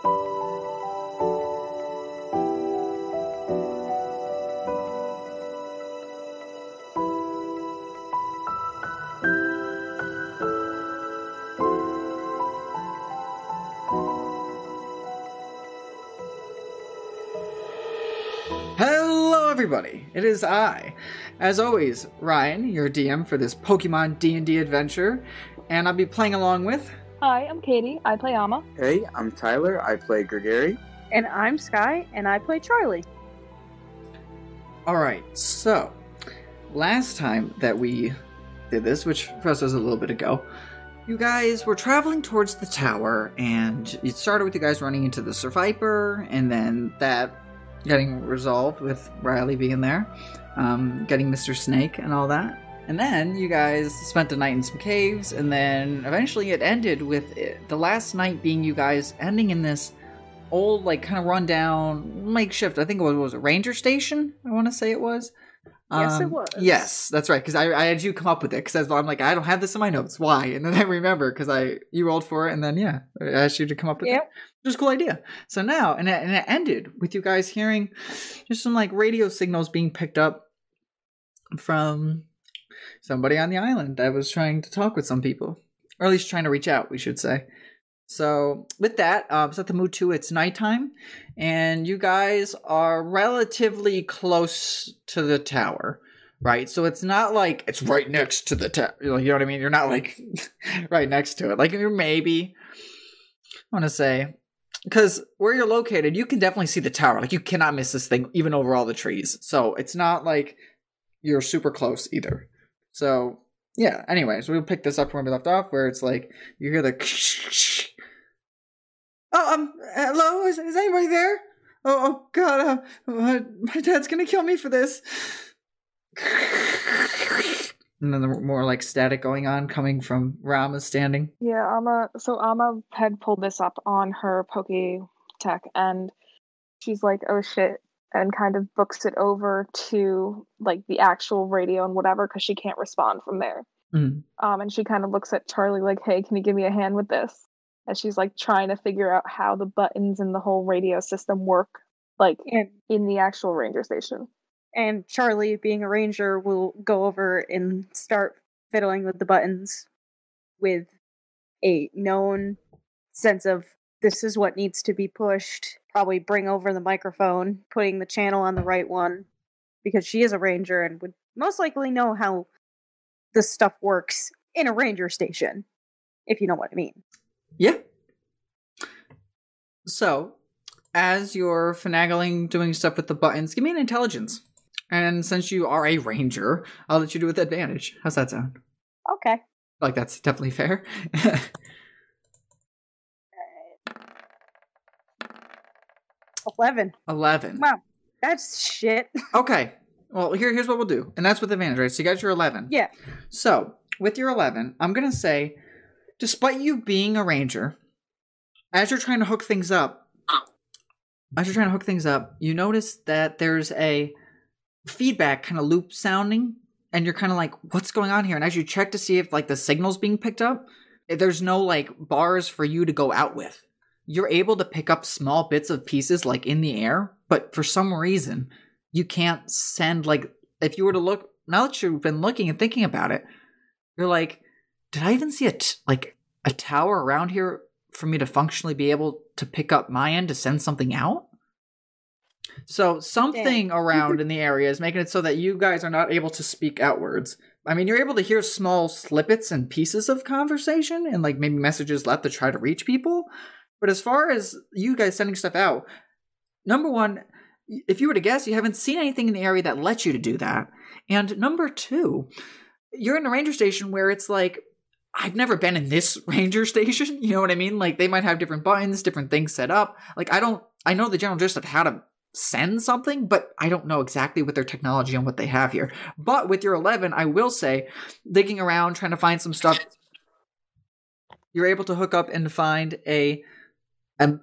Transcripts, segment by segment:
Hello everybody, it is I, as always, Ryan, your DM for this Pokemon D&D adventure, and I'll be playing along with... Hi, I'm Katie, I play Amma. Hey, I'm Tyler, I play Gregory. And I'm Sky, and I play Charlie. Alright, so, last time that we did this, which for us was a little bit ago, you guys were traveling towards the tower, and it started with you guys running into the Survivor, and then that getting resolved with Riley being there, getting Mr. Snake and all that. And then you guys spent the night in some caves, and then eventually it ended with the last night being you guys ending in this old, like, kind of run-down, makeshift, I think it was a ranger station, I want to say it was. Yes, it was. Yes, that's right, because I had you come up with it, because I'm like, I don't have this in my notes, why? And then I remember, because you rolled for it, and then, yeah, I asked you to come up with it. It was a cool idea. So now, and it ended with you guys hearing just some, like, radio signals being picked up from somebody on the island that was trying to talk with some people. Or at least trying to reach out, we should say. So, with that, set the mood to it's nighttime, and you guys are relatively close to the tower, right? So it's not like it's right next to the tower, you know what I mean? You're not, like, right next to it. Like, you're maybe, I want to say, because where you're located, you can definitely see the tower. Like, you cannot miss this thing, even over all the trees. So, it's not like you're super close either. So, yeah, anyways, we'll pick this up from where we left off, where it's like, you hear the hello? Is anybody there? Oh God, my dad's gonna kill me for this. And then the more, like, static going on, coming from where Amma's standing. Yeah, Amma had pulled this up on her Poke Tech, and she's like, oh shit, and kind of books it over to, like, the actual radio and whatever, because she can't respond from there. Mm. And she kind of looks at Charlie like, hey, can you give me a hand with this? And she's, like, trying to figure out how the buttons and the whole radio system work, like, in the actual ranger station. And Charlie, being a ranger, will go over and start fiddling with the buttons with a known sense of this is what needs to be pushed. Probably bring over the microphone, putting the channel on the right one, because she is a ranger and would most likely know how this stuff works in a ranger station, if you know what I mean. Yeah. So, as you're finagling, doing stuff with the buttons, give me an intelligence. And since you are a ranger, I'll let you do it with advantage. How's that sound? Okay. Like, that's definitely fair. 11. 11. Wow, that's shit. Okay. Well, here's what we'll do. And that's with advantage, right? So you got your 11. Yeah. So, with your 11, I'm going to say, despite you being a ranger, as you're trying to hook things up, you notice that there's a feedback kind of loop sounding, and you're kind of like, what's going on here? And as you check to see if, like, the signal's being picked up, there's no, like, bars for you to go out with. You're able to pick up small bits of pieces, like, in the air, but for some reason, you can't send, like, if you were to look, now that you've been looking and thinking about it, you're like, did I even see a tower around here for me to functionally be able to pick up my end to send something out? So something around in the area is making it so that you guys are not able to speak outwards. I mean, you're able to hear small snippets and pieces of conversation and, like, maybe messages left to try to reach people. But as far as you guys sending stuff out, number one, if you were to guess, you haven't seen anything in the area that lets you to do that. And number two, you're in a ranger station where it's like, I've never been in this ranger station. You know what I mean? Like, they might have different buttons, different things set up. Like, I know the general gist of how to send something, but I don't know exactly what their technology and what they have here. But with your 11, I will say, digging around, trying to find some stuff, you're able to hook up and find a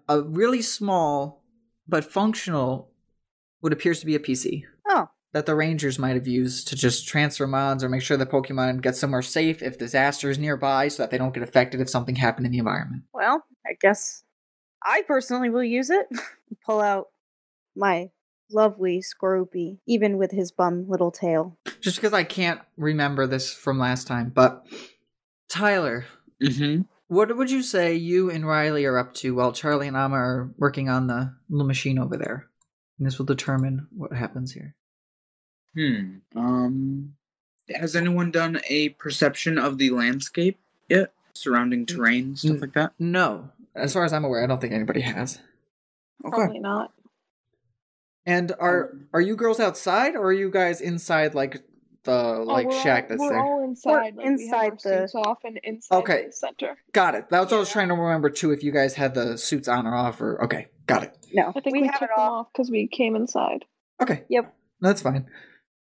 really small but functional, what appears to be a PC. Oh. That the Rangers might have used to just transfer mods or make sure the Pokemon get somewhere safe if disaster is nearby so that they don't get affected if something happened in the environment. Well, I guess I personally will use it. Pull out my lovely Skorupi, even with his bum little tail. Just because I can't remember this from last time, but Tyler, what would you say you and Riley are up to while Charlie and Amma are working on the little machine over there? And this will determine what happens here. Has anyone done a perception of the landscape yet? Surrounding terrain, stuff like that? No. As far as I'm aware, I don't think anybody has. Okay. Probably not. And are you girls outside, or are you guys inside, like, the shack that's we're there? all inside. We're like, we have our inside the- suits off and inside Okay. the center. Got it. That's what I was trying to remember, too, if you guys had the suits on or off, or... Okay, got it. No, I think we have took it them off. off because we came inside. Okay. Yep. That's fine.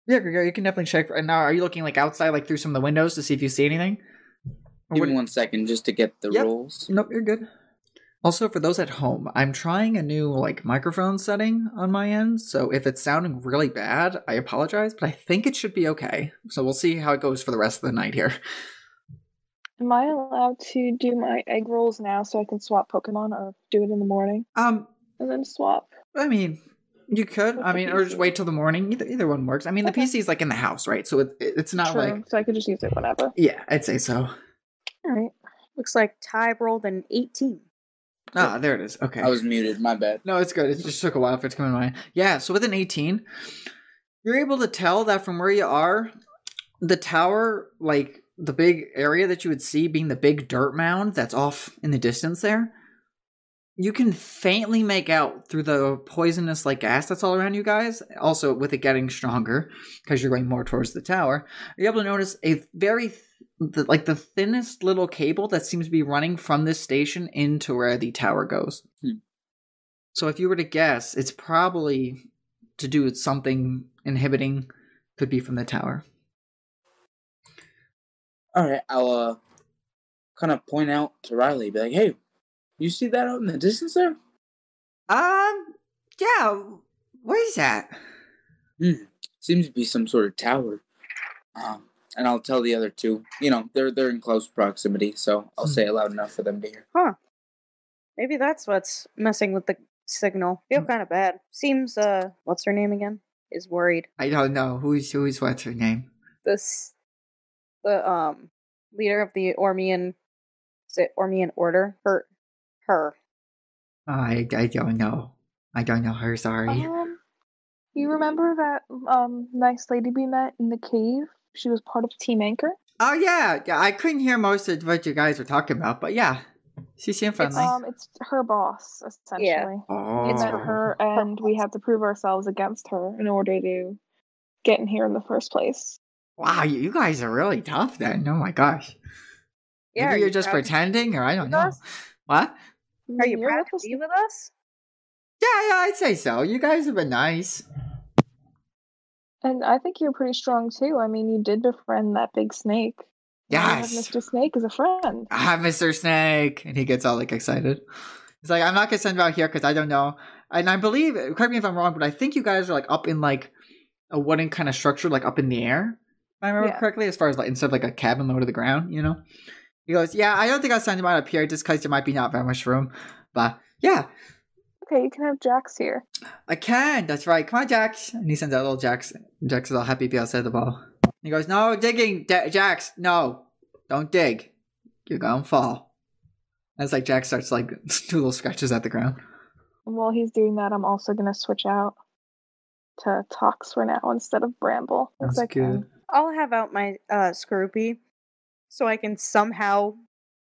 Yeah, Gregor, you can definitely check. And now, are you looking, like, outside, like, through some of the windows to see if you see anything? Or Give what- me 1 second just to get the rolls. Nope, you're good. Also, for those at home, I'm trying a new, like, microphone setting on my end, so if it's sounding really bad, I apologize, but I think it should be okay. So we'll see how it goes for the rest of the night here. Am I allowed to do my egg rolls now so I can swap Pokemon, or do it in the morning and then swap? I mean, you could. With I the mean, or just PC. wait till the morning. Either one works. I mean, the Okay. PC is, like, in the house, right? So it's not True, like... so I could just use it whenever. Yeah, I'd say so. Alright. Looks like Ty rolled an 18. Ah, there it is. Okay. I was muted, my bad. No, it's good. It just took a while for it to come in mind. Yeah, so with an 18, you're able to tell that from where you are, the tower, like, the big area that you would see being the big dirt mound that's off in the distance there, you can faintly make out through the poisonous, like, gas that's all around you guys, also with it getting stronger, because you're going more towards the tower, you're able to notice a very... the thinnest little cable that seems to be running from this station into where the tower goes. So if you were to guess, it's probably to do with something inhibiting, could be from the tower. Alright, I'll kind of point out to Riley, be like, hey, you see that out in the distance there? Yeah, what is that? Seems to be some sort of tower. And I'll tell the other two. You know, they're in close proximity, so I'll say it loud enough for them to hear. Huh. Maybe that's what's messing with the signal. Feel kind of bad. Seems, what's her name again? Is worried. I don't know. Who's what's her name? The leader of the Ormian, is it Ormian Order? Her. I don't know. I don't know her, sorry. You remember that nice lady we met in the cave? She was part of Team Anchor. Oh, yeah. I couldn't hear most of what you guys were talking about, but yeah. She seemed friendly. It's her boss, essentially. Yeah. Oh. We met her, and we had to prove ourselves against her in order to get in here in the first place. Wow, you guys are really tough then. Oh my gosh. Yeah, Maybe are you're you just proud pretending, or I don't with know. us? What? Are you You're proud with to us? be with us? Yeah, I'd say so. You guys have been nice. And I think you're pretty strong too. I mean, you did befriend that big snake. Now you have Yes. Mr. Snake as a friend. I have Mr. Snake. And he gets all like excited. He's like, I'm not going to send him out here because I don't know. And I believe, correct me if I'm wrong, but I think you guys are like up in like a wooden kind of structure, like up in the air. If I remember correctly, as far as like instead of like a cabin low to the ground, you know? He goes, yeah, I don't think I'll send him out up here just because there might be not very much room. But yeah. Okay, you can have Jax here. I can. That's right. Come on, Jax. And he sends out little Jax. Jax is all happy to be outside the ball. He goes, no digging, Jax. No, don't dig. You're going to fall. As like Jax starts like do little scratches at the ground. And while he's doing that, I'm also going to switch out to Tox for now instead of Bramble. That's I can. good. I'll have out my Skorupi so I can somehow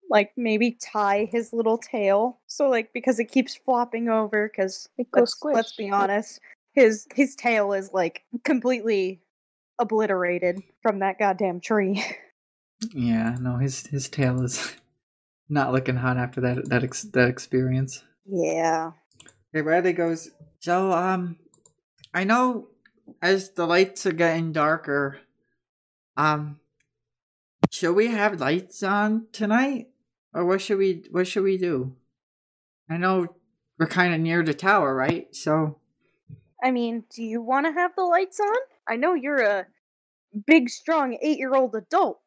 like maybe tie his little tail. So like because it keeps flopping over because It goes squish. let's be honest, his tail is like completely obliterated from that goddamn tree. Yeah, no, his tail is not looking hot after that experience. Yeah. Okay, Riley goes, so, I know as the lights are getting darker, should we have lights on tonight? Or what should we do? I know we're kind of near the tower, right? So, I mean, do you want to have the lights on? I know you're a big, strong 8-year-old adult.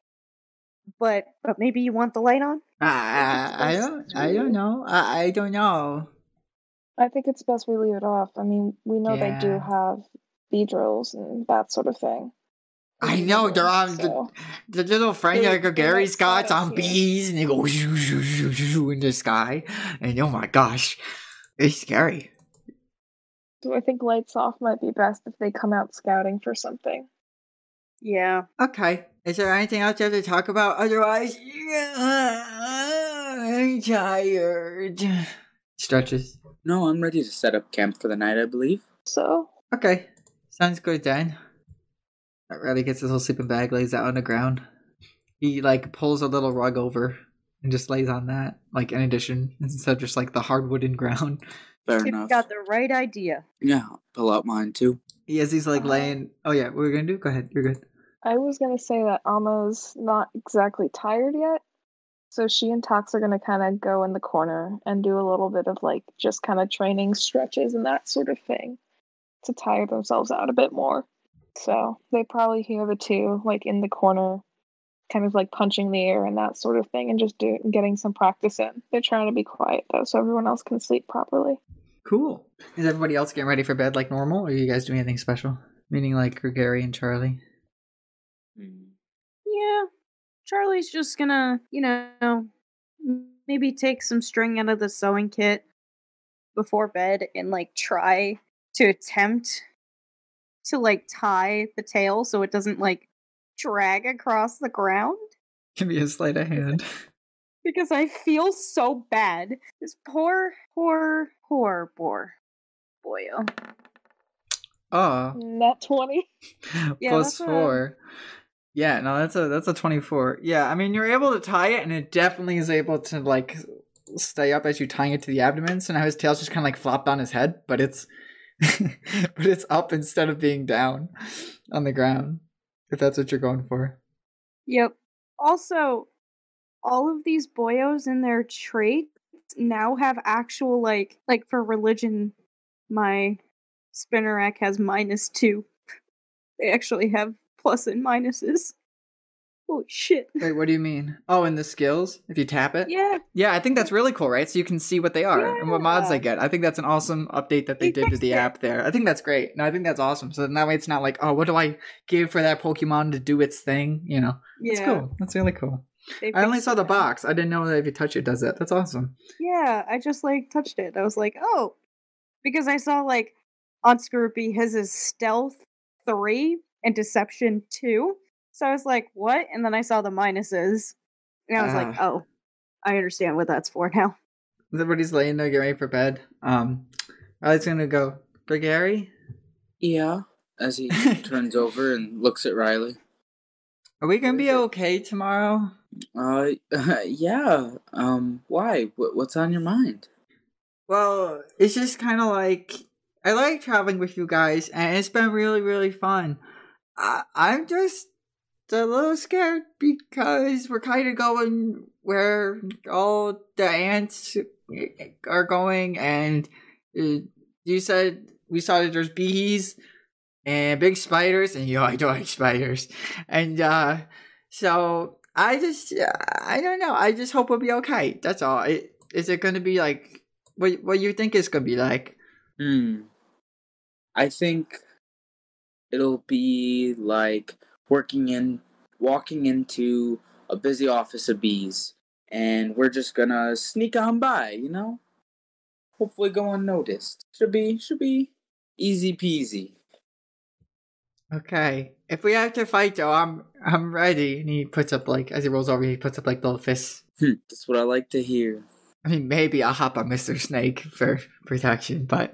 but maybe you want the light on? I don't know. I don't know. I think it's best we leave it off. I mean, we know they do Yeah. have bee drills and that sort of thing. I know they're on So the little friend They- that they Gary's might got spot us on here. bees, and they go shoo, shoo, shoo, shoo, in the sky, and oh my gosh, it's scary. so I think lights off might be best if they come out scouting for something. Yeah. Okay, is there anything else you have to talk about? Otherwise, I'm tired. Stretches. No, I'm ready to set up camp for the night, I believe. So Okay, sounds good then. Riley gets his little sleeping bag, lays that on the ground. He like pulls a little rug over and just lays on that, like in addition, instead of just like the hard wooden ground. Fair You've enough. got the right idea. Yeah, I'll pull out mine too. As he's like laying. Oh yeah, what we're gonna do? Go ahead. You're good. I was gonna say that Alma's not exactly tired yet. So she and Tox are gonna kind of go in the corner and do a little bit of like just kind of training stretches and that sort of thing to tire themselves out a bit more. So they probably hear the two like in the corner, kind of like punching the air and that sort of thing, and just getting some practice in. They're trying to be quiet though, so everyone else can sleep properly. Cool. Is everybody else getting ready for bed like normal, or are you guys doing anything special? Meaning like Gary and Charlie. Yeah. Charlie's just gonna, maybe take some string out of the sewing kit before bed and like try to attempt to like tie the tail so it doesn't like drag across the ground. Give me a sleight of hand. Because I feel so bad. This poor boyo. Oh, Net 20. Yeah, plus that's a- 4. Yeah, no, that's a 24. Yeah, I mean you're able to tie it, and it definitely is able to like stay up as you tie it to the abdomen. So now his tail's just kind of like flopped on his head, but it's but it's up instead of being down on the ground. If that's what you're going for. Yep. Also, all of these boyos in their traits now have actual like for religion, my spinnerack has -2. They actually have plus and minuses. Holy shit. Wait, what do you mean? Oh, in the skills, if you tap it. Yeah. Yeah, I think that's really cool, right? So you can see what they are and what mods they get. I think that's an awesome update that they did to fixed the it. app there. I think that's great. No, I think that's awesome. So then that way it's not like, oh, what do I give for that Pokemon to do its thing? You know, that's cool. That's really cool. I only saw the box. I didn't know that if you touch it, it does that. That's awesome. Yeah, I just like touched it. I was like, oh, because I saw like on Scroopy his is Stealth 3 and Deception 2. So I was like, what? And then I saw the minuses. And I was like, oh, I understand what that's for now. Everybody's laying there, getting ready for bed. Riley's gonna go, Gary? Yeah, as he turns over and looks at Riley. Are we gonna be okay tomorrow? Yeah. Why? What's on your mind? Well, it's just kind of like, I like traveling with you guys, and it's been really, really fun. I'm just a little scared because we're kind of going where all the ants are going, and you said we saw that there's bees and big spiders, and I don't like spiders, and so I don't know. I just hope we'll be okay. That's all. Is it going to be like what you think it's going to be like? I think it'll be like walking into a busy office of bees, and we're just gonna sneak on by, hopefully go unnoticed. Should be easy peasy. Okay. If we have to fight though, I'm ready. And he puts up like, as he rolls over, he puts up like little fists. That's what I like to hear. I mean, maybe I'll hop on Mr. Snake for protection, but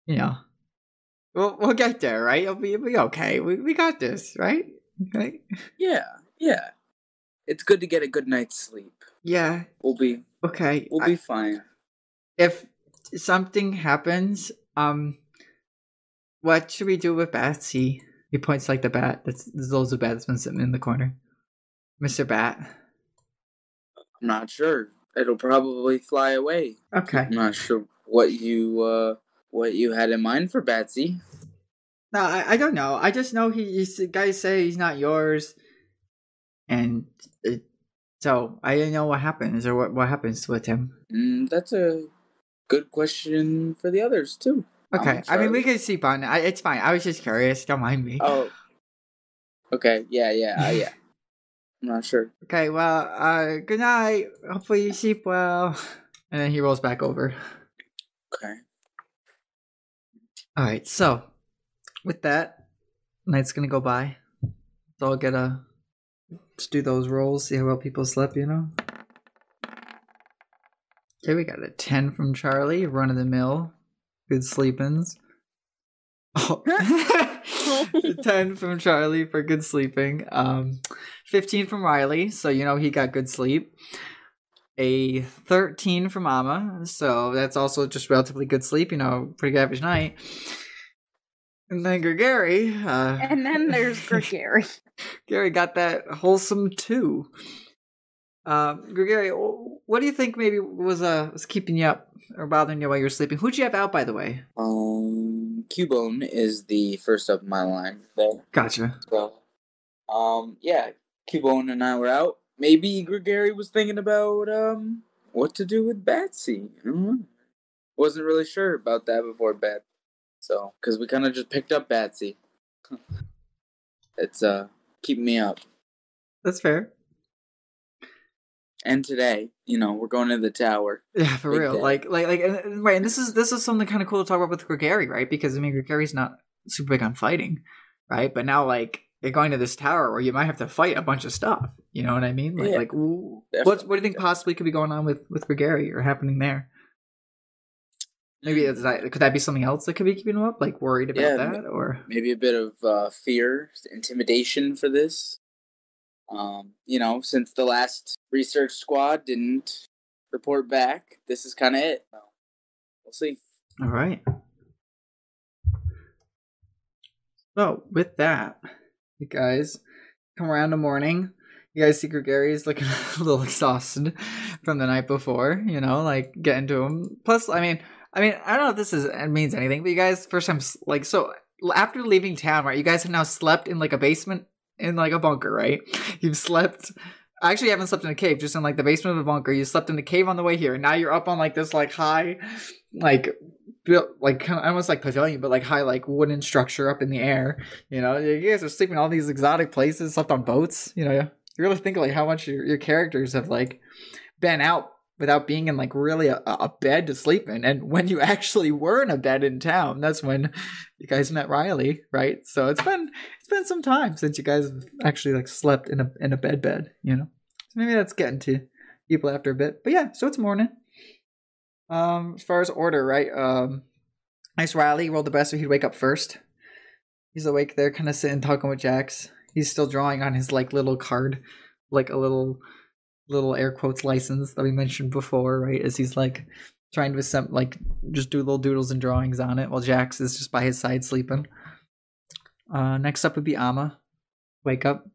we'll get there, right? It'll be okay. We got this, right? Okay. Yeah. It's good to get a good night's sleep. Yeah. We'll be okay. We'll be fine. If something happens, what should we do with Batsy? He points like the bat. There's loads of bat that's been sitting in the corner. Mr. Bat. I'm not sure. It'll probably fly away. Okay. I'm not sure what you had in mind for Batsy. No, I don't know. I just know guys say he's not yours, and So I didn't know what happens or what happens with him. That's a good question for the others too. Okay, I mean we can sleep on it. It's fine. I was just curious. Don't mind me. Oh, okay. Yeah. I'm not sure. Okay, well, good night. Hopefully you sleep well. And then he rolls back over. Okay. Alright, so with that, night's gonna go by. So I'll get let's do those rolls, see how well people slept, you know? Okay, we got a 10 from Charlie, run of the mill. Good sleepins. Oh. 10 from Charlie for good sleeping. 15 from Riley, so you know he got good sleep. A 13 from Amma, so that's also just relatively good sleep, you know, pretty good average night. And then Gregory. And then there's Gregory. Gary got that wholesome 2. Gregory, what do you think maybe was keeping you up or bothering you while you were sleeping? Who'd you have out, by the way? Cubone is the first up my line there. Gotcha. So, yeah, Cubone and I were out. Maybe Gregory was thinking about what to do with Batsy. I don't know. Wasn't really sure about that before bed. So, because we kind of just picked up Batsy. It's keeping me up. That's fair. And today, you know, we're going to the tower. Yeah, for Big real. day. Like, right. And this is something kind of cool to talk about with Gregory, right? Because I mean, Gregory's not super big on fighting, right? But now, like, you're going to this tower where you might have to fight a bunch of stuff. You know what I mean? Like, Yeah, what do you think possibly could be going on with Gregory or happening there? Maybe could that be something else that could be keeping him up? Like worried about that, or maybe a bit of fear, intimidation for this. You know, since the last research squad didn't report back, this is kind of it. We'll see. All right. So with that, you guys come around the morning. You guys see Gregory's looking a little exhausted from the night before. You know, like getting to him. Plus, I mean, I don't know if it means anything, but you guys first time like so after leaving town, right? You guys have now slept in like a basement in like a bunker, right? You've slept. Actually, you haven't slept in a cave, just in like the basement of a bunker. You slept in the cave on the way here, and now you're up on like this like high, like kind of almost like pavilion, but like high like wooden structure up in the air. You know, you guys are sleeping in all these exotic places, slept on boats. You know, you really think like how much your characters have like been out without being in like really a bed to sleep in. And when you actually were in a bed in town, that's when you guys met Riley, right? So it's been some time since you guys have actually like slept in a bed, you know. So maybe that's getting to people after a bit. But yeah, so it's morning. As far as order, right? Nice Riley rolled the best, so he'd wake up first. He's awake there, kind of sitting talking with Jax. He's still drawing on his like little card, like a little air quotes license that we mentioned before, right? As he's like trying to like just do little doodles and drawings on it while Jax is just by his side sleeping. Next up would be Amma. Wake up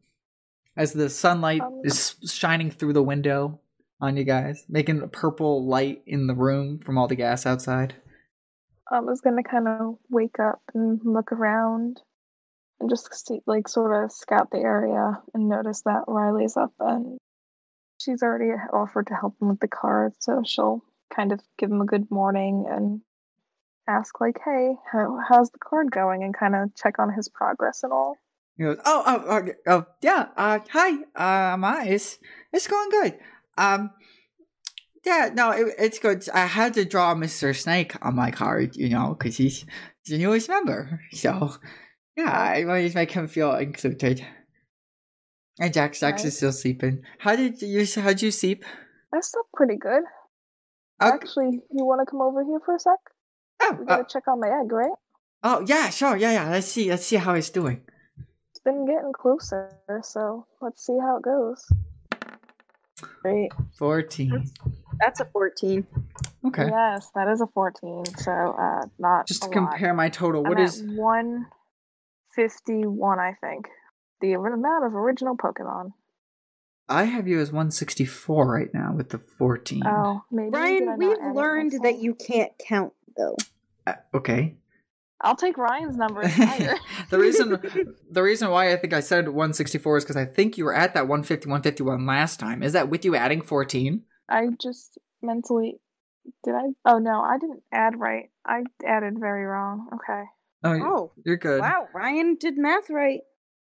as the sunlight is shining through the window on you guys, making a purple light in the room from all the gas outside. I was gonna kind of wake up and look around and just see, like, sort of scout the area and notice that Riley's up and she's already offered to help him with the card, so she'll kind of give him a good morning and ask, like, hey, how's the card going, and kind of check on his progress and all. He goes, yeah, hi, it's going good. Yeah, no, it's good. I had to draw Mr. Snake on my card, you know, because he's the newest member. So, yeah, I wanted to make him feel included. And Jax is still sleeping. How'd you sleep? I slept pretty good. Actually, you want to come over here for a sec? Oh, we gotta check on my egg, right? Oh, yeah, sure, yeah. Let's see how it's doing. It's been getting closer, so let's see how it goes. Great. 14. That's a 14. Okay. Yes, that is a 14. So not just to a compare lot. my total. What I'm is at 151? I think the amount of original Pokemon. I have you as 164 right now with the 14. Oh, maybe. Brian, we've learned that you can't count though. Okay. I'll take Ryan's number. It's higher. the reason why I think I said 164 is because I think you were at that 150, 151 last time. Is that with you adding 14? I just mentally... Did I? Oh, no, I didn't add right. I added very wrong. Okay. Oh, you're good. Wow, Ryan did math right.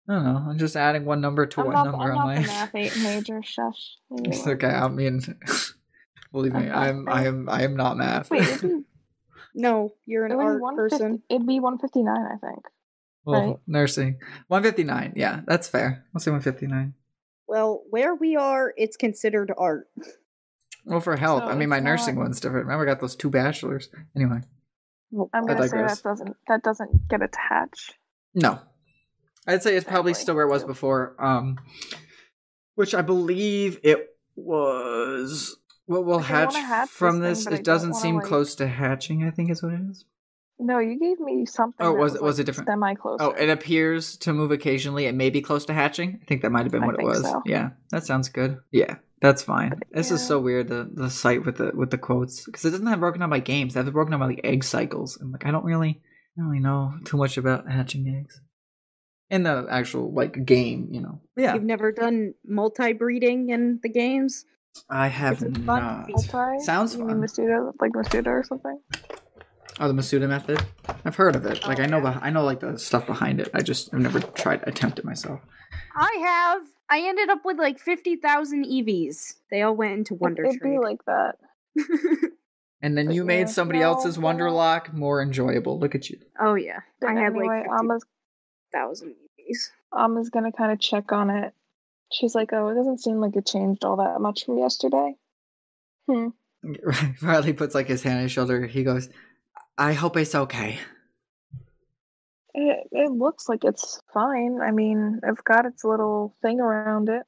I don't know. I'm just adding one number to one number. I'm not the math major. Shush. It's okay. I mean, believe me, I am not math. Wait, no, you're an art person. It'd be 159, I think. Well, right? Nursing 159. Yeah, that's fair. I'll say 159. Well, where we are, it's considered art. Well, for health, So I mean, my nursing one's different. Remember, I got those 2 bachelors. Anyway, I'm gonna say that doesn't get attached. No, I'd say it's probably still where it was before. Which I believe it was. What will hatch from this? It doesn't seem close to hatching, I think is what it is. No, you gave me something. Oh, was it different? Semi-close. Oh, it appears to move occasionally. It may be close to hatching. I think that might have been what it was. So. Yeah, that sounds good. Yeah, that's fine. This is so weird, the site with the quotes, because it doesn't have broken down by games. They have it broken down by like egg cycles. And like I don't really know too much about hatching eggs in the actual like game, you know. Yeah. You've never done multi-breeding in the games? I have not. Sounds fun. You mean Masuda, like Masuda or something? Oh, the Masuda method. I've heard of it. Like I know like the stuff behind it. I've never attempted myself. I ended up with like 50,000 EVs. They all went into Wonder Trade. It'd be like that. And then you made somebody else's Wonderlock more enjoyable. Look at you. Oh yeah, I had like 50,000 EVs. Amma's gonna kind of check on it. She's like, "Oh, it doesn't seem like it changed all that much from yesterday." Riley puts like his hand on his shoulder. He goes, "I hope it's okay." It looks like it's fine. I mean, it's got its little thing around it.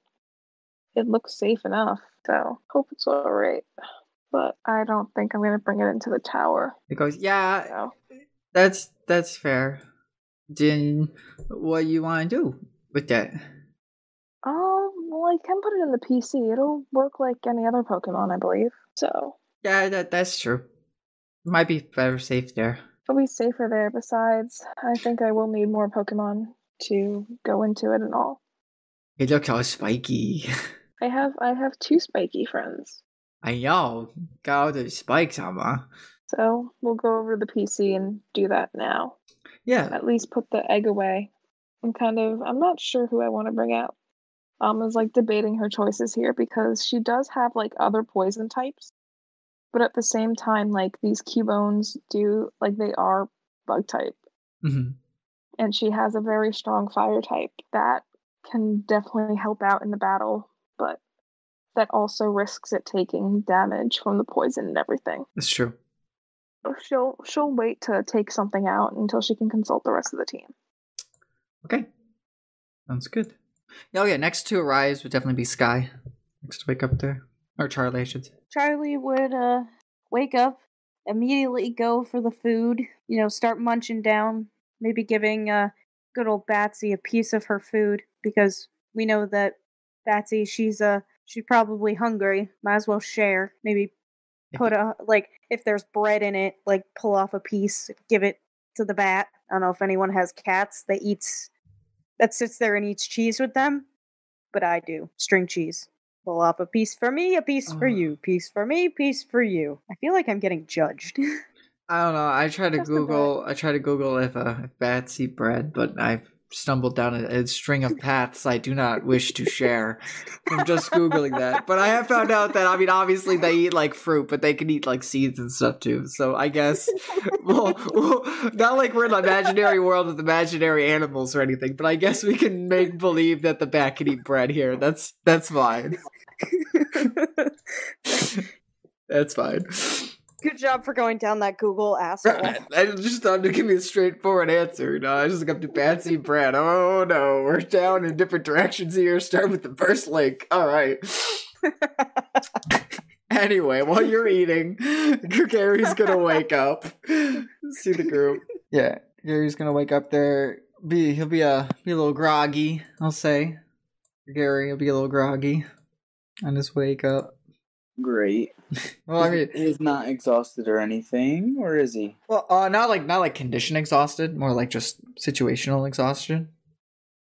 It looks safe enough, so hope it's all right. But I don't think I'm gonna bring it into the tower. He goes, "Yeah, that's fair. Then what you want to do with that?" Well, I can put it in the PC. It'll work like any other Pokemon, I believe. So yeah, that's true. Might be better safe there. It'll be safer there. Besides, I think I will need more Pokemon to go into it and all. He looks all spiky. I have 2 spiky friends. I know. Got all the spikes on me. So we'll go over to the PC and do that now. Yeah. At least put the egg away. I'm not sure who I want to bring out. Is like debating her choices here because she does have like other poison types. But at the same time, like these Cubones they are bug type. Mm-hmm. And she has a very strong fire type. That can definitely help out in the battle, but that also risks it taking damage from the poison and everything. That's true. So she'll wait to take something out until she can consult the rest of the team. Okay. Sounds good. Oh yeah, next to Arise would definitely be Sky. Next to wake up there. Or Charlie, I should say. Charlie would wake up, immediately go for the food, start munching down, maybe giving good old Batsy a piece of her food, because we know that Batsy, she's probably hungry, might as well share. Maybe put if there's bread in it, like pull off a piece, give it to the bat. I don't know if anyone has cats that sits there and eats cheese with them, but I do. String cheese. Pull off a piece for me, a piece for you, piece for me, piece for you. I feel like I'm getting judged. I don't know. I tried to Google if bats eat bread, but I've stumbled down a string of paths I do not wish to share. I'm just Googling that. But I have found out that, I mean, obviously they eat like fruit, but they can eat like seeds and stuff too. So I guess, well, not like we're in an imaginary world with imaginary animals or anything, but I guess we can make believe that the bat can eat bread here. That's fine. That's fine. Good job for going down that Google asshole. I just thought to give me a straightforward answer. No, I just look up to Patsy Brad. Oh no, we're down in different directions here. Start with the first link. All right. Anyway, while you're eating, Gary's gonna wake up. See the group. Yeah, Gary's gonna wake up there. He'll be a little groggy. I'll say. Gary will be a little groggy on his wake up. great. Well, I mean, he's not exhausted or anything, or is he? well, not like condition exhausted, more like just situational exhaustion.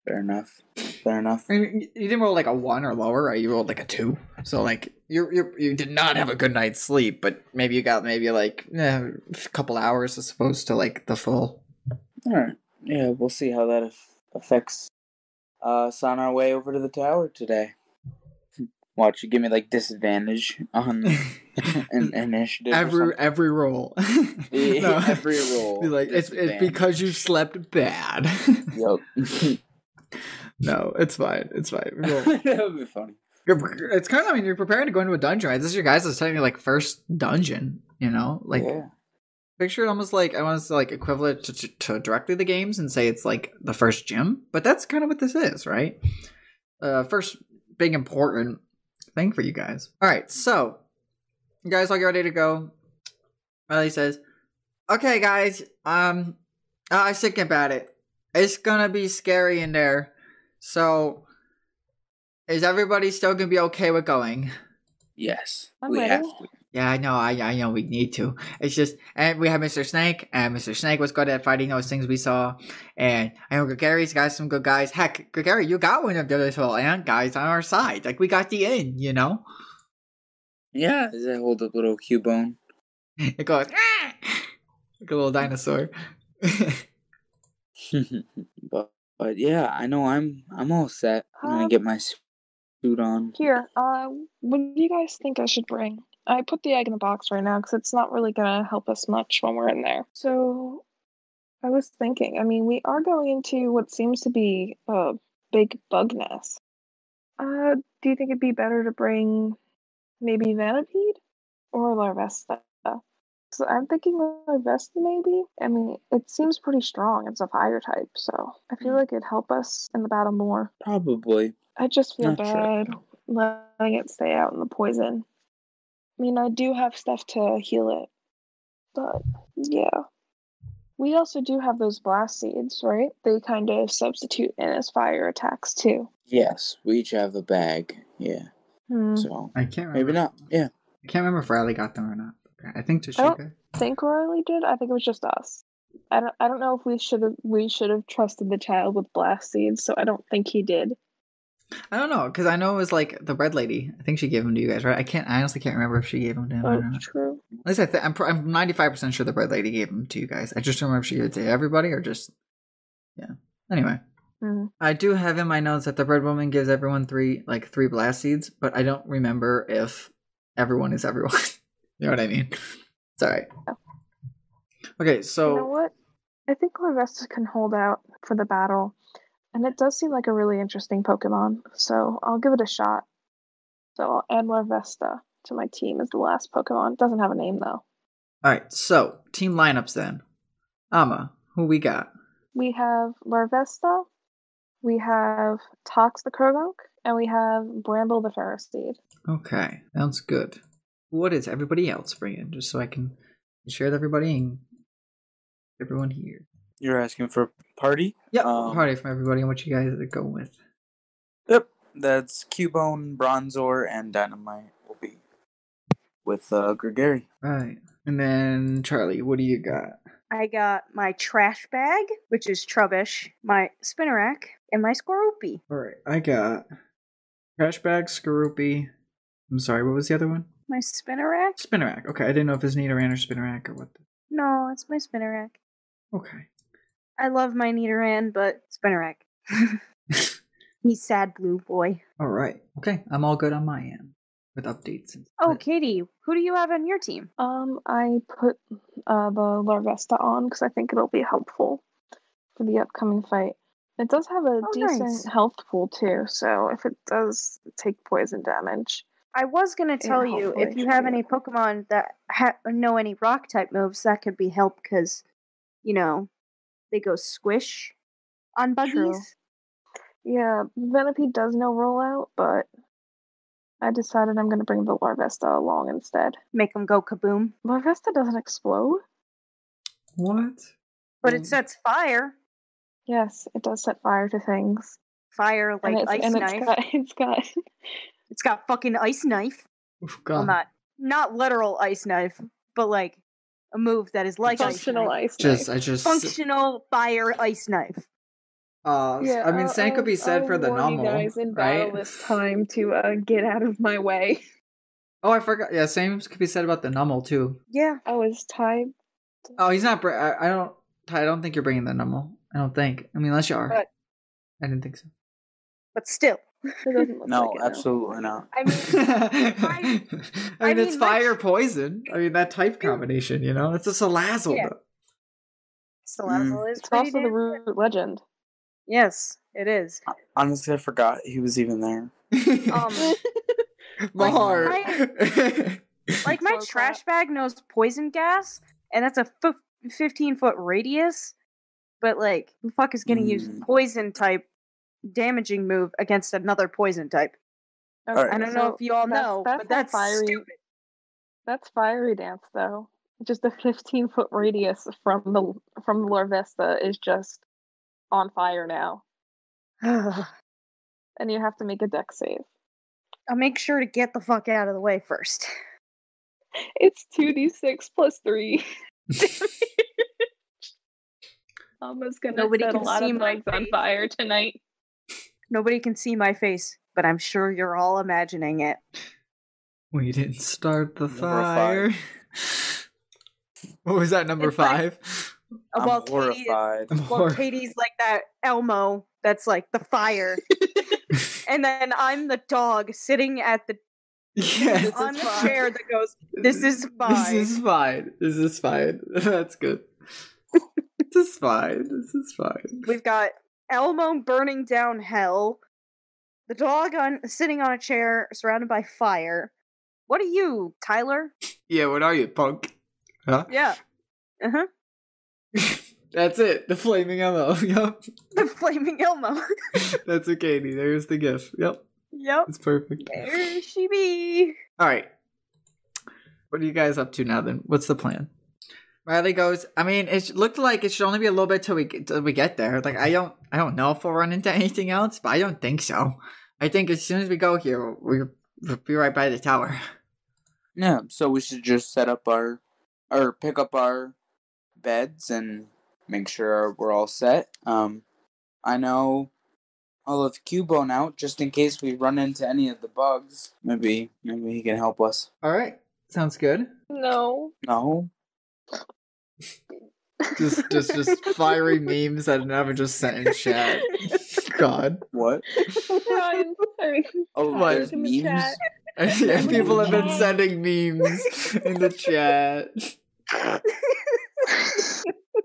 Fair enough. Fair enough. I mean, you didn't roll like a 1 or lower, right? You rolled like a 2. So like you did not have a good night's sleep, but maybe you got like a couple hours as opposed to like the full. All right. Yeah, we'll see how that affects us on our way over to the tower today. Watch, you give me like disadvantage on an initiative. Every roll. No. Every roll. Be like it's because you slept bad. Yep. No, it's fine. It's fine. That would be funny. It's kind of, I mean, you're preparing to go into a dungeon, right? This is your guys' technically like first dungeon, you know? Like, yeah. Picture it almost like, I want to say like equivalent to directly the games and say it's like the first gym, but that's kind of what this is, right? First big important thing for you guys. All right, so you guys all get ready to go. Riley says, "Okay, guys, I was thinking about it. It's gonna be scary in there. So, is everybody still gonna be okay with going?" Yes, I'm we ready. have to. Yeah, I know. I know we need to. It's just, and we have Mr. Snake, and Mr. Snake was good at fighting those things we saw. And I know Gregary's got some good guys. Heck, Gregary, you got one of those little ant guys on our side. Like, we got the in, you know? Yeah, does that hold up little Cubone? It goes, ah! Like a little dinosaur. but yeah, I know I'm all set. I'm gonna get my suit on. Here, what do you guys think I should bring? I put the egg in the box right now because it's not really gonna help us much when we're in there. So, I was thinking, I mean, we are going into what seems to be a big bug nest. Do you think it'd be better to bring maybe Venipede or Larvesta? So I'm thinking Larvesta maybe. I mean, it seems pretty strong. It's a fire type, so I feel like it'd help us in the battle more. Probably. I just feel Not sure. bad letting it stay out in the poison. I mean, I do have stuff to heal it, but yeah. We also do have those blast seeds, right? They kind of substitute in as fire attacks too. Yes, we each have a bag. Yeah. So I can't remember. maybe not. Yeah. I can't remember if Riley got them or not. I think I don't Tashika. think Riley did. I think it was just us. I don't know if we should have trusted the child with blast seeds, so I don't think he did. I don't know, because I know it was like the red lady. I think she gave them to you guys, right? I honestly can't remember if she gave them to him or not. True. At least I'm 95% sure the red lady gave them to you guys. I just don't remember if she gave it to everybody or just, yeah. Anyway. I do have in my notes that the red woman gives everyone three blast seeds, but I don't remember if everyone is everyone. You know what I mean? It's alright. Okay, so... You know what? I think Larvesta can hold out for the battle. And it does seem like a really interesting Pokemon, so I'll give it a shot. So I'll add Larvesta to my team as the last Pokemon. It doesn't have a name, though. Alright, so, team lineups then. Ama, who we got? We have Larvesta, we have Tox the Krogunk, and we have Bramble the Ferrosteed. Okay, sounds good. What is everybody else bringing? Just so I can share with everybody and everyone here. You're asking for a party? Yep, party from everybody and what you guys are going with. Yep, that's Cubone, Bronzor, and Dynamite will be with Gregory. Right. And then, Charlie, what do you got? I got my trash bag, which is Trubbish, my Spinnerack, and my Skorupi. Alright, I got trash bag, Skorupi. I'm sorry, what was the other one? My Spinnerack? Spinnerack. Okay, I didn't know if it's Nidoran or Spinnerack or what. No, it's my Spinnerack. Okay. I love my Nidoran, but Spinnerack. He's sad blue boy. Alright. Okay, I'm all good on my end with updates. Oh, Katie, who do you have on your team? I put the Larvesta on because I think it'll be helpful for the upcoming fight. It does have a decent health pool too, so if it does take poison damage. I was going to tell you, if you have any Pokemon that know any rock type moves, that could be help because, you know, they go squish on buggies. True. Yeah, Venipede does know rollout, but I decided I'm going to bring the Larvesta along instead. Make them go kaboom. Larvesta doesn't explode. What? But it sets fire. Yes, it does set fire to things. Fire like ice knife. It's got It's got fucking ice knife. Oof, Well, God. not literal ice knife, but like a move that is like Functional ice ice I knife. just. functional fire ice knife. Yeah, I mean, same could be said I'll for the warn you normal, guys in right? battle this time to get out of my way. Oh, I forgot. Yeah, same could be said about the Nummel too. Yeah. I was tied. Oh, he's not. I don't. I don't think you're bringing the Nummel. I don't think. I mean, unless you are. But- I didn't think so. But still. It doesn't look No, like it now. absolutely not. I mean, I mean, it's mean, fire poison. I mean, that type combination. You know, it's a Salazzle. Yeah. Salazzle is It's pretty also the damn root legend. Yes, it is. Honestly, I forgot he was even there. My heart. Like my So trash bag knows poison gas, and that's a 15-foot radius. But like, who the fuck is gonna use poison type damaging move against another poison type? Okay, Alright. I don't know if you all know, but that's fiery. stupid. That's fiery dance, though. Just a 15-foot radius from the Larvesta is just on fire now, and you have to make a deck save. I'll make sure to get the fuck out of the way first. It's 2d6 plus 3. Almost gonna Nobody set a can lot see of my legs on face. fire tonight. Nobody can see my face, but I'm sure you're all imagining it. We didn't start the Number fire. What was that, number It's like- 5? I'm Well, Katie horrified. Katie's like that Elmo that's like the fire. And then I'm the dog sitting at the Yes. on the chair that goes, "This is fine." This is fine. This is fine. That's good. This is fine. This is fine. We've got Elmo burning down hell, the dog sitting on a chair surrounded by fire. What are you, Tyler? Yeah, what are you, punk? Huh? Yeah. Uh-huh. That's it. The flaming ammo. Yep. The flaming Elmo. That's a Katie. There's the gif. Yep. Yep. It's perfect. There she be. Alright. What are you guys up to now then? What's the plan? Riley goes, I mean, it looked like it should only be a little bit till we get there. Like, I don't know if we'll run into anything else, but I don't think so. I think as soon as we go here, we'll be right by the tower. Yeah, so we should just set up pick up our beds and make sure we're all set. I know I'll have Cubone out just in case we run into any of the bugs. Maybe he can help us. Alright. Sounds good. No. No? Just fiery memes that I never just sent in chat. God. What? Ryan, Oh, What? there's in the memes? chat. Yeah, people have been sending memes in the chat.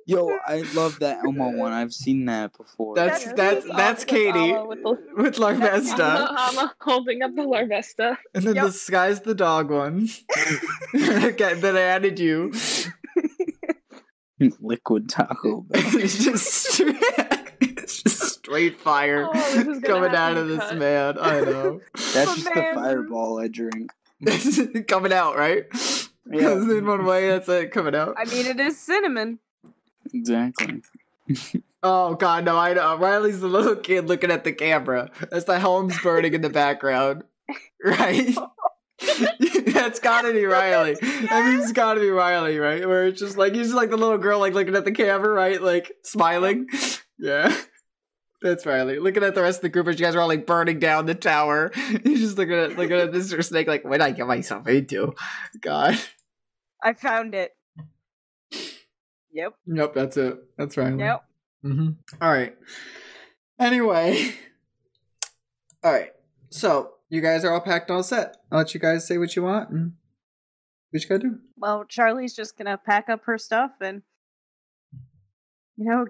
Yo, I love that Elmo one. I've seen that before. That's Katie with Larvesta. I'm holding up the Larvesta. And then the sky's the dog one. Okay, then I added you. Liquid Taco Bell. It's just straight fire Oh, this is gonna coming have out to of be this cut. man. I know. That's just the man. fireball I drink. Coming out, right? Yeah. In one way, that's it, coming out. I mean, it is cinnamon. Exactly. Oh god, no, I know. Riley's the little kid looking at the camera. That's the home's burning in the background. Right? That's gotta be Riley. I mean, it's gotta be Riley, right? Where it's just like, he's just like the little girl, like, looking at the camera, right? Like, smiling. Yeah. That's Riley. Looking at the rest of the group as you guys are all, like, burning down the tower. He's just looking at this snake, like, what did I get myself into? God. I found it. Yep. Nope, that's it. That's Riley. Yep. Mm-hmm. Alright. Anyway. Alright. So, you guys are all packed, all set. I'll let you guys say what you want and what you gotta do. Well, Charlie's just gonna pack up her stuff and,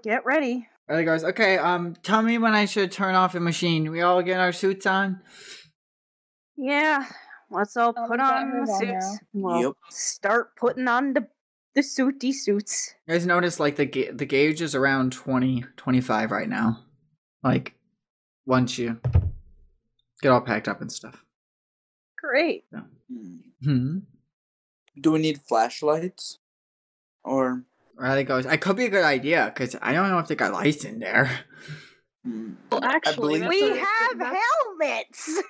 get ready. Riley goes, okay, tell me when I should turn off the machine. We all get our suits on? Yeah, let's all Oh, put we got on hers the on suits. now. We'll Yep. start putting on the suity suits. You guys notice, like, the gauge is around 20, 25 right now. Like, once you get all packed up and stuff. Great. Hmm. Do we need flashlights? Or Riley goes, it could be a good idea, because I don't know if they got lights in there. Well, actually, believe We that's have that's- helmets!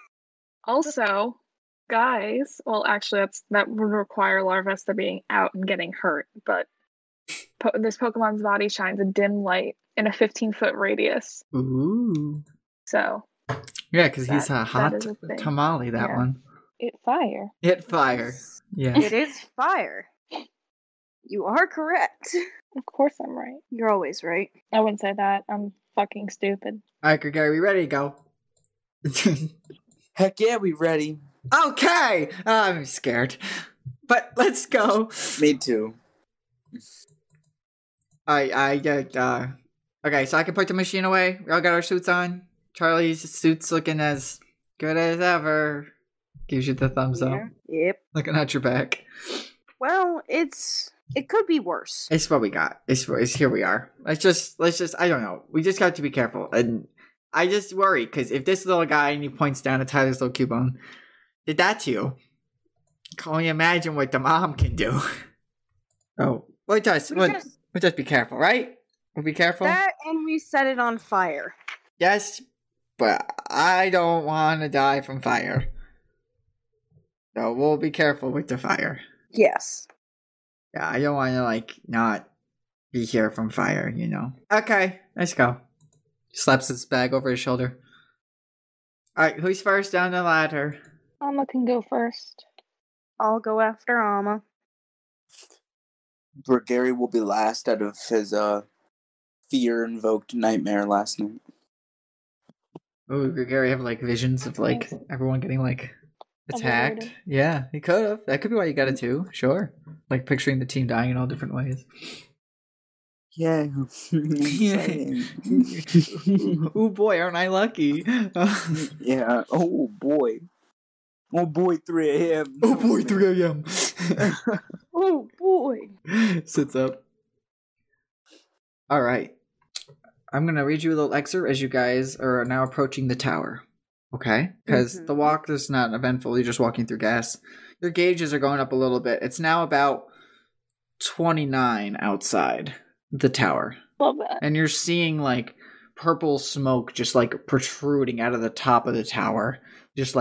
Also, Guys, well, actually, that would require Larvesta being out and getting hurt, but this Pokemon's body shines a dim light in a 15-foot radius. Ooh. So. Yeah, because he's a hot tamale, that one. It fire. It fire. Yeah. It is fire. You are correct. Of course I'm right. You're always right. I wouldn't say that. I'm fucking stupid. All right, Gregory, we ready to go? Heck yeah, we ready. Okay! I'm scared. But let's go. Me too. Okay, so I can put the machine away. We all got our suits on. Charlie's suit's looking as good as ever. Gives you the thumbs up. Yep. Looking at your back. Well, it could be worse. It's what we got. It's here we are. Let's just I don't know. We just got to be careful. And I just worry because if this little guy and he points down at Tyler's little Cubone did that to you, can only imagine what the mom can do. Oh, we'll just be careful, right? We'll be careful. That and we set it on fire. Yes, but I don't want to die from fire. So we'll be careful with the fire. Yes. Yeah, I don't want to, not be here from fire, you know. Okay, let's go. Slaps his bag over his shoulder. Alright, who's first down the ladder? Alma can go first. I'll go after Alma. Gary will be last out of his fear-invoked nightmare last night. Oh, Gary have visions of everyone getting attacked. Yeah, he could have. That could be why you got it too. Sure, picturing the team dying in all different ways. Yeah. Yeah. Oh boy, aren't I lucky? Yeah. Oh boy. Oh boy, 3 a.m. Oh boy, 3 a.m. Oh boy. Sits up. All right. I'm going to read you a little excerpt as you guys are now approaching the tower. Okay? Because the walk is not eventful. You're just walking through gas. Your gauges are going up a little bit. It's now about 29 outside the tower. Love that. And you're seeing purple smoke just protruding out of the top of the tower. Just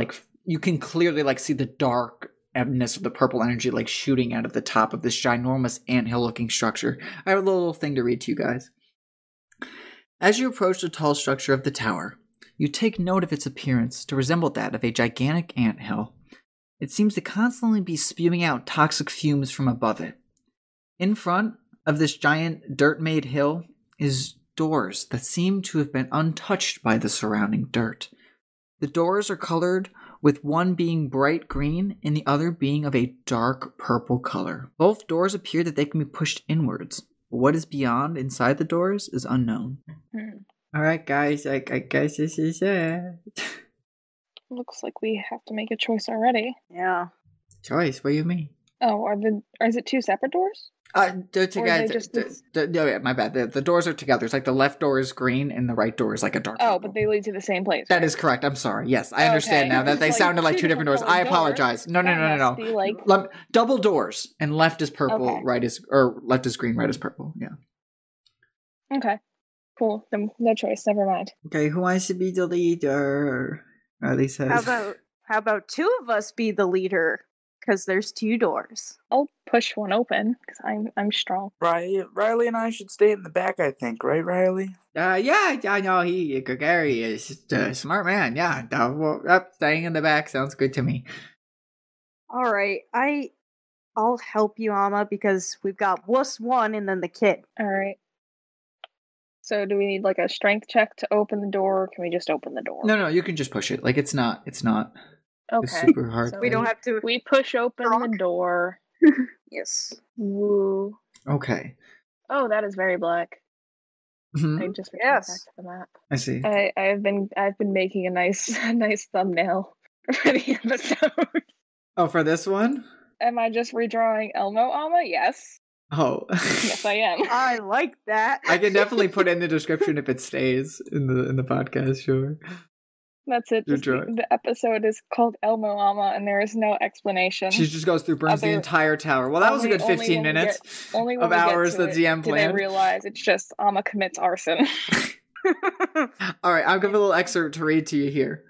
you can clearly see the darkness of the purple energy shooting out of the top of this ginormous anthill looking structure. I have a little thing to read to you guys. As you approach the tall structure of the tower, you take note of its appearance to resemble that of a gigantic anthill. It seems to constantly be spewing out toxic fumes from above it. In front of this giant dirt-made hill is doors that seem to have been untouched by the surrounding dirt. The doors are colored, with one being bright green and the other being of a dark purple color. Both doors appear that they can be pushed inwards. What is beyond inside the doors is unknown. Alright guys, I guess this is it. Looks like we have to make a choice already. Yeah. Choice? What do you mean? Oh, is it 2 separate doors? They're together. No, yeah, my bad. The doors are together. It's the left door is green and the right door is a dark purple. Oh, but they lead to the same place. That is correct. I'm sorry. Yes, I understand now that they sounded like 2 different doors. I apologize. No. Double doors, and left is purple, left is green, right is purple. Yeah. Okay. Cool. Then no choice. Never mind. Okay, who wants to be the leader? At least how about 2 of us be the leader? Because there's 2 doors. I'll push one open because I'm strong. Riley and I should stay in the back, I think, right, Riley? Yeah, I know Gary is a smart man. Yeah, staying in the back sounds good to me. All right, I'll help you, Alma, because we've got Wuss 1 and then the kid. All right. So do we need a strength check to open the door, or can we just open the door? No, you can just push it. It's not. Okay. It's super hard. So we don't have to. We push open the door. Yes. Woo. Okay. Oh, that is very black. Mm-hmm. I just returned back to the map. I see. I've been making a nice thumbnail for the episode. Oh, for this one? Am I just redrawing Elmo Alma? Yes. Oh. Yes, I am. I like that. I can definitely put in the description if it stays in the podcast, sure. That's it. The episode is called Elmo Alma, and there is no explanation. She just goes through, burns the entire tower. Well, that was a good 15 minutes of hours that DM planned. I realize it's just Alma commits arson. All right, I'll give a little excerpt to read to you here.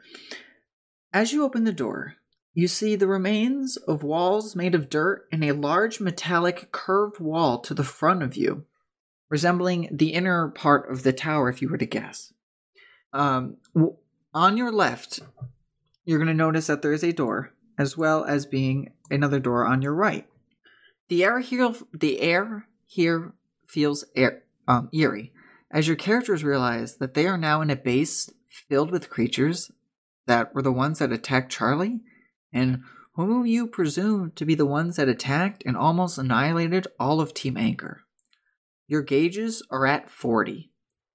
As you open the door, You see the remains of walls made of dirt and a large metallic curved wall to the front of you, resembling the inner part of the tower if you were to guess. On your left, you're going to notice that there is a door, as well as being another door on your right. The air here feels eerie, as your characters realize that they are now in a base filled with creatures that were the ones that attacked Charlie, and whom you presume to be the ones that attacked and almost annihilated all of Team Anchor. Your gauges are at 40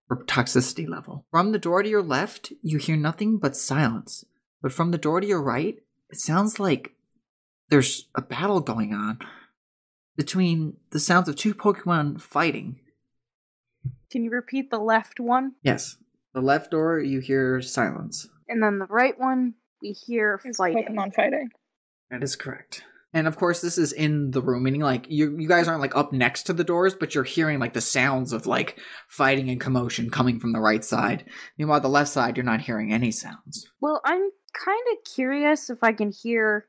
for toxicity level. From the door to your left, you hear nothing but silence, but from the door to your right, it sounds like there's a battle going on between the sounds of two Pokemon fighting. Can you repeat the left one? Yes. The left door, you hear silence. And then the right one, we hear fighting. Pokemon fighting. That is correct. And of course, this is in the room, meaning like you guys aren't like up next to the doors, but you're hearing like the sounds of like fighting and commotion coming from the right side. Meanwhile, the left side, you're not hearing any sounds. Well, I'm kind of curious if I can hear,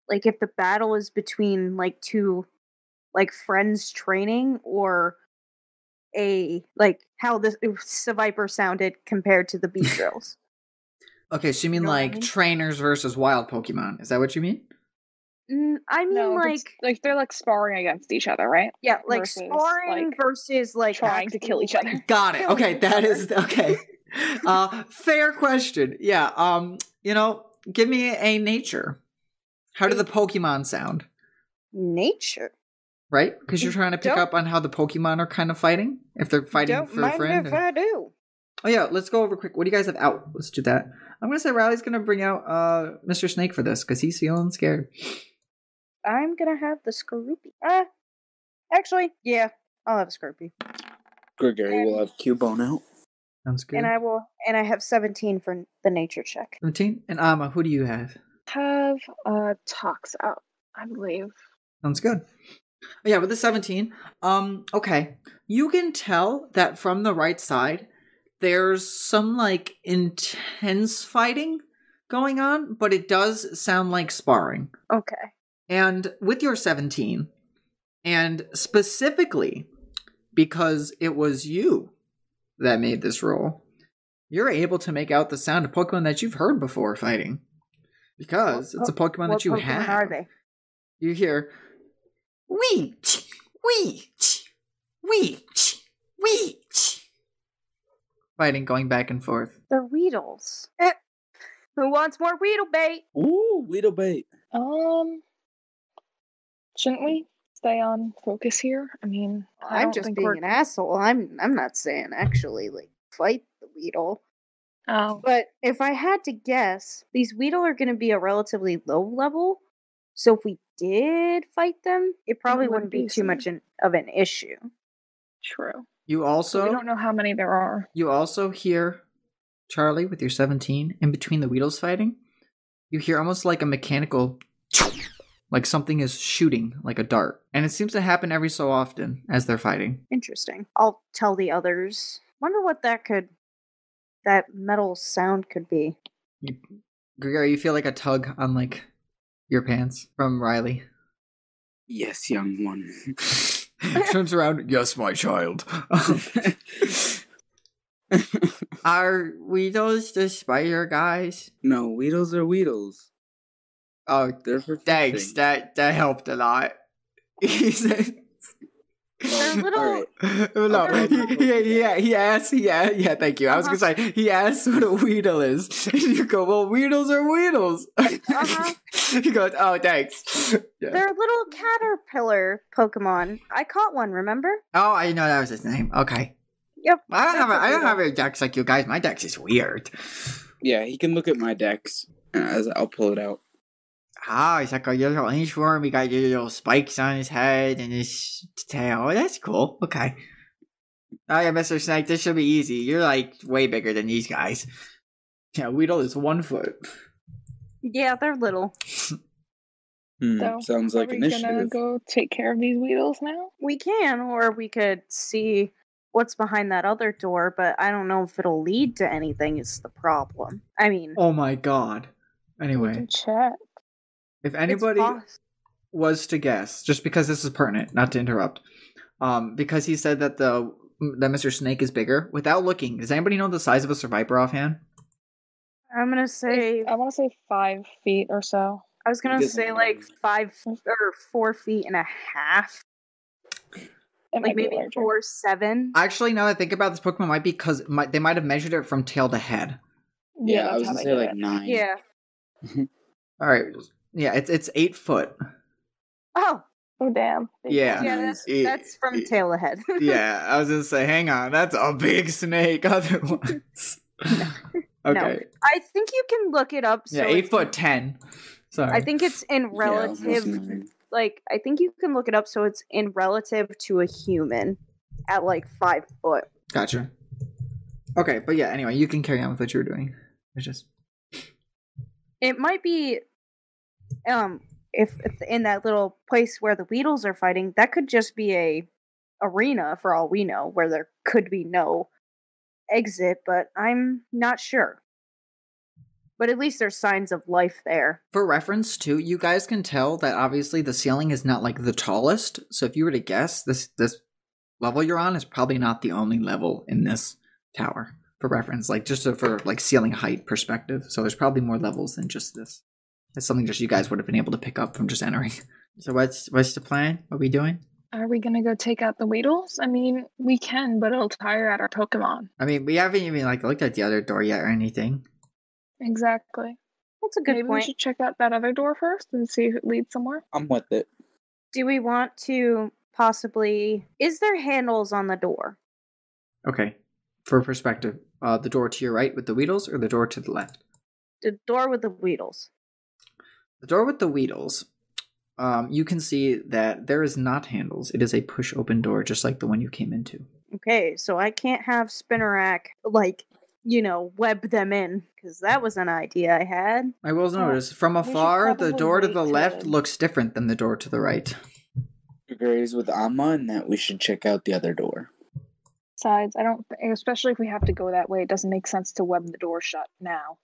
like, if the battle is between like two, like, friends training, or how the Seviper sounded compared to the Beedrills. Okay, so you mean like trainers versus wild Pokemon? Is that what you mean? I mean, no, like they're like sparring against each other, right? Yeah, like sparring versus like trying to kill each other. Got it. Okay, that is okay. Fair question. Yeah. Give me a nature. How do the Pokemon sound? Nature. Right? Because you're trying to pick up on how the Pokemon are kind of fighting. If they're fighting for a friend. If I do. Oh yeah, let's go over quick. What do you guys have out? Let's do that. I'm gonna say Riley's gonna bring out Mr. Snake for this because he's feeling scared. I'm gonna have the Scoopy. Actually, yeah, I'll have a Scoopy. Gregory will have Cubone out. Sounds good. And I have 17 for the nature check. 17? And Amma, who do you have? Have Tox out, I believe. Sounds good. Yeah, with the 17, okay. You can tell that from the right side, there's some, like, intense fighting going on, but it does sound like sparring. Okay. And with your 17, and specifically because it was you that made this roll, you're able to make out the sound of Pokemon that you've heard before fighting. Because it's a Pokemon that you have. What Pokemon are they? You hear, Weech! Weech! Weech! Weech! Fighting, going back and forth. They're Weedles. Who wants more Weedle bait? Ooh, Weedle bait. Shouldn't we stay on focus here? I mean, I'm just being an asshole. I'm not saying actually like fight the Weedle. Oh. But if I had to guess, these Weedle are going to be a relatively low level. So if we did fight them, it probably wouldn't be too much of an issue. True. You also... we don't know how many there are. You also hear, Charlie, with your 17, in between the Weedles fighting, you hear almost like a mechanical... like something is shooting like a dart. And it seems to happen every so often as they're fighting. Interesting. I'll tell the others. Wonder what that metal sound could be. Gregory, you feel like a tug on like your pants from Riley. Yes, young one. Turns around. Yes, my child. Are Weedles the spider guys? No, Weedles are Weedles. Oh, they're for thanks. fishing. That helped a lot. He said, they're little. Right. No, he asked. Yeah. Thank you. I was gonna say he asked what a Weedle is, and you go, "Well, Weedles are Weedles." He goes, "Oh, thanks." Yeah. They're little caterpillar Pokemon. I caught one. Remember? Oh, I know that was his name. Okay. Yep. I don't have a dex like you guys. My dex is weird. Yeah, he can look at my dex as I'll pull it out. Ah, it's like a little inchworm. He got little spikes on his head and his tail. Oh, that's cool. Okay. Oh yeah, Mr. Snake, this should be easy. You're like way bigger than these guys. Yeah, Weedle is 1 foot. Yeah, they're little. So, sounds like initiative. Are we gonna go take care of these Weedles now? We can, or we could see what's behind that other door, but I don't know if it'll lead to anything is the problem. I mean... Oh my god. Anyway. We can check. If anybody was to guess, just because this is pertinent, not to interrupt, because he said that that Mr. Snake is bigger. Without looking, does anybody know the size of a Survivor offhand? I'm gonna say. I want to say 5 feet or so. I was gonna say like 5 or 4 feet and a half. Like maybe 4'7". Actually, now that I think about this, Pokemon might be because they might have measured it from tail to head. Yeah, I was gonna say like 9. Yeah. All right. Yeah, it's 8 foot. Oh damn. Yeah. That's from tail to head. Yeah, I was gonna say, hang on, that's a big snake. Otherwise, no. Okay. No. I think you can look it up. So 8'10". Sorry. I think it's in relative. Like, I think you can look it up so it's in relative to a human at like 5 foot. Gotcha. Okay, but yeah, anyway, you can carry on with what you were doing. It's just... It might be, if in that little place where the Weedles are fighting, that could just be a arena for all we know, where there could be no exit, but I'm not sure. But at least there's signs of life there. For reference, too, you guys can tell that obviously the ceiling is not like the tallest. So if you were to guess, this level you're on is probably not the only level in this tower. For reference, like just for like ceiling height perspective. So there's probably more levels than just this. It's something just you guys would have been able to pick up from just entering. So what's the plan? What are we doing? Are we gonna go take out the Weedles? I mean, we can, but it'll tire out our Pokemon. I mean, we haven't even like looked at the other door yet or anything. Exactly. That's a good Maybe point. we should check out that other door first and see if it leads somewhere. I'm with it. Do we want to possibly... Is there handles on the door? Okay. For perspective, the door to your right with the Weedles or the door to the left? The door with the Weedles. The door with the Weedles, you can see that there is not handles. It is a push-open door, just like the one you came into. Okay, so I can't have Spinnerack, like, web them in, because that was an idea I had. I will notice, from afar, the door to the left looks different than the door to the right. Agrees with Amma in that we should check out the other door. Besides, especially if we have to go that way, it doesn't make sense to web the door shut now.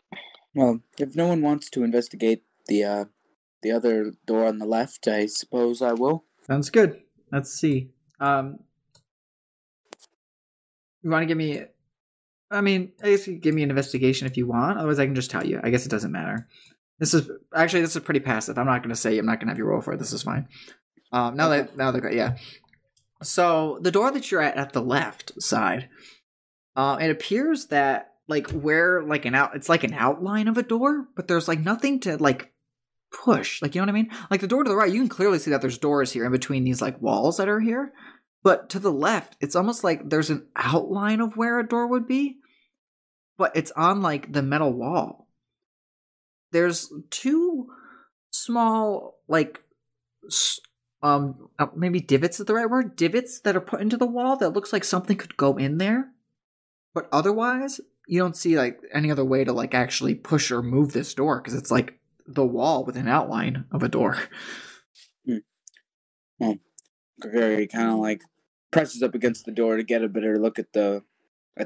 Well, if no one wants to investigate the other door on the left, I suppose I will. Sounds good. Let's see. You want to give me... I mean, I guess you can give me an investigation if you want. Otherwise, I can just tell you. I guess it doesn't matter. This is pretty passive. I'm not going to have you roll for it. This is fine. Now they're great. Yeah. So the door that you're at the left side, it appears that where it's like an outline of a door, but there's nothing to push. You know what I mean? Like the door to the right, you can clearly see that there's doors here in between these walls that are here. But to the left, it's almost like there's an outline of where a door would be, but it's on the metal wall. There's 2 small maybe divots is the right word? Divots that are put into the wall that looks like something could go in there. But otherwise, you don't see any other way to actually push or move this door because it's the wall with an outline of a door. Well, Gregory kind of presses up against the door to get a better look at the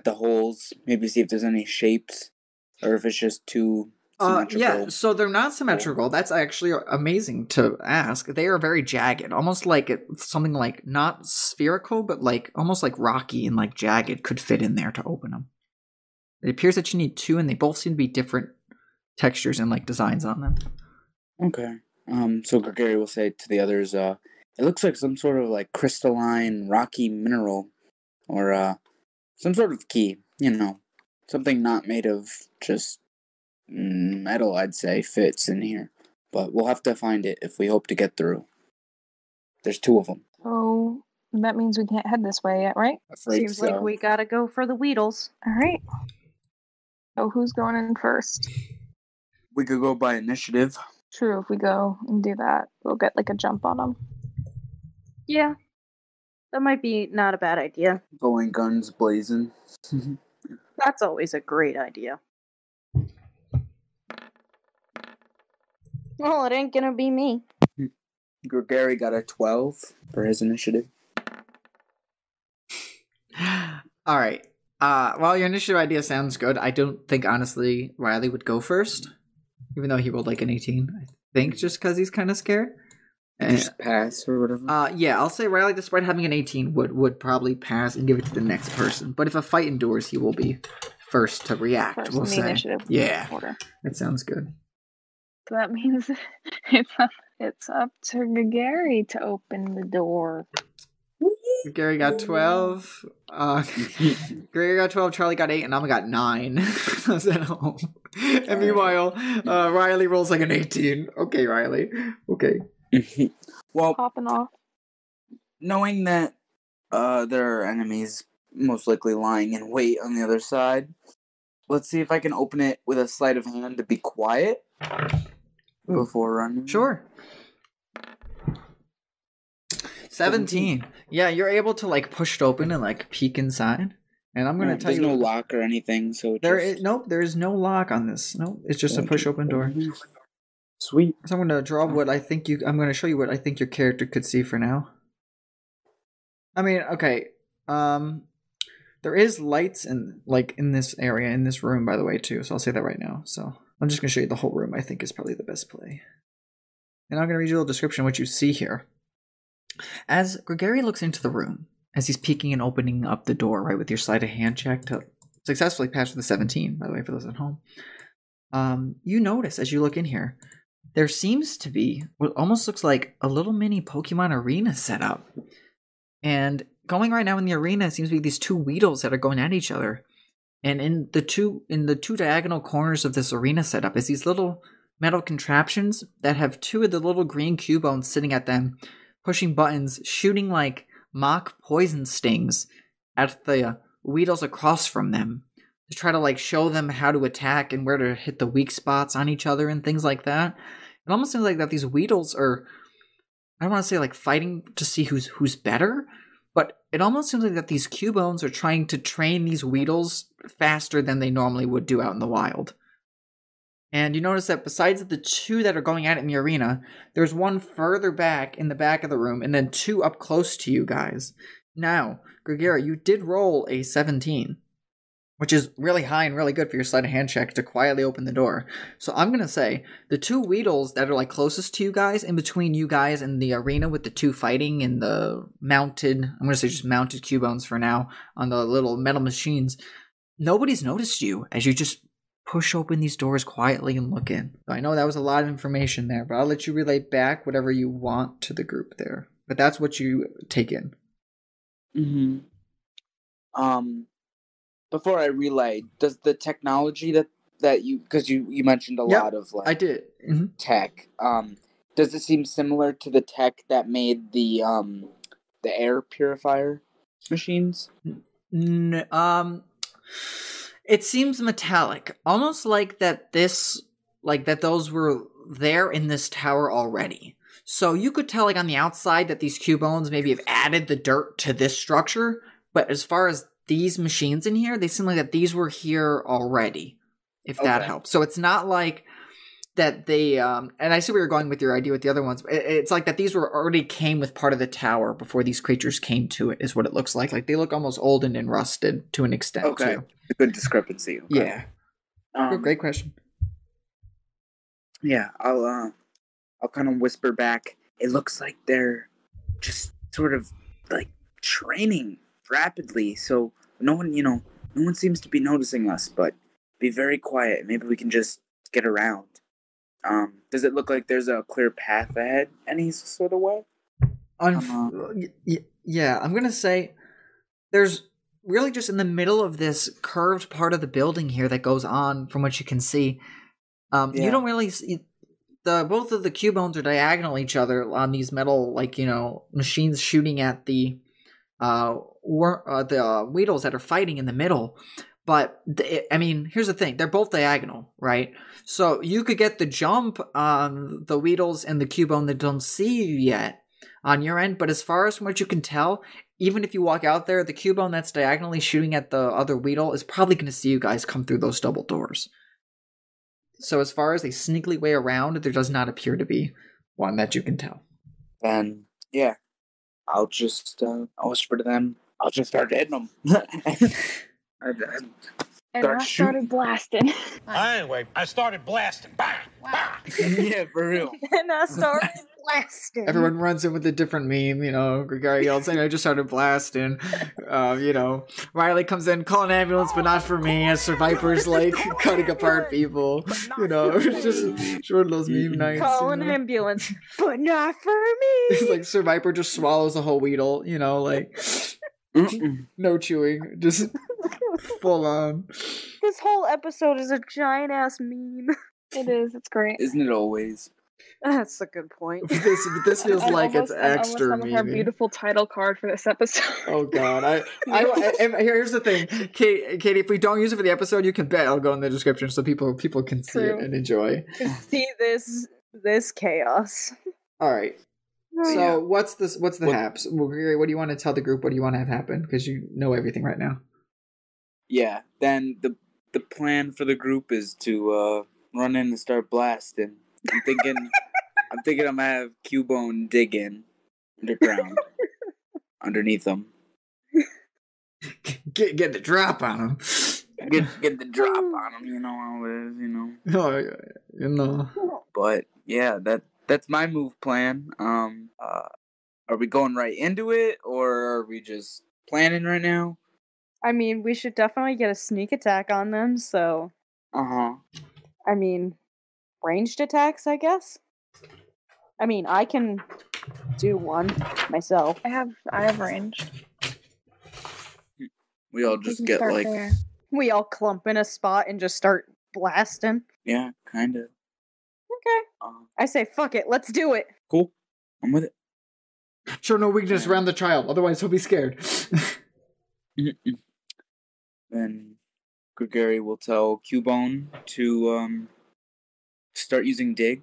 holes, maybe see if there's any shapes or if it's just too symmetrical. Yeah, so they're not symmetrical. That's actually amazing to ask. They are very jagged, almost something not spherical, but almost rocky and jagged could fit in there to open them. It appears that you need 2, and they both seem to be different textures and designs on them. Okay. So Gregory will say to the others, it looks like some sort of crystalline rocky mineral or some sort of key, something not made of just metal, I'd say, fits in here. But we'll have to find it if we hope to get through. There's 2 of them. So that means we can't head this way yet, right? Seems like we gotta go for the Weedles. All right. So who's going in first? We could go by initiative. True, if we go and do that, we'll get a jump on them. Yeah. That might be not a bad idea. Going guns blazing. That's always a great idea. Well, it ain't gonna be me. Gregory got a 12 for his initiative. All right. Well, your initiative idea sounds good. I don't think, honestly, Riley would go first. Even though he rolled an 18. think just because he's kind of scared. Just pass or whatever. Yeah, I'll say Riley, despite having an 18, would probably pass and give it to the next person. But if a fight endures, he will be first to react. First we'll in the say. initiative Yeah, order. that sounds good. So that means it's up to Gary to open the door. Gary got 12. Gary got 12, Charlie got 8, and Amma got 9. I was at home. And meanwhile, Riley rolls like an 18. Okay, Riley. Okay. Well, Popping off. knowing that there are enemies most likely lying in wait on the other side, let's see if I can open it with a sleight of hand to be quiet before running. Sure. 17. Yeah, you're able to like push it open and like peek inside. And I'm gonna tell you, there's no lock or anything, so there is no lock on this. No, it's just a push open door. Sweet. So I'm gonna draw what I think I'm gonna show you what I think your character could see for now. I mean, okay. There is lights in this area, in this room, by the way, too. So I'll say that right now. So I'm just gonna show you the whole room. I think is probably the best play. And I'm gonna read you a little description of what you see here. As Gregory looks into the room, as he's peeking and opening up the door, right, with your sleight of hand check to successfully pass with the 17, by the way, for those at home, you notice as you look in here, there seems to be what almost looks like a little mini Pokemon arena set up. And going right now in the arena seems to be these two Weedles that are going at each other. And in the two diagonal corners of this arena setup is these little metal contraptions that have two of the little green Cubones sitting at them, pushing buttons, shooting like mock poison stings at the Weedles across from them to try to like show them how to attack and where to hit the weak spots on each other and things like that. It almost seems like that these Weedles are, I don't want to say like fighting to see who's better, but it almost seems like that these Cubones are trying to train these Weedles faster than they normally would do out in the wild. And you notice that besides the two that are going at it in the arena, there's one further back in the back of the room, and then two up close to you guys. Now, Gregory, you did roll a 17, which is really high and really good for your sleight of hand check to quietly open the door. So I'm going to say the two Weedles that are like closest to you guys, in between you guys and the arena with the two fighting and the mounted, I'm going to say just mounted Cubones for now, on the little metal machines, nobody's noticed you as you just push open these doors quietly and look in. I know that was a lot of information there, but I'll let you relate back whatever you want to the group there. But that's what you take in. Mm-hmm. Before I relay, does the technology that you, because you mentioned a lot of like I did tech, does it seem similar to the tech that made the air purifier machines? It seems metallic, almost like that those were there in this tower already. So you could tell like on the outside that these Cubones maybe have added the dirt to this structure, but as far as these machines in here, they seem like that these were here already, if that helps. So it's not like that they, and I see where you're going with your idea with the other ones. It's like that these were already came with part of the tower before these creatures came to it, is what it looks like. Like they look almost old and rusted to an extent. Okay, too. A good discrepancy. Okay. Yeah, great question. Yeah, I'll kind of whisper back. It looks like they're just sort of like training rapidly, so no one seems to be noticing us. But be very quiet. Maybe we can just get around. Does it look like there's a clear path ahead any sort of way? Yeah, I'm going to say there's really just in the middle of this curved part of the building here that goes on from what you can see. You don't really see both of the Cubones are diagonal each other on these metal, machines shooting at the Weedles that are fighting in the middle. But, here's the thing. They're both diagonal, right? So you could get the jump on the Weedles and the Cubone that don't see you yet on your end. But as far as from what you can tell, even if you walk out there, the Cubone that's diagonally shooting at the other Weedle is probably going to see you guys come through those double doors. So as far as a sneaky way around, there does not appear to be one that you can tell. Then, yeah. I'll just I'll whisper to them. I'll just start hitting them. And I started blasting. Anyway, I started blasting. Bah, bah. Yeah, for real. And I started blasting. Everyone runs in with a different meme, you know. Gregory yells, I just started blasting. You know, Riley comes in, call an ambulance, but not for me, as Sir Viper's like cutting apart people. You know, just one of those meme nights. Call an ambulance, but not for me. It's like Sir Viper just swallows a whole Weedle, you know, like no chewing, just full on. This whole episode is a giant ass meme. It is. It's great. Isn't it always? That's a good point. This feels like it's extra meme. Our beautiful title card for this episode. Oh God, here's the thing, Katie. If we don't use it for the episode, you can bet I'll go in the description so people can see it and enjoy. See this chaos. All right. So what's the haps? What do you want to tell the group? What do you want to have happen? Because you know everything right now. Yeah. Then the plan for the group is to run in and start blasting. I'm thinking I'm gonna have Cubone dig in underground, underneath them. Get the drop on him. Get the drop on him. You know how it is. You know. Oh, you know. But yeah, that's my move plan. Are we going right into it, or are we just planning right now? I mean, we should definitely get a sneak attack on them, so... I mean, ranged attacks, I guess? I mean, I can do one myself. I have ranged. We all just get like... There. We all clump in a spot and just start blasting. Yeah, kind of. Okay. I say, fuck it, let's do it. Cool. I'm with it. Show no weakness around the child, otherwise he'll be scared. Then Gregory will tell Cubone to start using dig.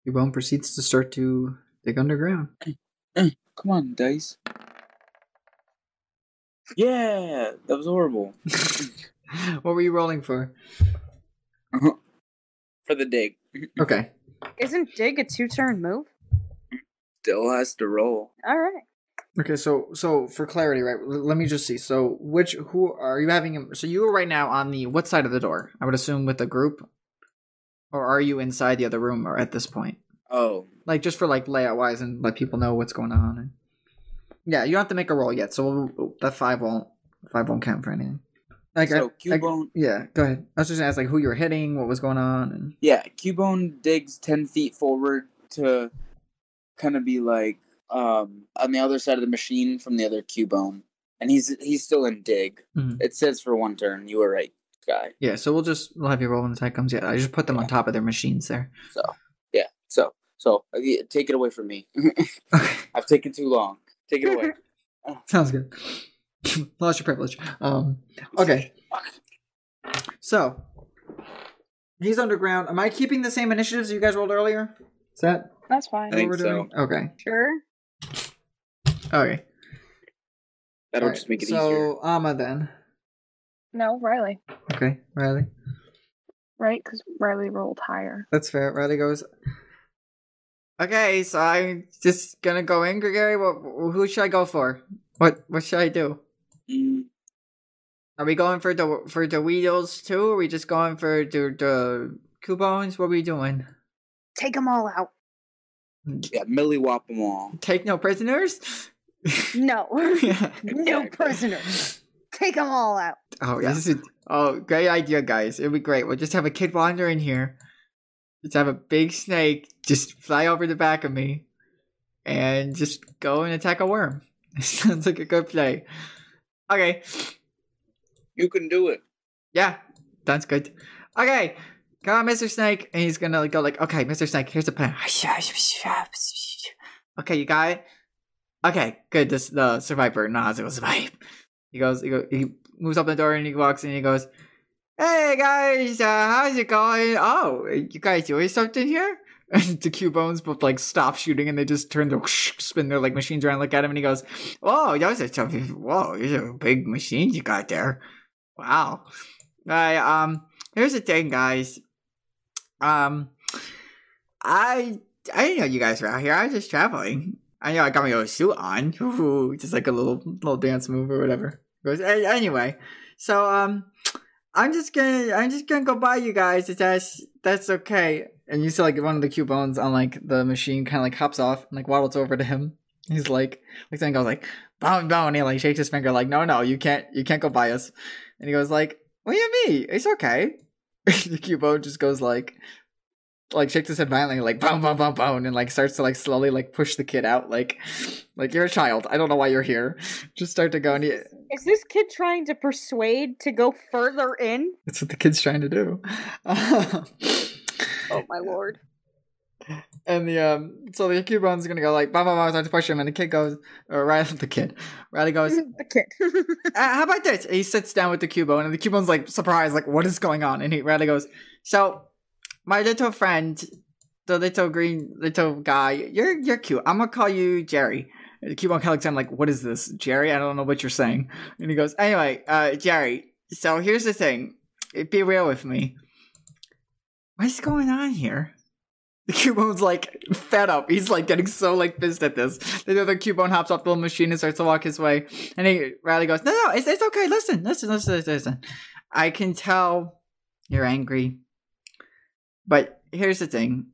Cubone proceeds to start to dig underground. Come on, dice. Yeah, that was horrible. What were you rolling for? For the dig. Okay. Isn't dig a 2-turn move? Still has to roll. Alright. Okay, so for clarity, right? Let me just see. So who are you having? So you are right now on what side of the door? I would assume with the group, or are you inside the other room or at this point? Oh, like just for like layout wise and let people know what's going on. And... yeah, you don't have to make a roll yet, so that 5 won't count for anything. Like so Cubone. Yeah, go ahead. I was just gonna ask like who you were hitting, what was going on, and yeah, Cubone digs 10 feet forward to kind of be like on the other side of the machine from the other Cubone, and he's still in dig. Mm-hmm. It says for 1 turn. You were right, guy. Yeah, so we'll have you roll when the time comes. Yeah, I just put them on top of their machines there. So yeah, so take it away from me. Okay. I've taken too long. Take it away. Sounds good. Lost your privilege. Okay. So he's underground. Am I keeping the same initiatives you guys rolled earlier? Is that? That's fine. I think so. Okay. Sure. Okay. That'll just make it easier. So Amma then. No, Riley. Okay, Riley. Right, because Riley rolled higher. That's fair. Riley goes. Okay, so I'm just gonna go in, Gregory. Who should I go for? What should I do? Are we going for the Weedles too? Or are we just going for the Cubones? What are we doing? Take them all out. Yeah, millywop them all. Take no prisoners? No. No prisoners. Take them all out. Oh, yeah. Great idea, guys. It'd be great. We'll just have a kid wander in here. Just have a big snake just fly over the back of me. And just go and attack a worm. Sounds like a good play. Okay. You can do it. Yeah, that's good. Okay. Come on, Mr. Snake. And he's gonna go like, okay, Mr. Snake, here's the plan. Okay, you got it? Okay, good. The survivor nods. He goes, survive. He moves up the door and he walks in and he goes, hey guys, how's it going? Oh, you guys doing something here? And the Cubones both like stop shooting and they just turn to spin their like machines around, look at him, and he goes, whoa, those are something. Whoa, these are big machines you got there. Wow. Here's the thing, guys. I didn't know you guys were out here. I was just traveling. I know I got my little suit on. Ooh, just like a little dance move or whatever. Anyway, so I'm just gonna go by you guys. If that's okay. And you see like one of the Cubones on like the machine kind of like hops off and like waddles over to him. He's like then goes like bone, and he like shakes his finger like no, you can't go by us. And he goes like, what do you mean? It's okay. The Cubone just goes like shakes his head violently like bone, and like starts to like slowly like push the kid out like you're a child. I don't know why you're here. Just start to go and is this kid trying to persuade to go further in? That's what the kid's trying to do. Oh my lord. And so the Cubone's gonna go like start to push him, and the kid goes, or Riley goes, the kid. How about this? And he sits down with the Cubone, and the Cubone's like surprised, like what is going on? And Riley goes, so my little friend, the little green little guy, you're cute. I'm gonna call you Jerry. And the Cubone kind of looks at him like, what is this, Jerry? I don't know what you're saying. And he goes, anyway, Jerry. So here's the thing. Be real with me. What's going on here? The Cubone's like fed up. He's like getting so like pissed at this. The other Cubone hops off the little machine and starts to walk his way. And Riley goes, no, it's okay. Listen. I can tell you're angry. But here's the thing.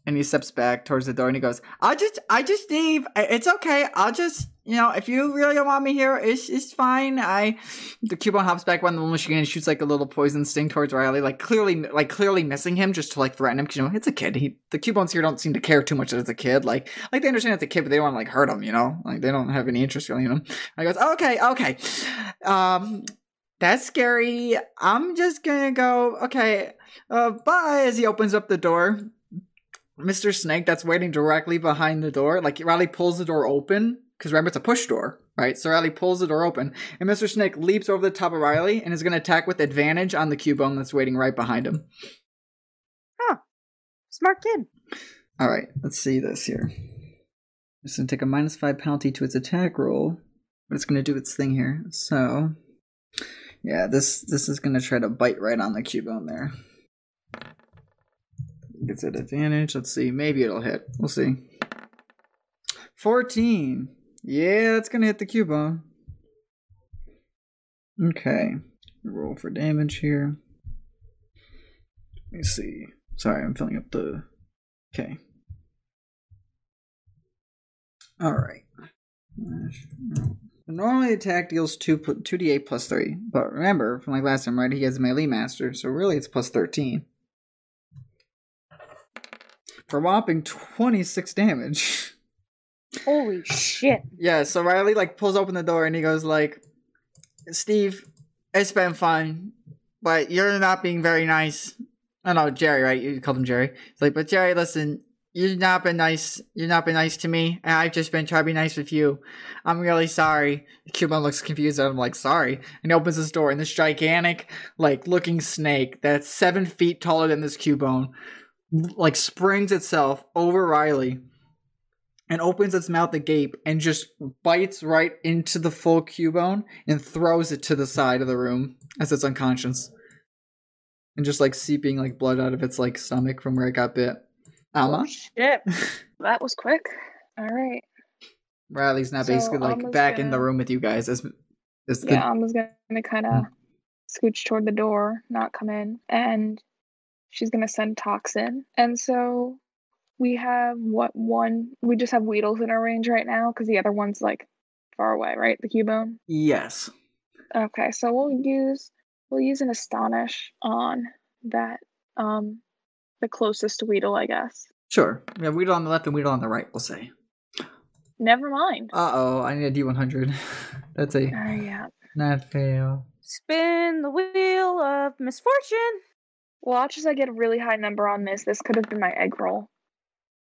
And he steps back towards the door and he goes, I just leave. It's okay. I'll just, if you really don't want me here, it's fine. The Cubone hops back on the machine and shoots like a little poison sting towards Riley, like clearly missing him just to like threaten him because it's a kid. The Cubones here don't seem to care too much that it's a kid. Like they understand it's a kid, but they don't want to like hurt him. Like they don't have any interest really in him. And he goes, okay. That's scary. I'm just gonna go. Okay. Bye. As he opens up the door. Mr. Snake that's waiting directly behind the door, like Riley pulls the door open, because remember it's a push door, right? So Riley pulls the door open, and Mr. Snake leaps over the top of Riley and is going to attack with advantage on the Cubone that's waiting right behind him. Huh. Smart kid. Alright, let's see this here. It's going to take a -5 penalty to its attack roll, but it's going to do its thing here. So, yeah, this is going to try to bite right on the Cubone there. Gets an advantage. Let's see. Maybe it'll hit. We'll see. 14. Yeah, that's going to hit the Cubone. Okay. Roll for damage here. Let me see. Sorry, I'm filling up the... Okay. Alright. Normally attack deals 2d8 plus 3. But remember, from like last time, right? He has melee master. So really it's plus 13. For whopping 26 damage. Holy shit. Yeah, so Riley like pulls open the door and he goes like, Steve, it's been fun, but you're not being very nice. Oh no, Jerry, right? You called him Jerry. It's like, but Jerry, listen, you've not been nice. You've not been nice to me, and I've just been trying to be nice with you. I'm really sorry. The Cubone looks confused and I'm like, sorry. And he opens his door and this gigantic, like looking snake that's 7 feet taller than this Cubone like springs itself over Riley and opens its mouth agape and just bites right into the full Cubone and throws it to the side of the room as it's unconscious. And just like seeping like blood out of its like stomach from where it got bit. Alma? Oh, shit. That was quick. Alright. Riley's now basically like back in the room with you guys Alma's gonna kinda scooch toward the door, not come in, and she's gonna send Toxin. And so we have we just have Weedles in our range right now because the other one's like far away, right? The Cubone? Yes. Okay, so we'll use an Astonish on that the closest Weedle, I guess. Sure. Yeah, Weedle on the left and Weedle on the right, we'll say. Never mind. I need a D100. That's a not fail. Spin the wheel of misfortune. Watch as I get a really high number on this. This could have been my egg roll.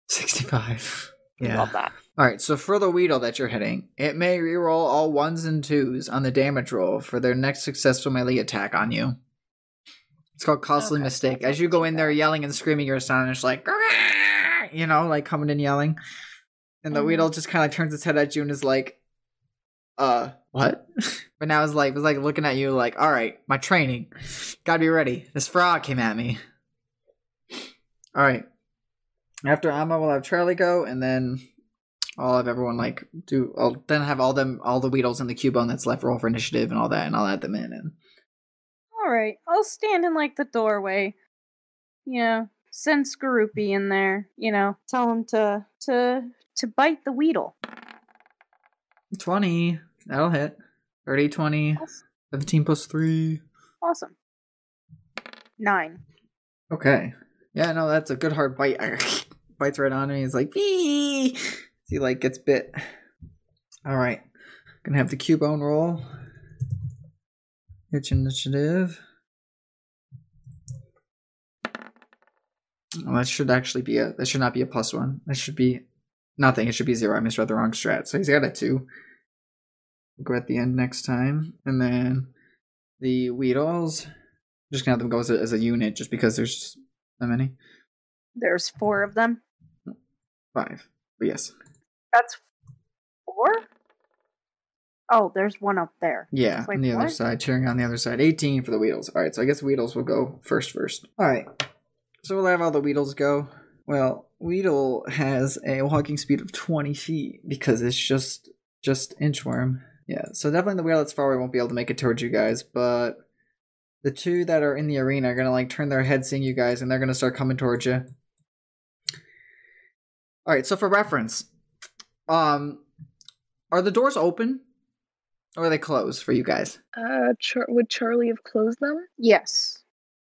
65. Yeah. Love that. Alright, so for the Weedle that you're hitting, it may reroll all 1s and 2s on the damage roll for their next successful melee attack on you. It's called Costly Mistake. As you go in there yelling and screaming, you're astonished, like, like coming in yelling. And the Weedle just kind of turns its head at you and is like, what? But now it's like looking at you like, alright, my training. Gotta be ready. This frog came at me. Alright. After Amma, we'll have Charlie go, and then I'll have everyone I'll then have all the Weedles and the Cubone that's left roll for initiative and all that, and I'll add them in. And Alright, I'll stand in like the doorway. Send Skorupi in there, tell him to bite the Weedle. 20. That'll hit. 30, 20. Awesome. 17 plus 3. Awesome. 9. Okay. Yeah, no, that's a good hard bite. Bites right on me. He's like, "Bee!" He like gets bit. Alright. Gonna have the Cubone roll. Hitch initiative. Well, that should not be a +1. That should be nothing. It should be 0. I misread the wrong strat. So he's got a 2. We'll go at the end next time. And then the Weedles. I'm just gonna have them go as a unit just because there's just that many. There's 4 of them. 5. But yes. That's 4? Oh, there's one up there. Yeah, like, on the what? other side, cheering on the other side. 18 for the Weedles. Alright, so I guess Weedles will go first. Alright. So we'll have all the Weedles go. Well, Weedle has a walking speed of 20 feet because it's just inchworm. Yeah, so definitely the Weedle that's far away won't be able to make it towards you guys, but the 2 that are in the arena are gonna like turn their head seeing you guys and they're gonna start coming towards you. Alright, so for reference, are the doors open? Or are they closed for you guys? Would Charlie have closed them? Yes.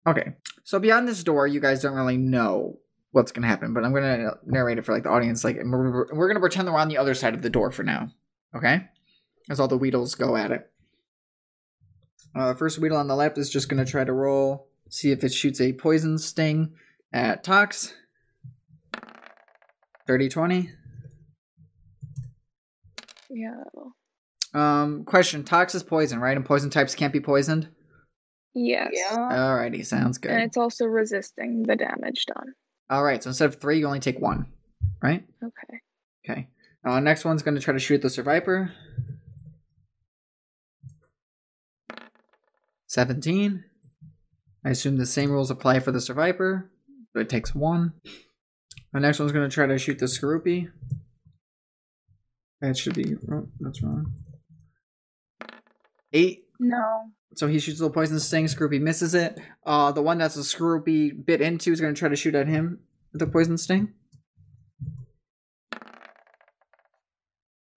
Okay. So beyond this door, you guys don't really know what's going to happen, but I'm going to narrate it for like the audience. Like, we're going to pretend that we're on the other side of the door for now. Okay? As all the Weedles go at it. First Weedle on the left is just going to try to roll, see if it shoots a poison sting at Tox. 30, 20. Yeah. Question. Tox is poison, right? And poison types can't be poisoned? Yes. Yeah. Alrighty, sounds good. And it's also resisting the damage done. Alright, so instead of 3, you only take 1, right? Okay. Okay. Next one's going to try to shoot the Survivor. 17. I assume the same rules apply for the Survivor, but it takes 1. The next one's going to try to shoot the Skorupi. That should be... Oh, that's wrong. 8. No. So he shoots a little poison sting. Skorupi misses it. The one that's a Skorupi bit into is going to try to shoot at him with a poison sting.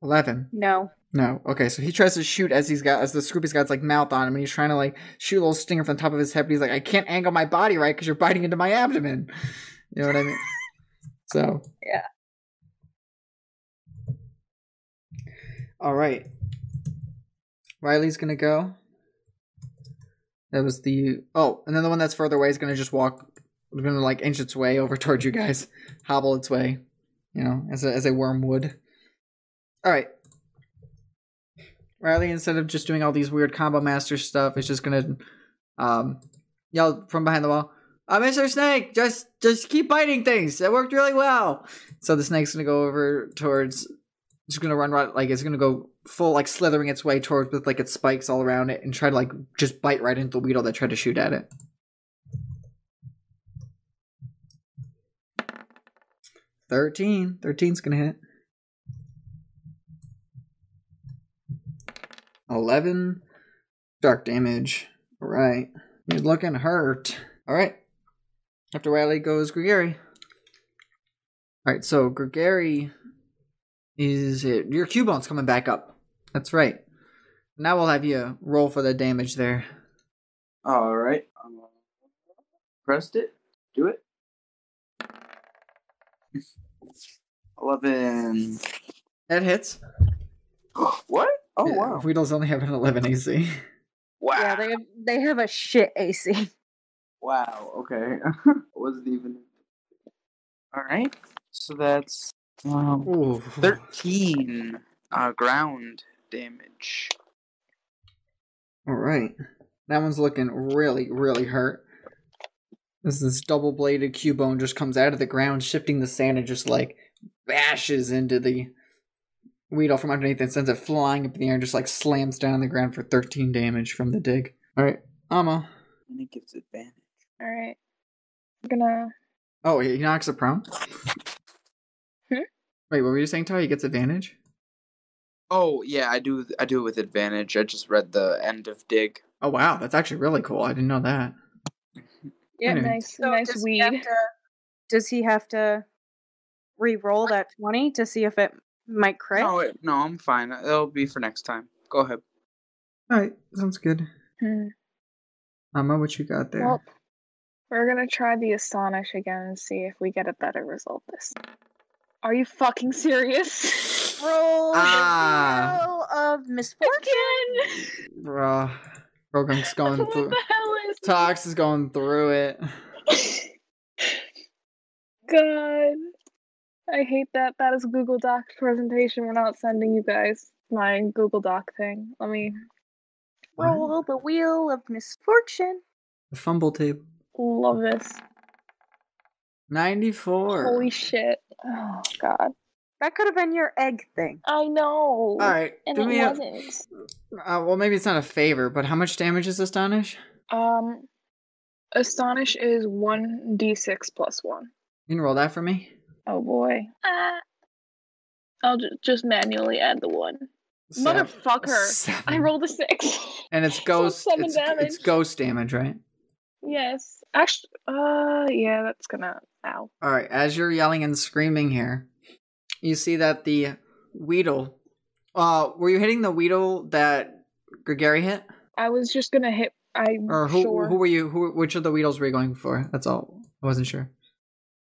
11. No. No. Okay, so he tries to shoot as the Skorupi's got its like mouth on him, and he's trying to like shoot a little stinger from the top of his head, but he's like, I can't angle my body right because you're biting into my abdomen. You know what I mean? So. Yeah. All right. Riley's gonna go. That was the... Oh, and then the one that's further away is gonna just walk... It's gonna like inch its way over towards you guys. Hobble its way. You know, as a worm would. Alright. Riley, instead of just doing all these weird combo master stuff, is just gonna yell from behind the wall, Mr. Snake, just keep biting things. It worked really well. So the snake's gonna go over towards... It's gonna run right, like it's gonna go full, like slithering its way towards with like its spikes all around it and try to like just bite right into the Weedle that tried to shoot at it. 13. 13's gonna hit. 11. Dark damage. Alright. You're looking hurt. Alright. After Riley goes Grigari. Alright, so Grigari... Is it your Cubone's coming back up? That's right. Now we'll have you roll for the damage there. All right. Pressed it. Do it. 11. That hits. What? Oh Yeah, wow. Weedles only have an 11 AC. Wow. Yeah, they have a shit AC. Wow. Okay. Wasn't even. All right. So that's Ooh. 13 ground damage. All right. That one's looking really, really hurt. This double-bladed Cubone just comes out of the ground, shifting the sand, and just like bashes into the Weedle from underneath and sends it flying up in the air and just like slams down on the ground for 13 damage from the dig. All right, Amma. And it gives advantage. All right. I'm gonna. Oh, he knocks it prone. Hmm? Wait, what were you saying, Ty? He gets advantage? Oh yeah, I do it with advantage. I just read the end of dig. Oh wow, that's actually really cool. I didn't know that. Yeah, Anyway. Nice weed. Does he have to re-roll that 20 to see if it might crit? No, I'm fine. It'll be for next time. Go ahead. All right, sounds good. Hmm. Mama, what you got there? Well, we're gonna try the Astonish again and see if we get a better result this time. Are you fucking serious? Roll the Ah. wheel of misfortune. Again? Bruh. Rogunk's going What through. the hell is Tox is going through it. God. I hate that. That is a Google Doc presentation. We're not sending you guys my Google Doc thing. Let me Roll the wheel of misfortune. The fumble table. love this. 94. Holy shit. Oh, God. That could have been your egg thing. I know. All right. And do it me wasn't. well, maybe it's not a favor, but how much damage is Astonish? Astonish is 1d6 plus 1. You can roll that for me. Oh boy. I'll just manually add the 1. Motherfucker. 7. I rolled a 6. And it's ghost. So 7 damage. It's ghost damage, right? Yes. Actually, yeah, that's gonna. Ow. All right. As you're yelling and screaming here, you see that the Weedle. Were you hitting the Weedle that Gregory hit? I was just gonna hit. Or who were you? Which of the Weedles were you going for? That's all. I wasn't sure.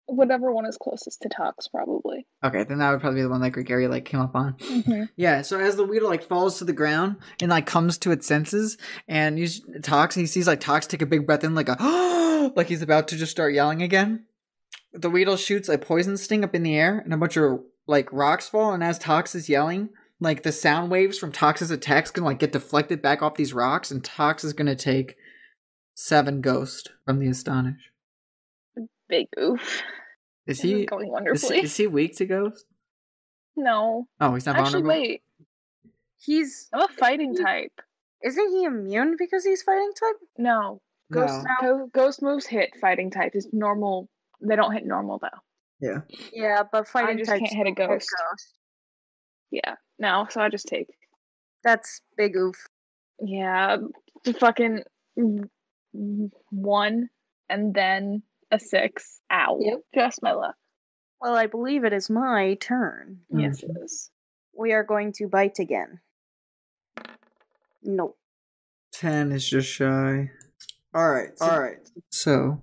Whatever one is closest to Tox, probably. Okay, then that would probably be the one that Gregory came up on. Mm-hmm. Yeah, so as the Weedle falls to the ground and comes to its senses and Tox, he sees Tox take a big breath in like he's about to just start yelling again. The Weedle shoots a poison sting up in the air and a bunch of rocks fall, and as Tox is yelling, the sound waves from Tox's attacks can get deflected back off these rocks, and Tox is gonna take 7 ghost from the Astonish. Big oof. Is he going wonderfully? Is he weak to ghost? No. Oh, he's not Actually, vulnerable? wait. I'm a fighting type. Isn't he immune because he's fighting type? No. Ghost moves hit fighting type. Is normal. They don't hit normal though. Yeah. Yeah, but fighting I just types can't hit a don't ghost. Yeah. No, so I just take. That's big oof. Yeah. The fucking 1 and then a 6. Ow. Yep. Just my luck. Well, I believe it is my turn. Yes, it is. We are going to bite again. No. 10 is just shy. Alright. So,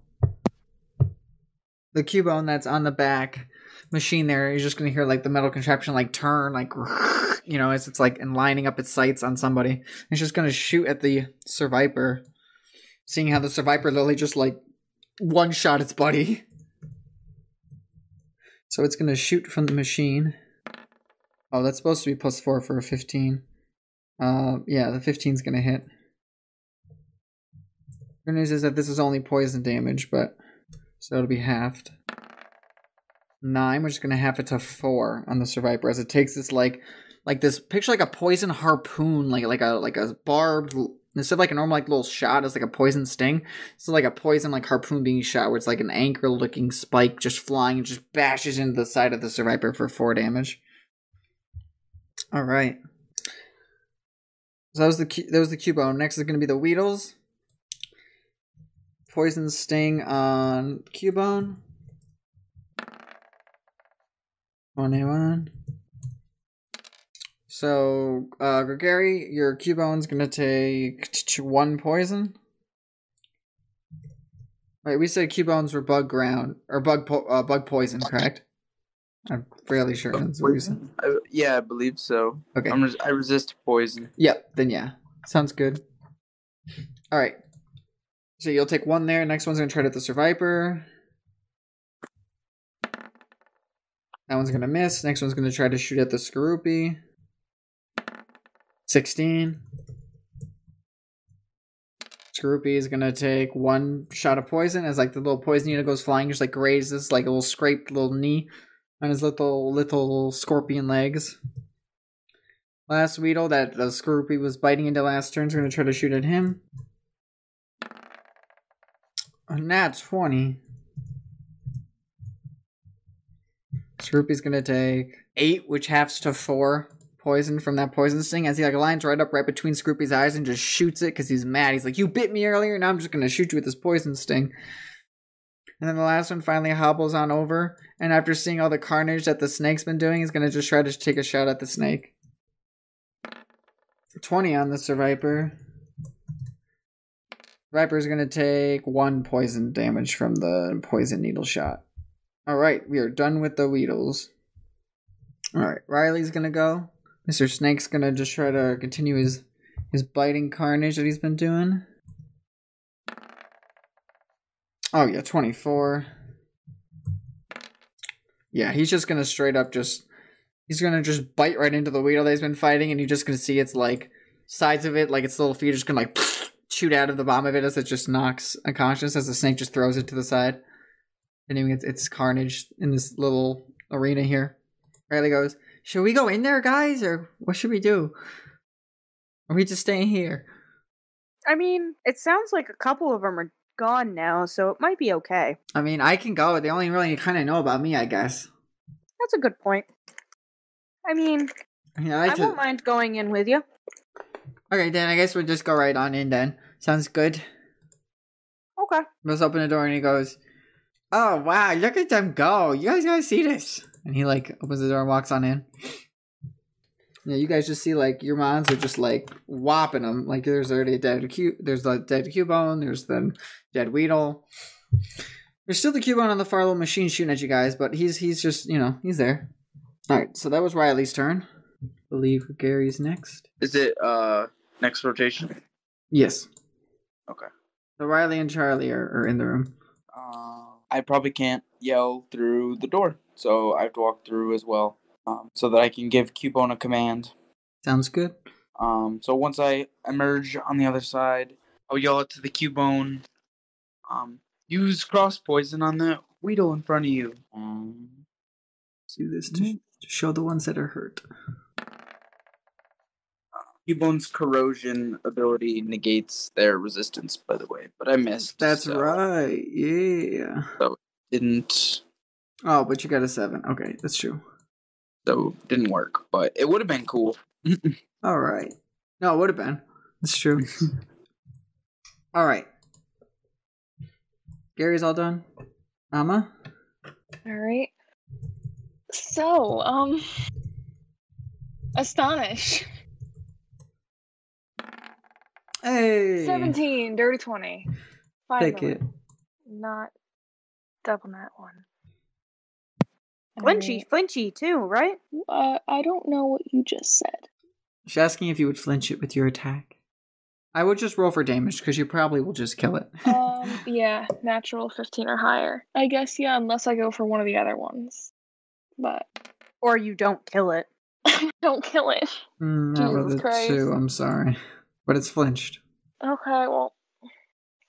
the Cubone that's on the back machine there, you're just going to hear the metal contraption turn, as it's and lining up its sights on somebody. It's just going to shoot at the Survivor, seeing how the Survivor literally just one-shot its buddy. So it's going to shoot from the machine. Oh, that's supposed to be +4 for a 15. Yeah, the 15's going to hit. Good news is that this is only poison damage, so it'll be halved. 9, we're just going to half it to 4 on the Survivor as it takes this this picture a poison harpoon, like a barbed, instead of a normal little shot, it's a poison sting. So a poison harpoon being shot where it's an anchor looking spike just flying and just bashes into the side of the Survivor for 4 damage. All right. So that was the Cubone. Next is going to be the Weedles. Poison sting on Cubone. 21. So, Gregory, your Cubone's gonna take 1 poison. Wait, we said Cubones were bug poison, correct? I'm fairly sure that's what we said. Yeah, I believe so. Okay. I resist poison. Yep, then yeah. Sounds good. Alright. So you'll take 1 there. Next one's gonna try to hit the Survivor. That one's gonna miss. Next one's gonna try to shoot at the Skorupi. 16. Skorupi is gonna take 1 shot of poison as the little poison unit goes flying, just grazes a little scraped little knee on his little scorpion legs. Last Weedle that the Skorupi was biting into last turn is gonna try to shoot at him. A nat 20. Skorupi's gonna take 8, which halves to 4 poison from that poison sting as he like lines right up right between Scroopy's eyes and just shoots it because he's mad. He's like, you bit me earlier, now I'm just gonna shoot you with this poison sting. And then the last one finally hobbles on over, and after seeing all the carnage that the snake's been doing, he's gonna just try to take a shot at the snake. 20 on the Sir Viper. Viper's gonna take 1 poison damage from the poison needle shot. Alright, we are done with the Weedles. Alright, Riley's gonna go. Mr. Snake's gonna just try to continue his biting carnage that he's been doing. Oh yeah, 24. Yeah, he's just gonna straight up he's gonna just bite right into the Weedle that he's been fighting, and you're just gonna see its like sides of it, like its little feet are just gonna like shoot out of the bottom of it as it just knocks unconscious as the snake just throws it to the side. Continuing its carnage in this little arena here. Riley goes, should we go in there, guys, or what should we do? Or are we just staying here? I mean, it sounds like a couple of them are gone now, so it might be okay. I mean, I can go. They only really kind of know about me, I guess. That's a good point. I mean, Yeah, I won't mind going in with you. Okay, then I guess we'll just go right on in then. Sounds good. Okay. Let's open the door and he goes, oh, wow, look at them go. You guys gotta see this. And he, like, opens the door and walks on in. Yeah, you guys just see, like, your mons are just, like, whopping them. Like, there's already a dead there's the dead Cubone, there's the dead Weedle. There's still the Cubone on the far little machine shooting at you guys, but he's just, you know, he's there. Alright, so that was Riley's turn. I believe Gary's next. Is it next rotation? Yes. Okay. So Riley and Charlie are in the room. I probably can't yell through the door, so I have to walk through as well, so that I can give Cubone a command. Sounds good. So once I emerge on the other side, I'll yell out to the Cubone, use cross poison on the Weedle in front of you. Do this to show the ones that are hurt. Cubone's corrosion ability negates their resistance, by the way, but I missed. That's right, yeah. So didn't. Oh, but you got a 7. Okay, that's true. So didn't work, but it would have been cool. All right. No, it would have been. That's true. All right. Gary's all done. Amma? All right. So, Astonish. Hey! 17, dirty 20. Take it. Not double that one. Flinchy too, right? I don't know what you just said. She's asking if you would flinch it with your attack. I would just roll for damage, because you probably will just kill it. Yeah, natural 15 or higher. I guess, yeah, unless I go for one of the other ones. But. Or you don't kill it. Don't kill it. Not with Jesus a Christ. 2, I'm sorry. But it's flinched. Okay, well.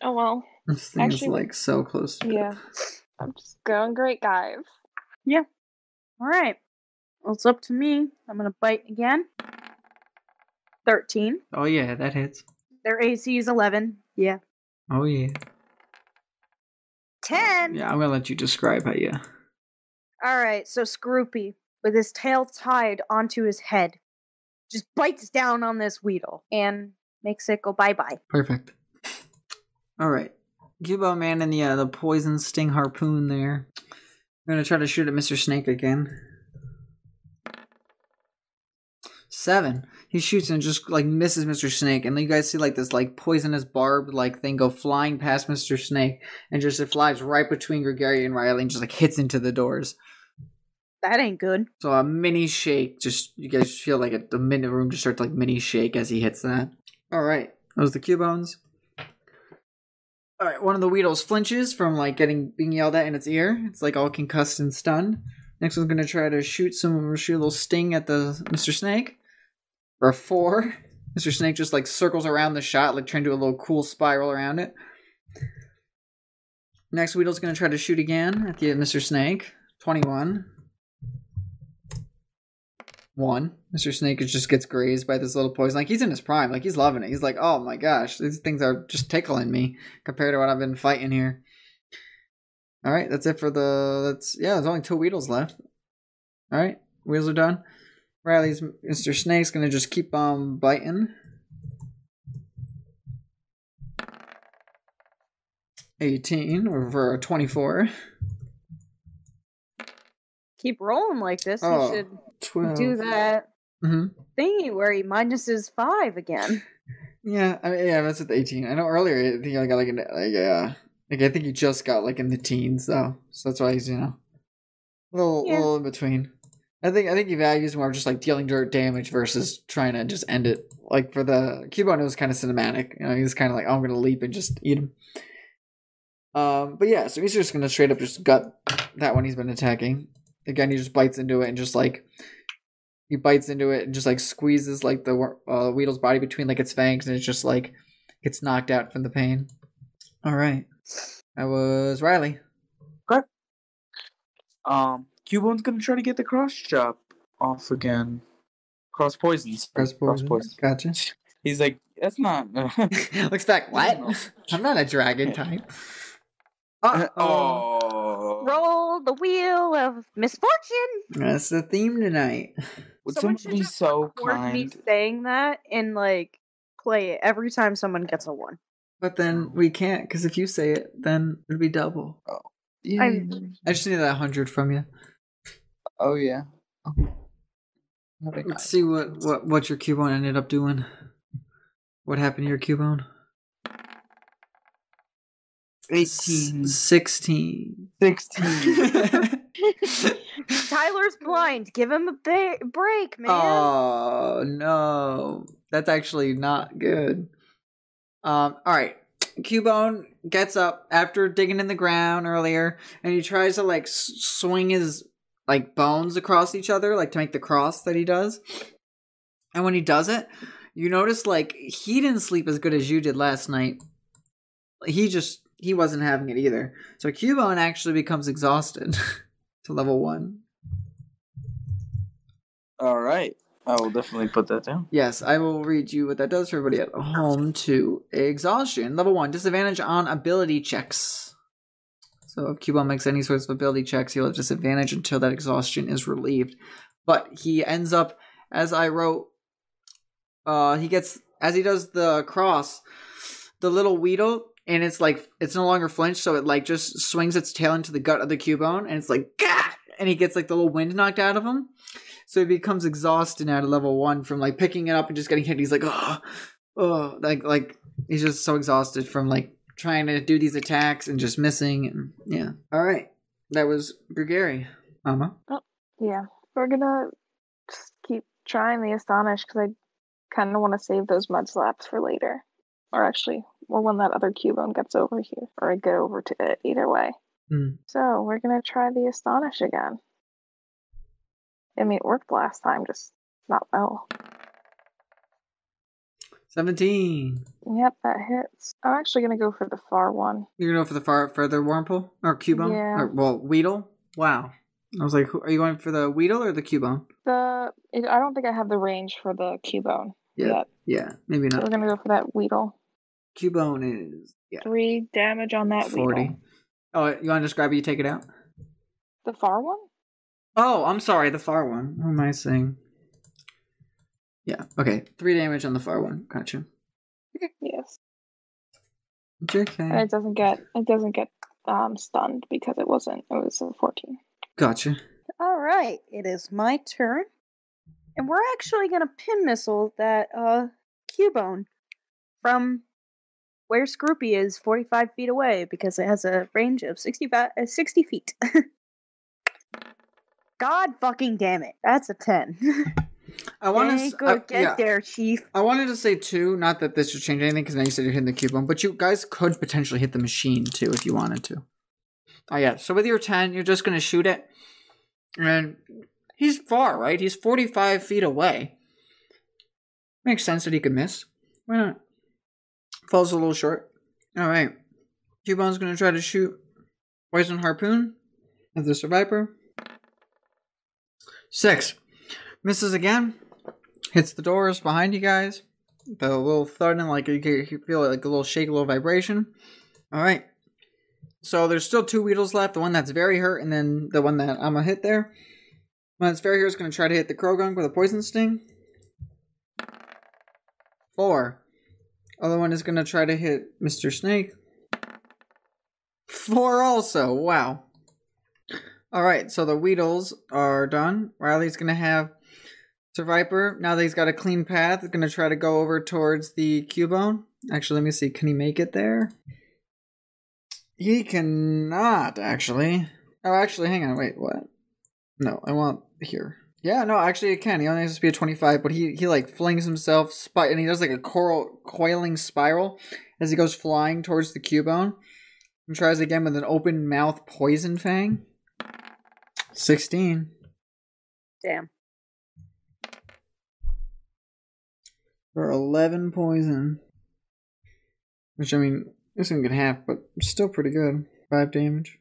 Oh well. This thing is like so close to Yeah. I'm just going great, guys. Yeah. Alright. Well, it's up to me. I'm gonna bite again. 13. Oh yeah, that hits. Their AC is 11. Yeah. Oh yeah. 10! Yeah, I'm gonna let you describe how you... Alright, so Scroopy, with his tail tied onto his head, just bites down on this Weedle and makes it go bye-bye. Perfect. Alright. Cubone Man and the poison sting harpoon there. I'm gonna try to shoot at Mr. Snake again. 7. He shoots and just like misses Mr. Snake, and then you guys see like this like poisonous barbed like thing go flying past Mr. Snake, and just it flies right between Gregory and Riley and just like hits into the doors. That ain't good. So a mini shake, just you guys feel like the minute room just starts like mini shake as he hits that. Alright, those are the Cubones. Alright, one of the Weedles flinches from like being yelled at in its ear. It's like all concussed and stunned. Next one's gonna try to shoot a little sting at the Mr. Snake. For a 4. Mr. Snake just like circles around the shot, like trying to do a little cool spiral around it. Next Weedle's gonna try to shoot again at the Mr. Snake. 21. 1. Mr. Snake just gets grazed by this little poison. Like, he's in his prime. Like, he's loving it. He's like, oh my gosh, these things are just tickling me compared to what I've been fighting here. Alright, that's it for there's only 2 Weedles left. Alright, Weedles are done. Riley's Mr. Snake's gonna just keep on biting. 18 over 24. Keep rolling like this. Oh, You should 12. do that Mm-hmm. thingy where he minuses 5 again. Yeah, I mean, yeah, that's with 18. I know earlier I think I got like I think he just got like in the teens though, so that's why he's a little in between. I think he values more of just like dealing dirt damage versus trying to just end it. Like for the Cubone, it was kind of cinematic. He was kind of like, oh, I'm gonna leap and just eat him. But yeah, so he's just gonna straight up just gut that one he's been attacking. Again, he just bites into it and just like he bites into it and just like squeezes like the Weedle's body between like its fangs, and it's just like gets knocked out from the pain. All right, that was Riley. Okay. Cubone's gonna try to get the cross chop off again. Cross poisons. Cross poison. Gotcha. He's like, that's not. Looks back. What? I'm not a dragon type. Oh. Roll the wheel of misfortune. That's the theme tonight. Would Someone someone be should just so record me kind? saying that and like play it every time someone gets a 1. But then we can't, because if you say it, then it'll be double. Yeah. I just need that 100 from you. Oh yeah. Let's see what your Cubone ended up doing. What happened to your Cubone? 18. 16. 16. Tyler's blind. Give him a break, man. Oh no, that's actually not good. All right. Cubone gets up after digging in the ground earlier, and he tries to like swing his like bones across each other, like to make the cross that he does. And when he does it, you notice like he didn't sleep as good as you did last night. He wasn't having it either. So Cubone actually becomes exhausted to level 1. All right. I will definitely put that down. Yes, I will read you what that does for everybody at home too. Exhaustion. Level 1. Disadvantage on ability checks. So if Cubone makes any sorts of ability checks, he'll have disadvantage until that exhaustion is relieved. But he ends up, as I wrote, he does the cross, the little Weedle, and it's no longer flinched, so it like just swings its tail into the gut of the Cubone, and it's like, gah! And he gets like the little wind knocked out of him. So he becomes exhausted now to level 1 from like picking it up and just getting hit. He's like, like he's just so exhausted from like trying to do these attacks and just missing. And yeah. All right. That was Brugary. Mama? Oh, yeah. We're gonna just keep trying the Astonish because I kind of want to save those mud slaps for later. Or when that other Cubone gets over here. Or I get over to it, either way. So we're gonna try the Astonish again. I mean, it worked last time, just not well. 17. Yep, that hits. I'm actually gonna go for the far one. You're gonna go for the further Wurmple? Or Cubone? Yeah. Weedle? Wow. I was like, are you going for the Weedle or the Cubone? I don't think I have the range for the Cubone yet. Yeah, maybe not. So we're gonna go for that Weedle. Cubone is 3 damage on that 40. Weedle. Oh, you want to just grab it, you take it out? The far one? Oh, I'm sorry, the far one. What am I saying? Yeah, okay. 3 damage on the far one. Gotcha. Yes. Okay. And it doesn't get stunned because it was a 14. Gotcha. All right, it is my turn. And we're actually going to pin missile that Cubone from where Scroopy is 45 feet away because it has a range of 60 feet. God fucking damn it. That's a 10. I want to get there, Chief. I wanted to say too, not that this should change anything because now you said you're hitting the Cubone, but you guys could potentially hit the machine too if you wanted to. Oh yeah, so with your 10, you're just going to shoot it. And he's far, right? He's 45 feet away. Makes sense that he could miss. Why not? Falls a little short. Alright. Cubone's going to try to shoot Poison Harpoon as the survivor. 6. Misses again. Hits the doors behind you guys. The little thud and like you feel like a little shake, a little vibration. Alright. So there's still 2 Weedles left. The one that's very hurt and then the one that I'm going to hit there. Lance Fair here is going to try to hit the Krogunk with a poison sting. 4. Other one is going to try to hit Mr. Snake. 4 also. Wow. Alright, so the Weedles are done. Riley's going to have Sir Viper. Now that he's got a clean path, he's going to try to go over towards the Cubone. Actually, let me see. Can he make it there? He cannot, actually. Oh, actually, hang on. Wait, what? No, I want here. Yeah, no, actually it can. He only has to be a 25, but he like flings himself, and he does like a coiling spiral as he goes flying towards the Cubone. And tries again with an open mouth poison fang. 16. Damn. For 11 poison. Which, I mean, this one can half, but still pretty good. 5 damage.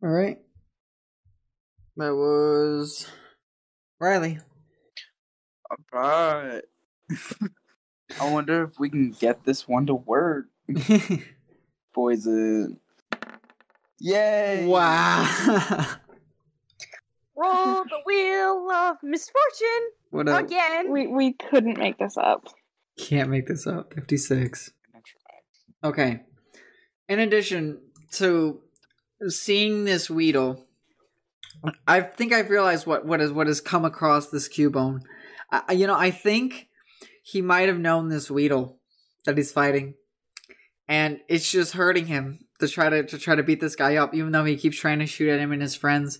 Alright. That was Riley. Alright. I wonder if we can get this one to work. Poison. Yay! Wow. Roll the wheel of misfortune What up? again. We couldn't make this up. Can't make this up. 56. Okay. In addition to seeing this Weedle, I think I've realized what has come across this Cubone. I think he might have known this Weedle that he's fighting, and it's just hurting him to try to beat this guy up, even though he keeps trying to shoot at him and his friends.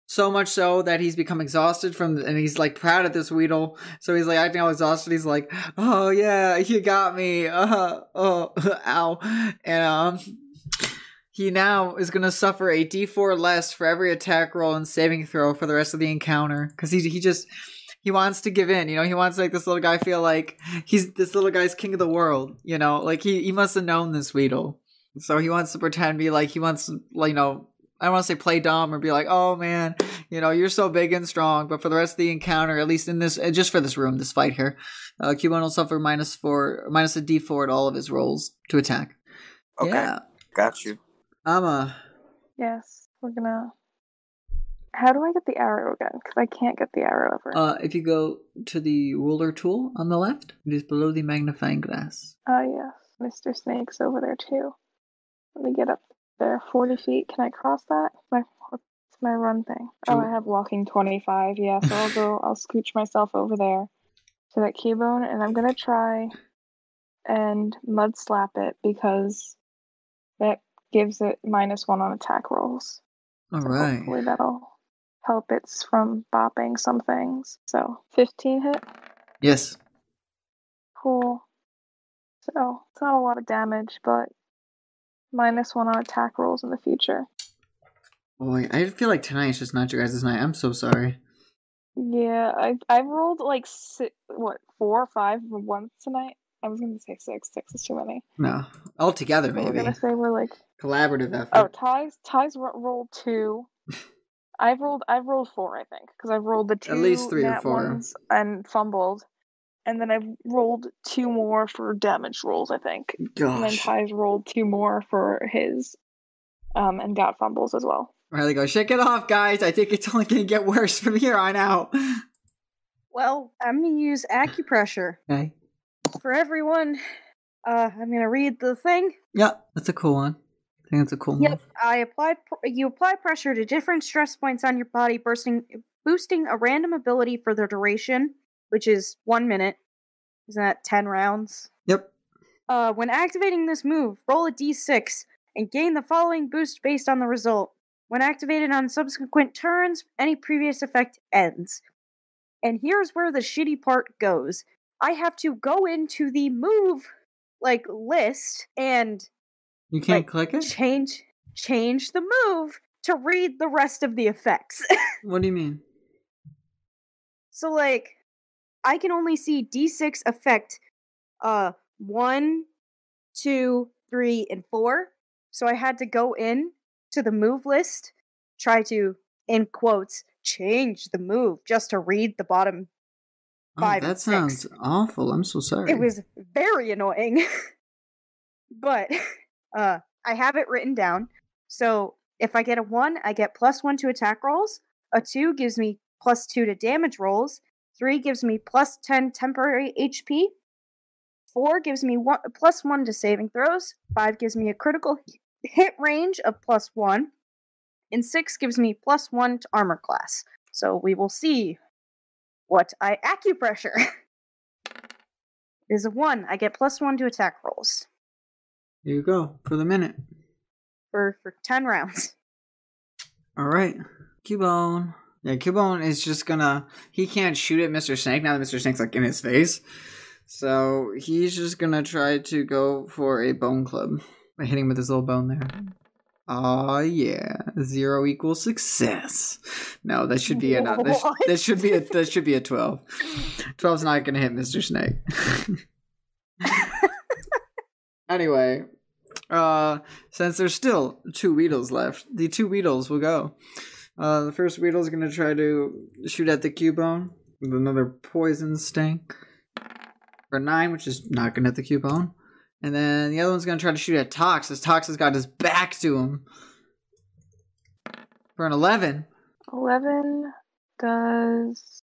So much so that he's become exhausted and he's like proud of this Weedle. So he's like acting all exhausted. He's like, "Oh yeah, you got me. Ow." And he now is gonna suffer a D4 less for every attack roll and saving throw for the rest of the encounter, because he wants to give in. He wants to make this little guy feel like this little guy's king of the world. Like he must have known this Weedle, so he wants to pretend be like he wants to, I don't want to say play dumb or be like, "Oh man, you're so big and strong." But for the rest of the encounter, at least in this, just for this room, this fight here, Cubone will suffer minus a D4 at all of his rolls to attack. Okay, yeah. Got you. Yes, we're gonna. How do I get the arrow again? Because I can't get the arrow over. If you go to the ruler tool on the left, it is below the magnifying glass. Yes, Mr. Snake's over there too. Let me get up there. 40 feet. Can I cross that? What's my run thing? Oh, I have walking 25. Yeah, so I'll scooch myself over there to that Cubone, and I'm gonna try and mud slap it because that gives it -1 on attack rolls. All so right. Hopefully that'll help it from bopping some things. So 15 hit. Yes. Cool. So it's not a lot of damage, but -1 on attack rolls in the future. Boy, I feel like tonight's just not your guys' night. I'm so sorry. Yeah, I've rolled like 4 or 5 once tonight. I was gonna say 6. 6 is too many. No, all together maybe. We're gonna say we're like collaborative effort. Oh, Ty's rolled 2. I've rolled 4, I think, because I've rolled the 2 at least 3 or 4 ones and fumbled, and then I've rolled 2 more for damage rolls, I think. Gosh. And then Ty's rolled 2 more for his, and got fumbles as well. Riley goes, "Shake it off, guys. I think it's only gonna get worse from here on out." Well, I'm gonna use acupressure. Okay. For everyone, I'm gonna read the thing. Yep, that's a cool one. I think that's a cool Yep, one. you apply pressure to different stress points on your body, boosting a random ability for the duration, which is 1 minute. Isn't that 10 rounds? Yep. When activating this move, roll a d6 and gain the following boost based on the result. When activated on subsequent turns, any previous effect ends. And here's where the shitty part goes. I have to go into the move list and you can't click it? Change the move to read the rest of the effects. What do you mean? So I can only see D6 effect 1, 2, 3, and 4. So I had to go in to the move list, try to, in quotes, change the move just to read the bottom 5 that and 6. sounds awful. I'm so sorry. It was very annoying. But I have it written down. So if I get a 1, I get +1 to attack rolls. A 2 gives me +2 to damage rolls. 3 gives me +10 temporary HP. 4 gives me +1 to saving throws. 5 gives me a critical hit range of +1. And 6 gives me +1 to armor class. So we will see what I acupressure. It is a 1. I get +1 to attack rolls. Here you go, for the minute. For 10 rounds. Alright. Cubone. Yeah, Cubone is just gonna... He can't shoot at Mr. Snake now that Mr. Snake's like in his face. So he's just gonna try to go for a bone club by hitting with his little bone there. Oh yeah, 0 equals success. No, that should be that should be a 12. 12's not gonna hit Mr. Snake. Anyway, since there's still 2 Weedles left, the 2 Weedles will go. The first Weedle is gonna try to shoot at the Cubone with another poison sting for 9, which is not gonna hit the Cubone. And then the other one's going to try to shoot at Tox, as Tox has got his back to him. For an 11. 11 does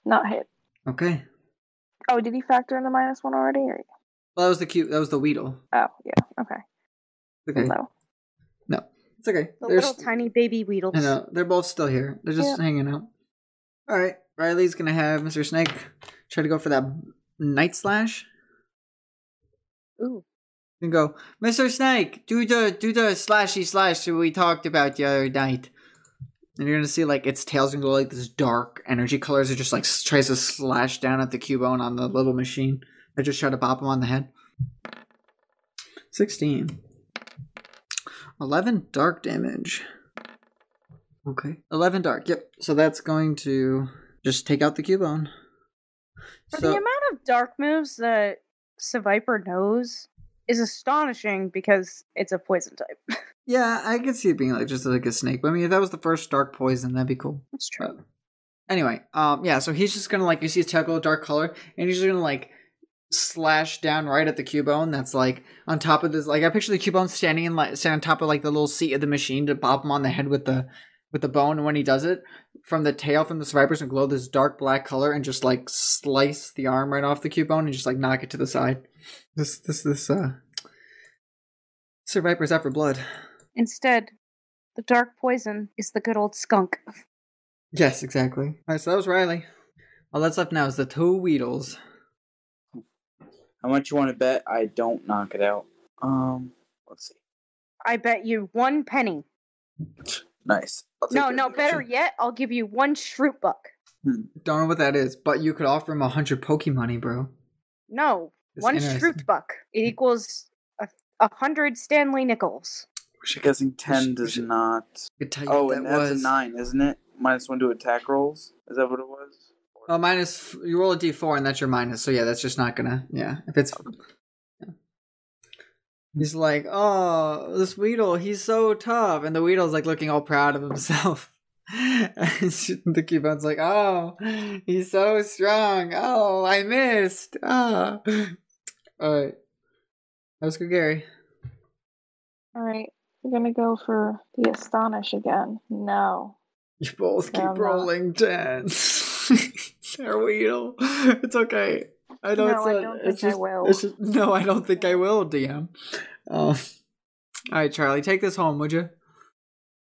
not hit. Okay. Oh, did he factor in the -1 already? Or... Well, that was the Weedle. Oh, yeah. Okay. Okay. No. It's okay. The little tiny baby Weedles. I know. They're both still here. They're just hanging out. Alright. Riley's going to have Mr. Snake try to go for that Night Slash. Ooh. You can go, Mr. Snake, do the slashy slash that we talked about the other night. And you're gonna see like its tail's gonna go like this dark energy colors. It just like tries to slash down at the Cubone on the little machine. I just try to bop him on the head. 16. 11 dark damage. Okay. 11 dark, yep. So that's going to just take out the Cubone. For the amount of dark moves that Seviper knows is astonishing because it's a poison type. Yeah, I could see it being like just like a snake. But I mean, if that was the first dark poison, that'd be cool. That's true. Anyway, yeah, so he's just gonna like, you see his tail go dark color, and he's just gonna like slash down right at the Cubone that's like on top of this. Like I picture the Cubone standing on top of like the little seat of the machine to pop him on the head with the bone, and when he does it, from the tail from the Survivor's gonna glow this dark black color and just like slice the arm right off the Cubone and just like knock it to the side. This Survivor's out for blood. Instead, the dark poison is the good old skunk. Yes, exactly. Alright, so that was Riley. All that's left now is the 2 Weedles. How much you want to bet I don't knock it out? Let's see. I bet you 1 penny. Nice. No, better yet, I'll give you 1 Shroot Buck. Don't know what that is, but you could offer him 100 Pokemoney, bro. No, 1 Shroot Buck. It equals 100 Stanley Nickels. We're guessing 10 does not. Oh, and that's a 9, isn't it? -1 to attack rolls? Is that what it was? Oh, minus, you roll a d4 and that's your minus, so yeah, that's just not gonna, yeah. If it's, yeah. He's like, oh, this Weedle, he's so tough, and the Weedle's like looking all proud of himself. And the Cubone's like, oh, he's so strong, oh, I missed, oh. Alright. That was good, Gary. Alright, we're gonna go for the Astonish again. No. You both keep rolling 10s. There, Weedle. It's okay. I know no, I don't think I will. No, I don't think I will, DM. Alright, Charlie, take this home, would you?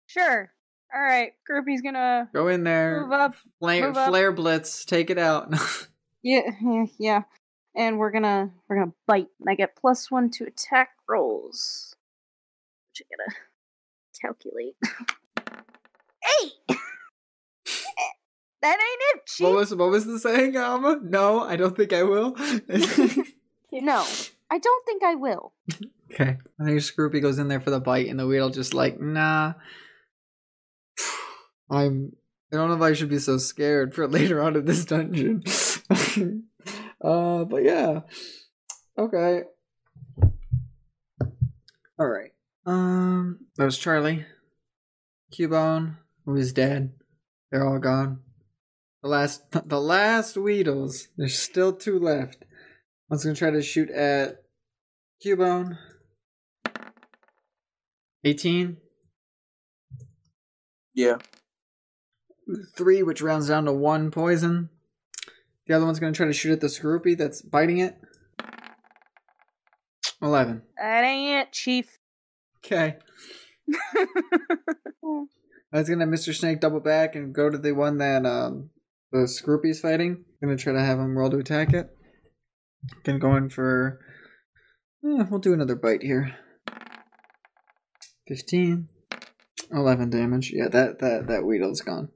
Sure. Alright, Groupie's gonna go in there. Move up. Flare Blitz, take it out. Yeah. And we're gonna bite. And I get +1 to attack rolls. Which I gotta calculate. 8! That ain't it, Chief. What was the saying, Alma? No, I don't think I will. No, I don't think I will. Okay. I think Scroopy goes in there for the bite, and the Weedle just like, nah. I don't know if I should be so scared for later on in this dungeon. But yeah. Okay. Alright. That was Charlie. Cubone, who is dead. They're all gone. The last Weedles. There's still 2 left. One's gonna try to shoot at Cubone. 18. Yeah. 3, which rounds down to 1 poison. The other one's going to try to shoot at the Scroopy that's biting it. 11. That ain't it, Chief. Okay. I was going to have Mr. Snake double back and go to the one that the Scroopy's fighting. Going to try to have him roll to attack it. Then going for... we'll do another bite here. 15. 11 damage. Yeah, that Weedle's gone.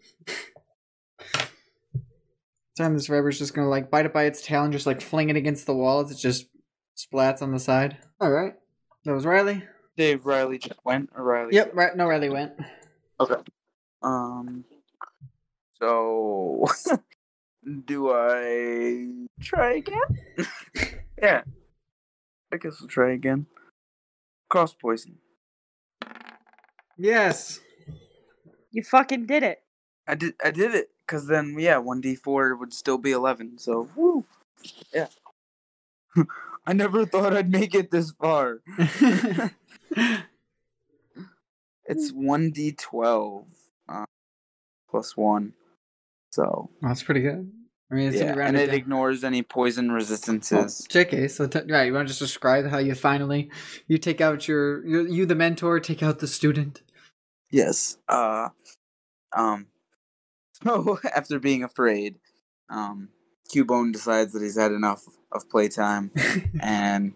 Time this Forever's just gonna like bite it by its tail and just like fling it against the wall as it just splats on the side. Alright. That was Riley. Dave, Riley just went, or Riley? Yep, right. No, Riley went. Okay. So do I try again? Yeah. I guess we'll try again. Cross poison. Yes. You fucking did it. I did it, because then, 1d4 would still be 11, so, woo! Yeah. I never thought I'd make it this far. It's 1d12 plus 1, so... That's pretty good. I mean, it's and it ignores any poison resistances. Okay, so right, you want to just describe how you finally... You take out you the mentor, take out the student? Yes. So, after being afraid, Cubone decides that he's had enough of playtime and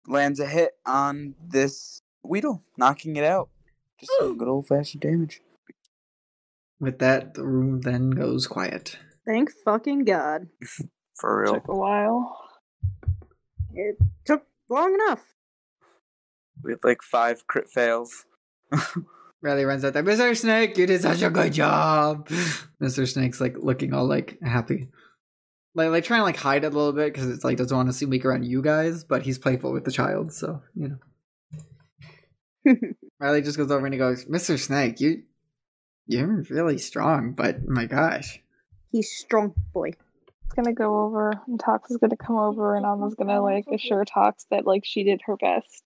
lands a hit on this Weedle, knocking it out. Just some good old-fashioned damage. With that, the room then goes quiet. Thank fucking God. For real. Took a while. It took long enough. We had like 5 crit fails. Riley runs out there. Mr. Snake, you did such a good job. Mr. Snake's like looking all like happy. Like trying to like hide it a little bit because it's like doesn't want to seem weak around you guys, but he's playful with the child, so you know. Riley just goes over and he goes, Mr. Snake, you're really strong, but my gosh. He's strong, boy. It's gonna go over, and Tox is gonna come over, and Alma's gonna like assure Tox that like she did her best.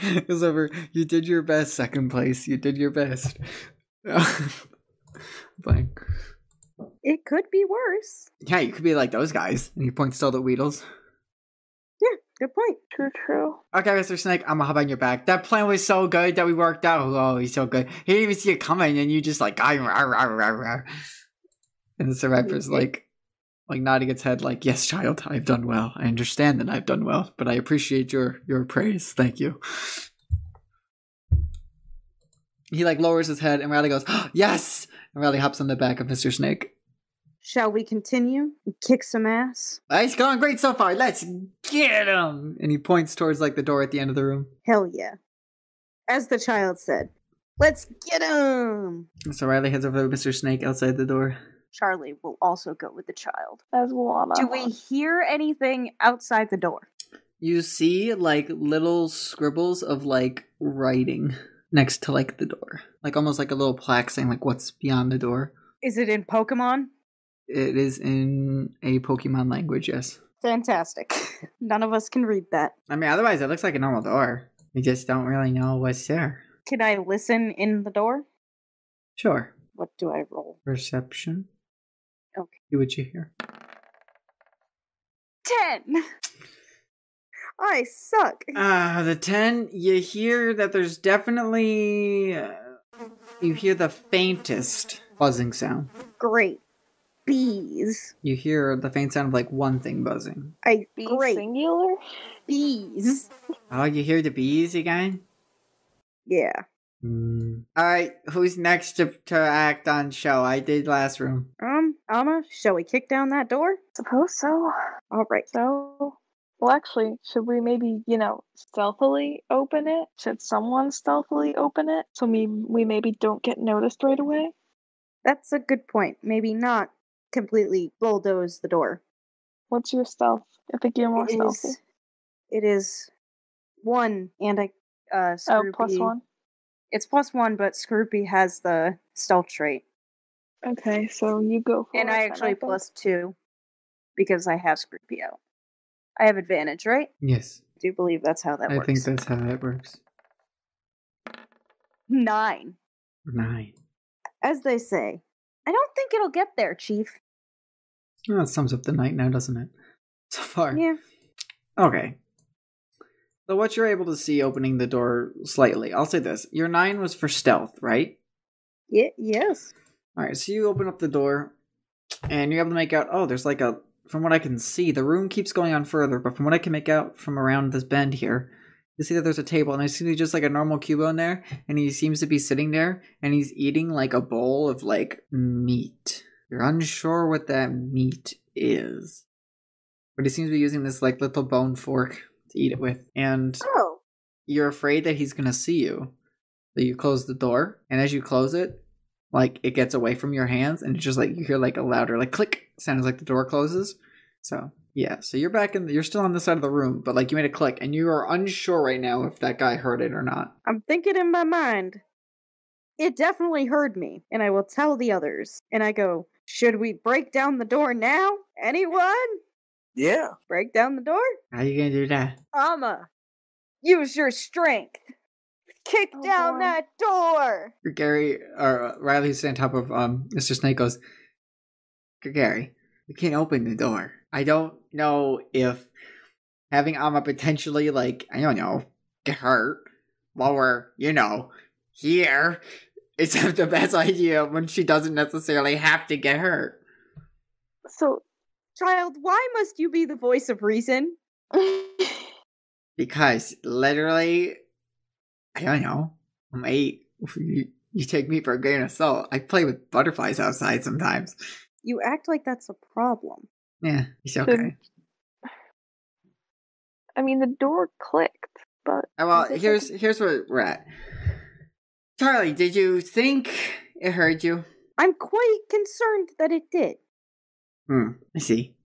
It was over. You did your best, second place. You did your best. Fine. It could be worse. Yeah, you could be like those guys. And he points to all the Weedles. Yeah, good point. True. Okay, Mr. Snake, I'm gonna hop on your back. That plan was so good that we worked out. Oh, he's so good. He didn't even see it coming, and you just like, and the survivor's like nodding its head like, yes, child, I've done well. I understand that I've done well, but I appreciate your praise. Thank you. He like lowers his head and Riley goes, oh, yes! And Riley hops on the back of Mr. Snake. Shall we continue and kick some ass? It's going great so far. Let's get him! And he points towards like the door at the end of the room. Hell yeah. As the child said, let's get him! So Riley heads over to Mr. Snake outside the door. Charlie will also go with the child. As will Alma. Do we hear anything outside the door? You see like little scribbles of like writing next to like the door. Like almost like a little plaque saying like what's beyond the door. Is it in Pokemon? It is in a Pokemon language, yes. Fantastic. None of us can read that. I mean, otherwise it looks like a normal door. We just don't really know what's there. Can I listen in the door? Sure. What do I roll? Perception. Okay. See what you hear. 10! I suck. The 10, you hear that there's definitely... you hear the faintest buzzing sound. Great. Bees. You hear the faint sound of like one thing buzzing. Great. Singular? Bees. Oh, you hear the bees again? Yeah. Alright, who's next to act on show? I did last room. Alma, shall we kick down that door? Suppose so. Alright. So, well, actually, should we maybe, stealthily open it? Should someone stealthily open it so we maybe don't get noticed right away? That's a good point. Maybe not completely bulldoze the door. What's your stealth? I think you're more stealthy. It is 1, and Scroopy... plus 1? It's +1, but Scroopy has the stealth trait. Okay, so you go for it. And I actually +2, because I have Scroopy out. I have advantage, right? Yes. I do believe that's how that works. I think that's how that works. 9. 9. As they say, I don't think it'll get there, Chief. Oh, that sums up the night now, doesn't it? So far. Yeah. Okay. So what you're able to see opening the door slightly, I'll say this. Your 9 was for stealth, right? Yes. Alright, so you open up the door, and you're able to make out, there's like from what I can see, the room keeps going on further, but from what I can make out from around this bend here, you see that there's a table, and I see just like a normal cubone there, and he seems to be sitting there, and he's eating like a bowl of like meat. You're unsure what that meat is. But he seems to be using this like little bone fork to eat it with. And you're afraid that he's gonna see you. So you close the door, and as you close it, like it gets away from your hands, and it's just like you hear like a louder like click sound as like the door closes. So yeah, so you're back you're still on this side of the room, but like you made a click, and you are unsure right now if that guy heard it or not. I'm thinking in my mind, it definitely heard me, and I will tell the others. And I go, should we break down the door now? Anyone? Yeah. Break down the door? How are you gonna do that? Amma, use your strength. Kick down that door. Gary, or Riley's on top of Mr. Snake goes, Gary, we can't open the door. I don't know if having Amma potentially, like, I don't know, get hurt while we're, here, is the best idea when she doesn't necessarily have to get hurt. So, child, why must you be the voice of reason? Because literally, I don't know, I'm 8. You take me for a grain of salt. I play with butterflies outside sometimes. You act like that's a problem. Yeah, it's okay. I mean, the door clicked, but... Well, here's where we're at. Charlie, did you think it heard you? I'm quite concerned that it did. I see.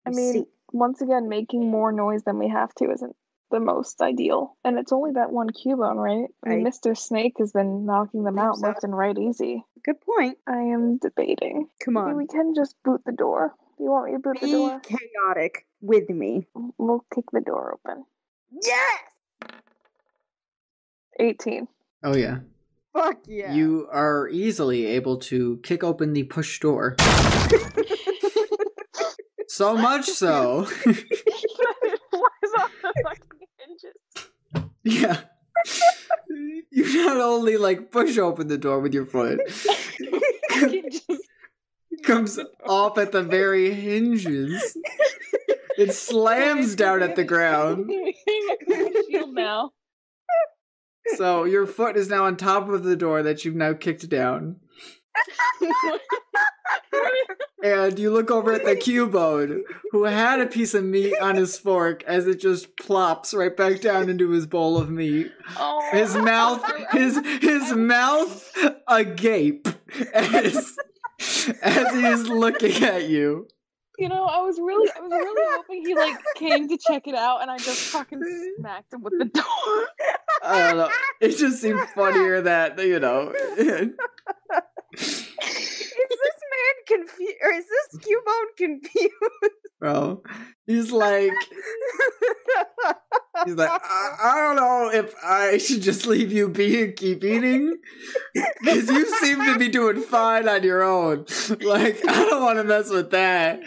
I mean, once again, making more noise than we have to isn't the most ideal. And it's only that one cubone, right? I mean, Mr. Snake has been knocking them out left and right easy. Good point. I am debating. Come on. Maybe we can just boot the door. Do you want me to boot the door? Be chaotic with me. We'll kick the door open. Yes! 18. Oh, yeah. Fuck yeah. You are easily able to kick open the push door. So much so. It flies off the fucking hinges. Yeah. You not only like push open the door with your foot, comes off at the very hinges. It slams down at the ground. Shield now. So your foot is now on top of the door that you've now kicked down. And you look over at the cubone, who had a piece of meat on his fork as it just plops right back down into his bowl of meat. Oh. His mouth agape as he is looking at you. I was really hoping he came to check it out, and I just fucking smacked him with the door. I don't know. It just seemed funnier that Is this man confused, or is this cubone confused? Bro, he's like, I don't know if I should just leave you be and keep eating, because you seem to be doing fine on your own. Like, I don't want to mess with that,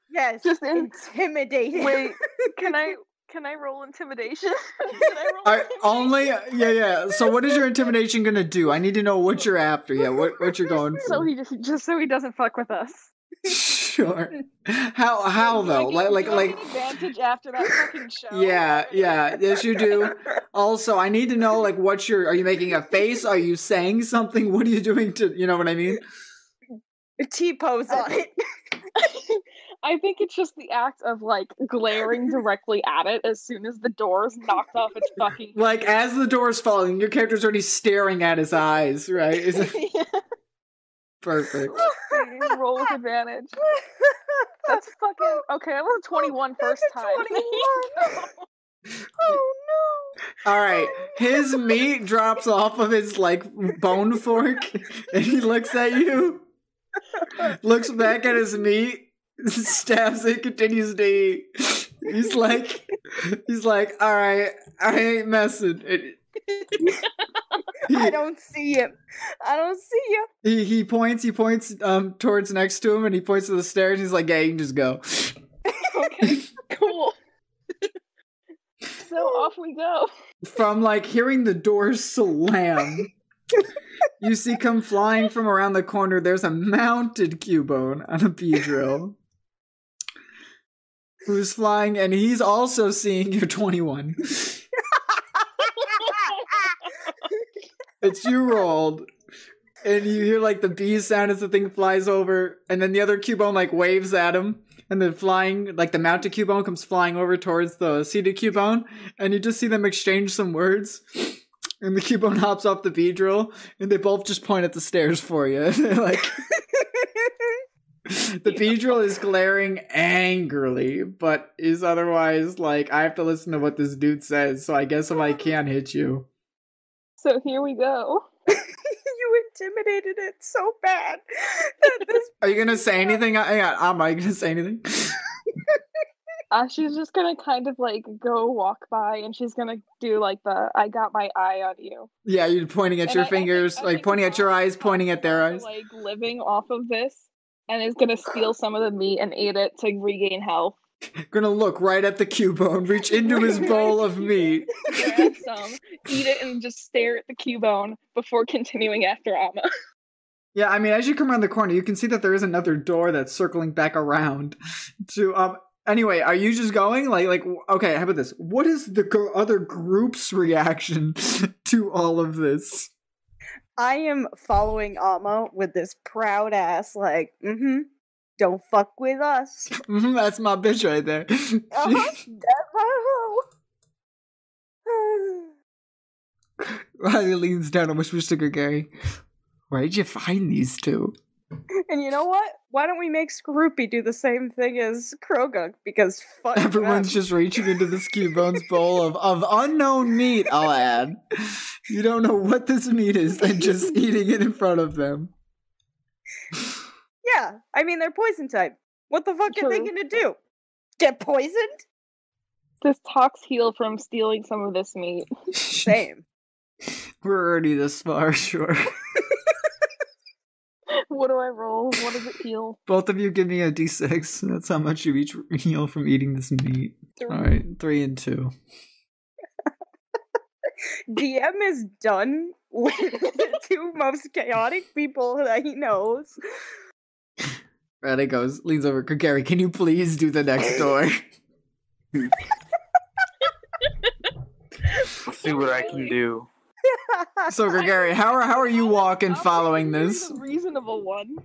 Yes, just intimidating. Wait, can I roll intimidation? Yeah. So what is your intimidation gonna do? I need to know what you're after. Yeah, what you're going for. So so he doesn't fuck with us. Sure. How though? Like advantage after that fucking show. Yeah. Yes, you do. Also, I need to know are you making a face? Are you saying something? What are you doing to, you know what I mean? T-pose on it. I think it's just the act of glaring directly at it as soon as the door's knocked off its fucking. As the door's falling, your character's already staring at his eyes, right? Yeah. Perfect. Roll with advantage. That's fucking okay. That was a 21 first time. 21. Oh no! All right, his meat drops off of his bone fork, and he looks at you, looks back at his meat. Stabs it, continues to eat. He's like, all right, I ain't messing. I don't see him. I don't see him. He points towards next to him, and he points to the stairs. He's like, "Yeah, you can just go." Okay, cool. So off we go. From like hearing the door slam, you see come flying from around the corner. There's a mounted Cubone on a Beedrill who's flying, and he's also seeing your 21. It's you rolled, and you hear like the bee sound as the thing flies over, and then the other Cubone like waves at him, and then flying, like the mounted Cubone comes flying over towards the seated Cubone, and you just see them exchange some words, and the Cubone hops off the Beedrill, and they both just point at the stairs for you. Like, the Beedrill is glaring angrily, but is otherwise like, I have to listen to what this dude says, so I guess if I can hit you. So here we go. You intimidated it so bad. Are you gonna say anything? Hang on, are you gonna say anything? She's just gonna kind of like go walk by, and she's gonna do like the "I got my eye on you." Yeah, you're pointing at your fingers, I like think pointing at your eyes, pointing at their eyes. Like living off of this, and is gonna steal some of the meat and eat it to regain health. Gonna look right at the Cubone, reach into his bowl of meat. Grab some, eat it, and just stare at the Cubone before continuing after Amma. Yeah, I mean, as you come around the corner, you can see that there is another door that's circling back around. To anyway, are you just going? Like, okay, how about this? What is the other group's reaction to all of this? I am following Amma with this proud ass, like, don't fuck with us. That's my bitch right there. That's my hoe. Riley leans down and whispers to Gary, "Where'd you find these two?" And you know what? Why don't we make Scroopy do the same thing as Krogunk? Because fuck everyone's just reaching into this Cubone's bowl of unknown meat, I'll add. You don't know what this meat is, and just eating it in front of them. Yeah, I mean, they're poison type. What the fuck are they gonna do? Get poisoned? Does Tox heal from stealing some of this meat? Same. We're already this far, sure. What do I roll? What does it heal? Both of you give me a d6. That's how much you each heal from eating this meat. 3. Alright, 3 and 2. DM is done with the two most chaotic people that he knows. Riley leans over. Gary, can you please do the next door? Let's see what I can do. So, Gary, how are you walking following this? Reasonable one.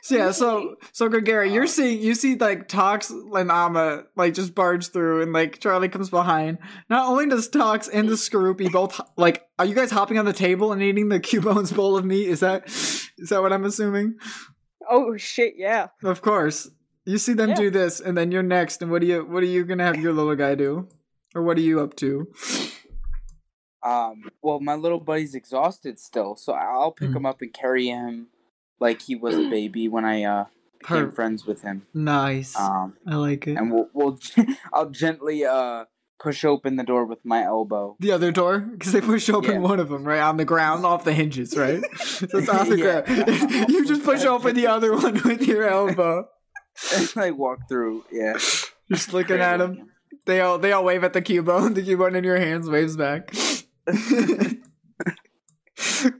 So Gary, you see like Tox and Amma like just barge through, and like Charlie comes behind. Not only does Tox and the Skorupi both like, are you guys hopping on the table and eating the Cubone's bowl of meat? Is that what I'm assuming? Oh shit, yeah. Of course. You see them do this, and then you're next, and what are you gonna have your little guy do? Or what are you up to? Well, my little buddy's exhausted still, so I'll pick him up and carry him like he was a baby when I became friends with him. Nice. I like it. And I'll gently push open the door with my elbow. The other door? Because they push open one of them, right? On the ground, off the hinges, right? So it's off the ground. You just push open the other one with your elbow. And I walk through, yeah. Just looking at him. They all wave at the Cubone. The Cubone in your hands waves back.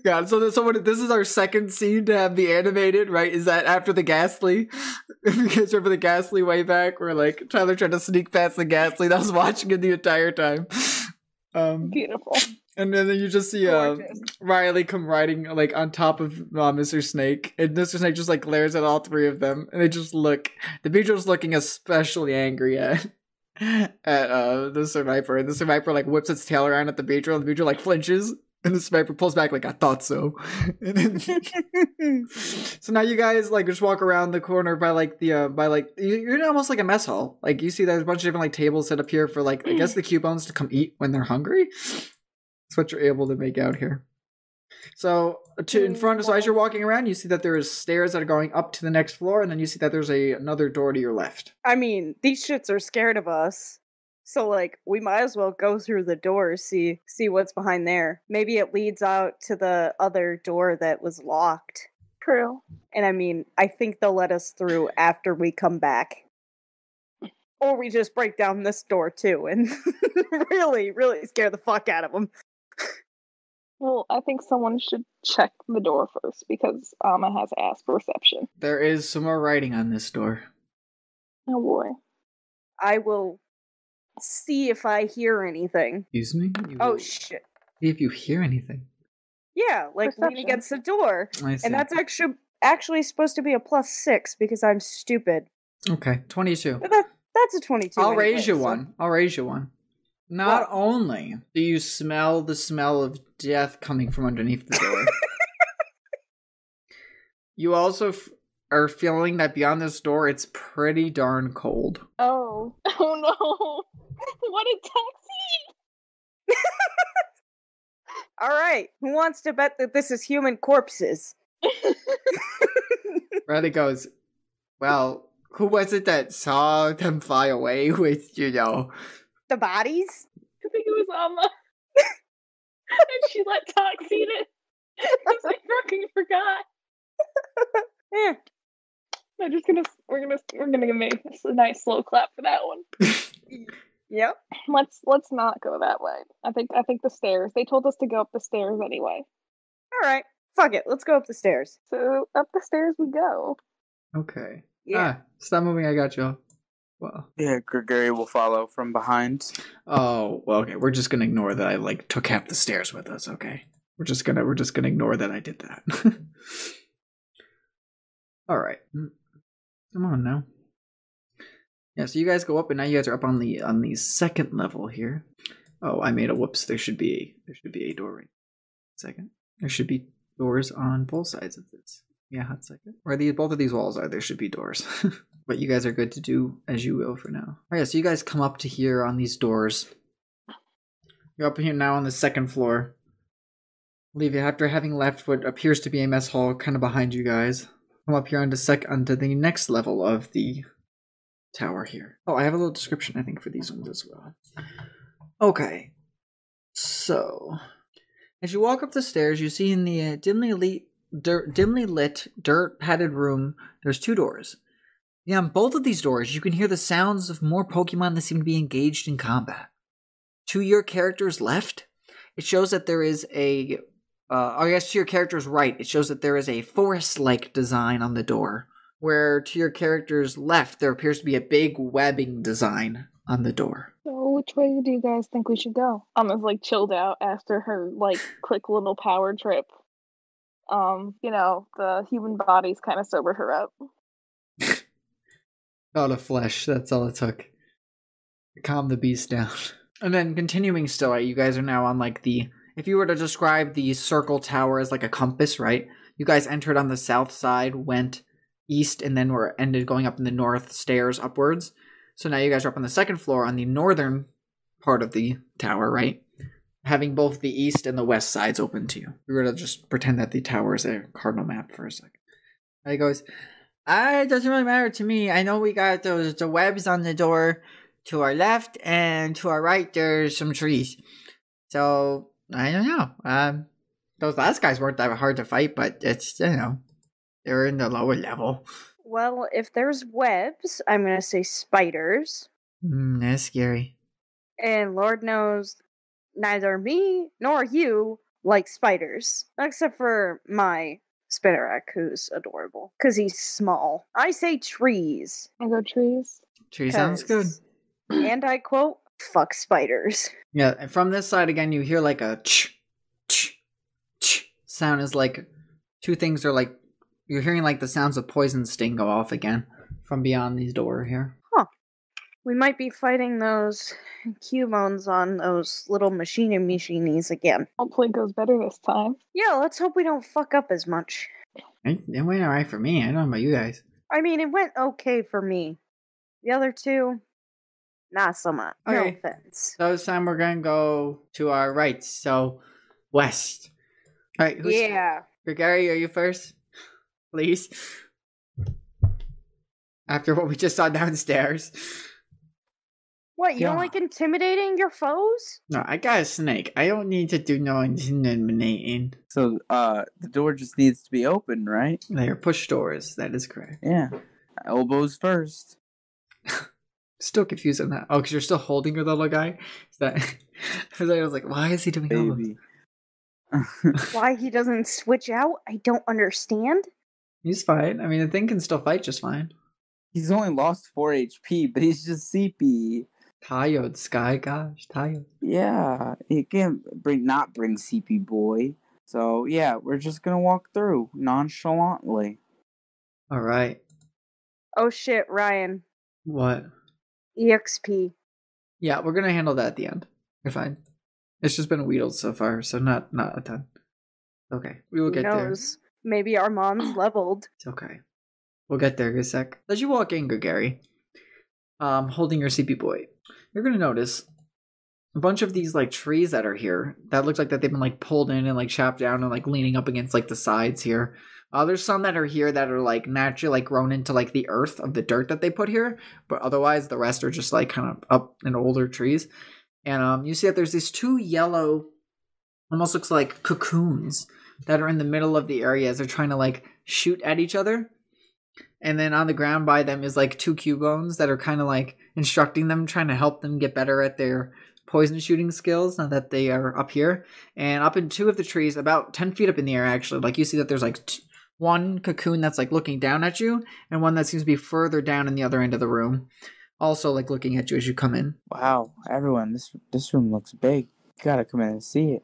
God, so this is our second scene to have the animated, right? Is that after the Ghastly? If you guys remember the Ghastly way back, where like Tyler tried to sneak past the Ghastly, that was watching it the entire time. Beautiful. And then you just see Riley come riding like on top of Mr. Snake, and Mr. Snake just like glares at all three of them, and they just look. The Beedrill's looking especially angry at the Survivor, and the Survivor like whips its tail around at the Beedrill, and the Beedrill like flinches, and the Survivor pulls back like, I thought so. And then, so now you guys like just walk around the corner by like the you're in almost like a mess hall. Like you see there's a bunch of different like tables set up here for like I guess the Cubones to come eat when they're hungry. That's what you're able to make out here. So in front, so as you're walking around, you see that there is stairs that are going up to the next floor, and then you see that there's another door to your left. I mean, these shits are scared of us. So, like, we might as well go through the door, see what's behind there. Maybe it leads out to the other door that was locked. True. And I mean, I think they'll let us through after we come back. Or we just break down this door, too, and really, really scare the fuck out of them. Well, I think someone should check the door first, because Amma has ass perception. There is some more writing on this door. Oh boy. I will see if I hear anything. Excuse me? Oh, shit. See if you hear anything. Yeah, like lean Perception. against the door. I see. And that's actually supposed to be a +6 because I'm stupid. Okay, 22. But that's a 22. I'll anyway, raise you so- one. I'll raise you one. Not only do you smell the smell of death coming from underneath the door, you also are feeling that beyond this door, it's pretty darn cold. Oh. Oh no. What a taxi! Alright, who wants to bet that this is human corpses? Riley goes, well, who was it that saw them fly away with, The bodies? I think it was Amma. And she let Tox eat it. Because I fucking forgot. Eh. We're gonna make a nice slow clap for that one. Yep. Let's not go that way. I think the stairs. They told us to go up the stairs anyway. Alright, fuck it, let's go up the stairs. So up the stairs we go. Okay. Yeah. Stop moving, I got you. Well. Yeah, Gregory will follow from behind. Oh, well, okay. We're just gonna ignore that I took half the stairs with us, okay? We're just gonna ignore that I did that. Alright. Come on now. Yeah, so you guys go up and now you guys are up on the second level here. Oh, I made a whoops. There should be a door right. Second. There should be doors on both sides of this. Yeah, hot second. Where both of these walls are, there should be doors. But you guys are good to do as you will for now. Oh yeah, so you guys come up to here on these doors. You're up here now on the second floor. Leave you after having left what appears to be a mess hall kind of behind you guys. Come up here onto the next level of the tower here. Oh, I have a little description, I think, for these ones as well. Okay. So, as you walk up the stairs, you see in the dimly lit, dirt-padded room, there's two doors. Yeah, on both of these doors, you can hear the sounds of more Pokemon that seem to be engaged in combat. To your character's left, it shows that there is to your character's right, it shows that there is a forest-like design on the door. Where to your character's left, there appears to be a big webbing design on the door. So which way do you guys think we should go? Amma's chilled out after her quick little power trip. The human body's kind of sobered her up. Out of flesh, that's all it took. Calm the beast down. And then continuing still, you guys are now on if you were to describe the circle tower as a compass, right? You guys entered on the south side, went east, and then ended going up in the north stairs upwards. So now you guys are up on the second floor on the northern part of the tower, right? Having both the east and the west sides open to you. We're going to just pretend that the tower is a cardinal map for a second. And he goes, it doesn't really matter to me. I know we got the webs on the door to our left, and to our right there's some trees. So, I don't know. Those last guys weren't that hard to fight, but it's, they're in the lower level. Well, if there's webs, I'm going to say spiders. That's scary. And Lord knows, neither me nor you like spiders. Except for my Spinnerack, who's adorable. Because he's small. I say trees. I go trees. Tree sounds good. And I quote, fuck spiders. Yeah, and from this side again, you hear a ch, ch, ch sound is two things are you're hearing the sounds of poison sting go off again from beyond these door here. Huh. We might be fighting those Cubone on those little machinies again. Hopefully it goes better this time. Yeah, let's hope we don't fuck up as much. It went alright for me. I don't know about you guys. I mean, it went okay for me. The other two, not so much. Okay. No offense. So this time we're going to go to our right, so west. Alright, Yeah. Gary, are you first? Please. After what we just saw downstairs. What, you don't Yeah. like intimidating your foes? No, I got a snake. I don't need to do no intimidating. So, the door just needs to be open, right? There, push doors. That is correct. Yeah. Elbows first. Still confused on that. Oh, because you're still holding your little guy? Is that... I was like, why is he doing elbows? Baby. Why he doesn't switch out? I don't understand. He's fine. I mean, the thing can still fight just fine. He's only lost 4 HP, but he's just CP. Tired, Sky. Gosh, tired. Yeah, he can't not bring CP boy. So yeah, we're just gonna walk through nonchalantly. All right. Oh shit, Ryan. What? EXP. Yeah, we're gonna handle that at the end. You're fine. It's just been wheedled so far, so not a ton. Okay, we will Who get there. knows? Maybe our mom's leveled. It's okay. We'll get there in a sec. As you walk in, Gary, holding your CP boy, you're gonna notice a bunch of these like trees that are here that looks like that they've been like pulled in and like chopped down and like leaning up against like the sides here. There's some that are here that are like naturally like grown into like the earth of the dirt that they put here, but otherwise the rest are just like kind of up in older trees. And you see that there's these 2 yellow, almost looks like cocoons that are in the middle of the area as they're trying to like shoot at each other. And then on the ground by them is like 2 Cubones that are kind of like instructing them, trying to help them get better at their poison shooting skills now that they are up here. And up in 2 of the trees, about 10 feet up in the air actually, like you see that there's like 1 cocoon that's like looking down at you and one that seems to be further down in the other end of the room, also like looking at you as you come in. Wow, everyone, this room looks big. You gotta come in and see it.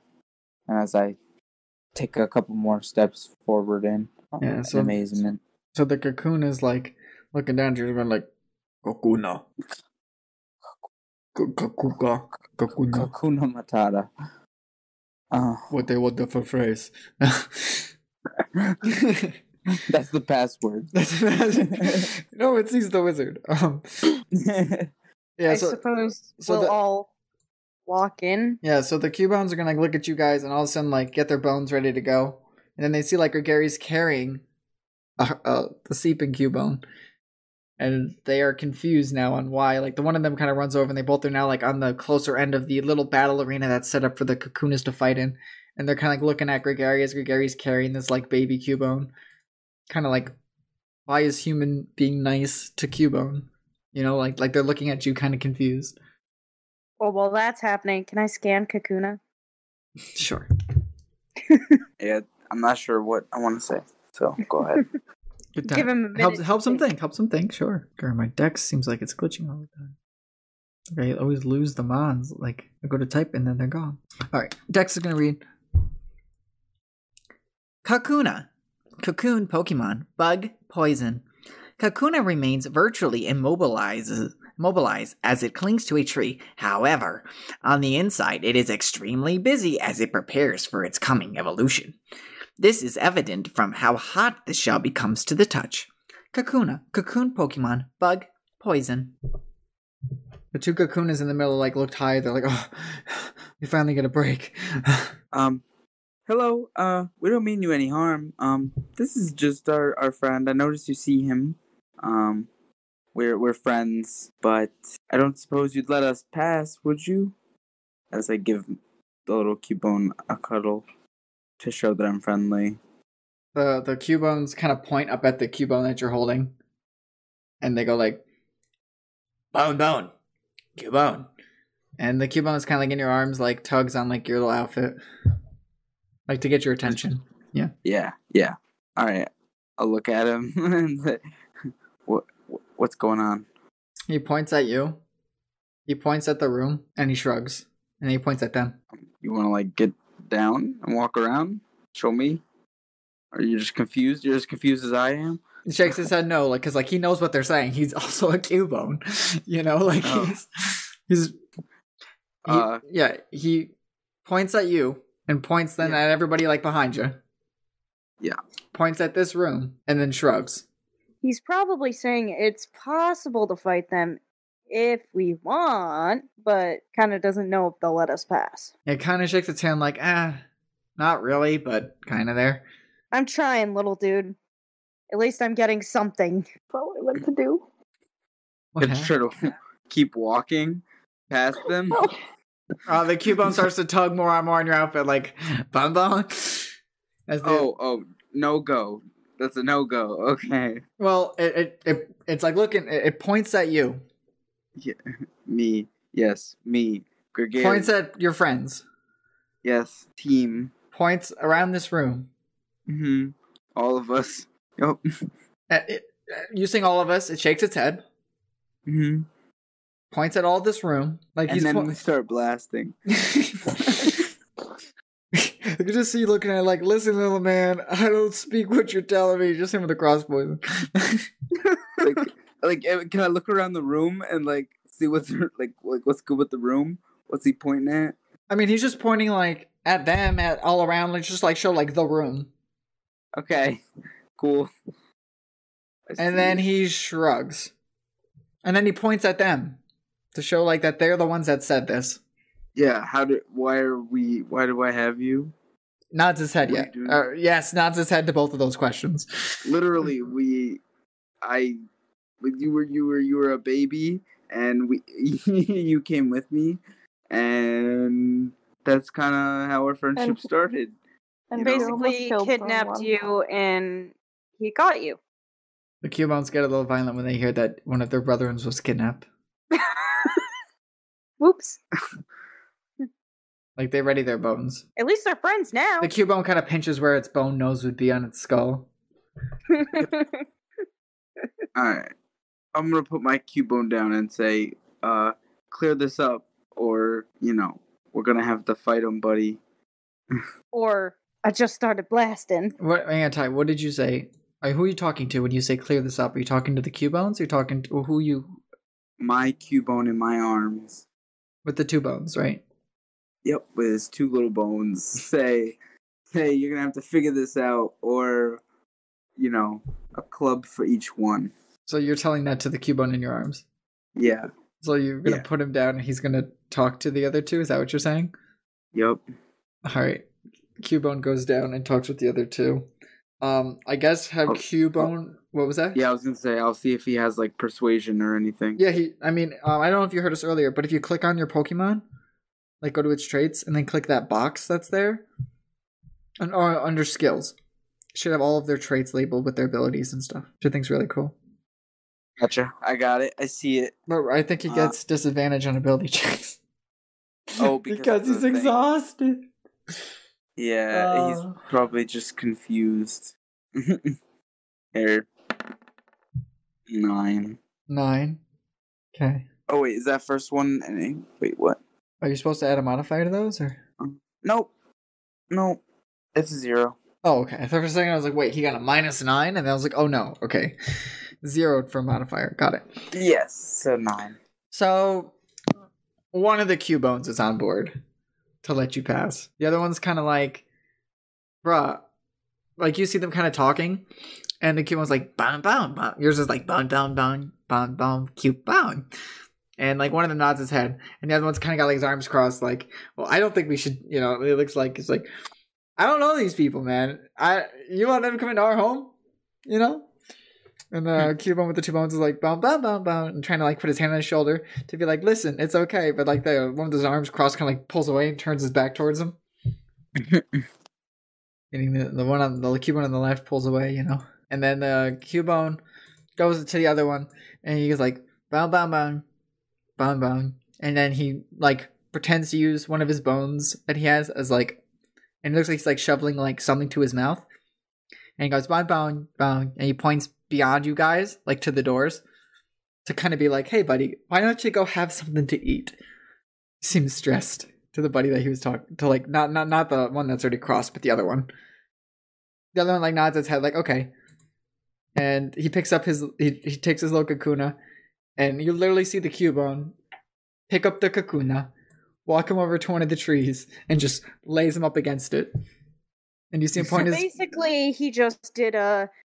And as I take a couple more steps forward in amazement. So the cocoon is like looking down at you and going like, Kokuna. Kokuna. Kakuna Matata. What a wonderful phrase. That's the password. No, it's he's the wizard. Yeah, I suppose we'll all walk in. Yeah, so the Cubones are gonna like look at you guys and all of a sudden like get their bones ready to go, and then they see like Gary's carrying the seeping Cubone, and they are confused now on why. Like the one of them kind of runs over, and they both are now like on the closer end of the little battle arena that's set up for the Cocooners to fight in, and they're kind of like looking at Gregory as Gregory's carrying this like baby Cubone, kind of like, why is human being nice to Cubone? You know, like they're looking at you kind of confused. Well, while that's happening, can I scan Kakuna? Sure. Yeah, I'm not sure what I want to say, so go ahead. Good time. Give him a minute. Helps him think. Helps him think. Sure. Girl, my dex seems like it's glitching all the time. I always lose the mons. Like I go to type and then they're gone. All right. Dex is gonna read. Kakuna, cocoon Pokemon, bug, poison. Kakuna remains virtually immobilized as it clings to a tree. However, on the inside, it is extremely busy as it prepares for its coming evolution. This is evident from how hot the shell becomes to the touch. Kakuna, cocoon Pokemon, bug, poison. The 2 Kakunas in the middle like looked high. They're like, oh, we finally get a break. Hello, we don't mean you any harm. This is just our friend. I noticed you see him. We're friends, but I don't suppose you'd let us pass, would you? As I give the little Cubone a cuddle to show that I'm friendly. The Cubones kind of point up at the Cubone that you're holding, and they go like, bone, Cubone. And the Cubone is kind of like in your arms, like tugs on like your little outfit, like to get your attention. Yeah. Yeah. All right, I'll look at him and say, what's going on? He points at you. He points at the room, and he shrugs, and he points at them. You want to like get down and walk around? Show me? Are you just confused? You're as confused as I am? He shakes his head no, like, because like he knows what they're saying. He's also a Cubone, you know, like he points at you and points then at everybody like behind you. Yeah. Points at this room and then shrugs. He's probably saying it's possible to fight them if we want, but kind of doesn't know if they'll let us pass. It kind of shakes its hand like, not really, but kind of there. I'm trying, little dude. At least I'm getting something. That's all I want to do. What Just try to keep walking past them. The Cubone starts to tug more and more on your outfit, like, bum bum. No go. That's a no go. Okay. Well, it's like looking. It points at you. Yeah, me. Yes, me. Gregarious. Points at your friends. Yes, team. Points around this room. Mm-hmm. All of us. Yep. Using all of us, it shakes its head. Mm-hmm. Points at all this room. Like, and then we start blasting. I can just see you looking at it like, listen, little man, I don't speak what you're telling me. Just him with the cross poison. like, can I look around the room and like see what's like what's good with the room? What's he pointing at? I mean, he's just pointing like at them, at all around, like just like show like the room. Okay, cool. And then he shrugs, and then he points at them to show like that they're the ones that said this. Yeah. Why do I have you? Nods his head. Yes, nods his head to both of those questions. Literally, you were a baby, and you came with me, and that's kind of how our friendship started. And basically kidnapped you, and he got you. The Cubones get a little violent when they hear that one of their brethren was kidnapped. Whoops. Like, they ready their bones. At least they're friends now. The Cubone kind of pinches where its bone nose would be on its skull. Alright. I'm gonna put my Cubone down and say, clear this up, or, we're gonna have to fight him, buddy. Or, I just started blasting. What did you say? Who are you talking to when you say clear this up? Are you talking to the Cubones? Or are you talking to who you... My Cubone in my arms. With the 2 bones, right? Yep, with his 2 little bones. Say, hey, you're gonna have to figure this out, or, a club for each one. So you're telling that to the Cubone in your arms? Yeah. So you're gonna put him down and he's gonna talk to the other 2? Is that what you're saying? Yep. Alright. Cubone goes down and talks with the other 2. I guess Cubone... What was that? Yeah, I was gonna say, I'll see if he has, like, persuasion or anything. Yeah, I don't know if you heard us earlier, but if you click on your Pokemon, like, go to its traits, and then click that box that's there, and under skills, it should have all of their traits labeled with their abilities and stuff, which I think's really cool. Gotcha. I got it. I see it. But I think he gets disadvantage on ability checks. Oh, because he's exhausted. Yeah, he's probably just confused. Here. 9. 9. Okay. Oh, wait, is that first one? Wait, what? Are you supposed to add a modifier to those, or? Nope. It's a 0. Oh, okay. I thought for a second I was like, wait, he got a -9? And then I was like, oh no, okay. 0 for modifier. Got it. Yes, so 9. So, one of the Cubones is on board to let you pass. The other one's kind of like, bruh. Like, you see them kind of talking, and the Cubone's like, bam, bam, bam. Yours is like, bam, bam, bam, bam, bam, Cubone. And, like, one of them nods his head, and the other one's kind of got, like, his arms crossed, like, well, I don't think we should, it looks like, it's like, I don't know these people, man. You want them to come into our home? And the Cubone with the 2 bones is like, bam, bam, bam, bam, and trying to, like, put his hand on his shoulder to be like, listen, it's okay. But, like, the one with his arms crossed kind of, like, pulls away and turns his back towards him. Meaning the Cubone on the left pulls away, And then the Cubone goes to the other one, and he goes like, bam, bam, bam, bam, bam. And then he, like, pretends to use one of his bones that he has as, like, and it looks like he's, like, shoveling, like, something to his mouth. And he goes, bam, bam, bam. And he points beyond you guys, like, to the doors, to kind of be like, hey, buddy, why don't you go have something to eat? He seems stressed to the buddy that he was talking to, like, not the one that's already crossed, but the other one. The other one, like, nods his head, like, okay. And he picks up he takes his little Kakuna, and you literally see the Cubone pick up the Kakuna, walk him over to one of the trees, and just lays him up against it. And you see him point his... Basically, he just did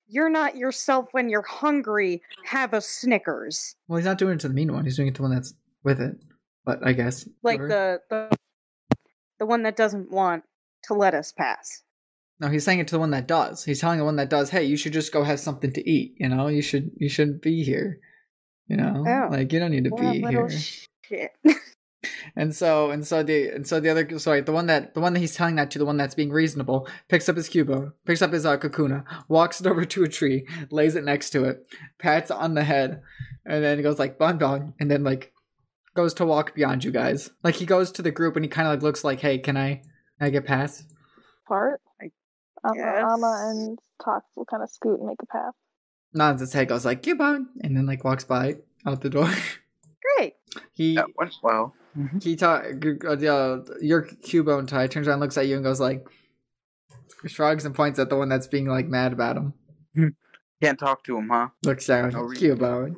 you're not yourself when you're hungry, have a Snickers. Well, he's not doing it to the mean one, he's doing it to the one that's with it. But I guess... Like the one that doesn't want to let us pass. No, he's saying it to the one that does. He's telling the one that does, hey, you should just go have something to eat, You shouldn't be here. Oh, like, you don't need to be here. Shit. the one that he's telling that to, the one that's being reasonable, picks up his kakuna, walks it over to a tree, lays it next to it, pats on the head, and then goes like bon bon, and then like goes to walk beyond you guys. Like he goes to the group and he kind of like looks like, hey, can I get past? Part. Yes. Amma and Tox will kind of scoot and make a path. Nods his head, goes like Cubone, and then like walks by out the door. Great. That went well. Your Cubone tie turns around, looks at you, and goes like, shrugs and points at the one that's being like mad about him. Can't talk to him, huh? Looks down, Cubone.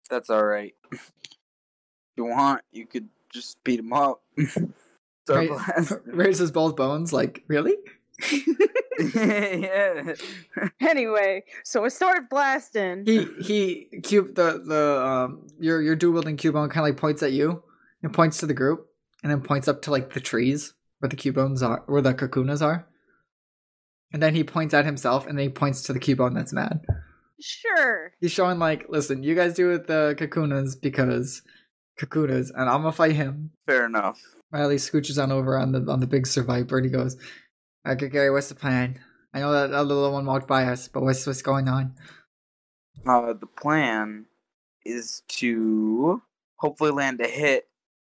That's all right. If you want, you could just beat him up. Raises both bones, like, really? Yeah. Anyway, so it started blasting. Your dual wielding Cubone kind of like points at you and points to the group and then points up to like the trees where the Cubones are, where the Kakunas are. And then he points at himself and then he points to the Cubone that's mad. Sure. He's showing like, listen, you guys do it with the Kakunas because Kakunas, and I'm gonna fight him. Fair enough. Riley scooches on over on the big survivor and he goes, okay, Gary, what's the plan? I know that other little one walked by us, but what's going on? The plan is to hopefully land a hit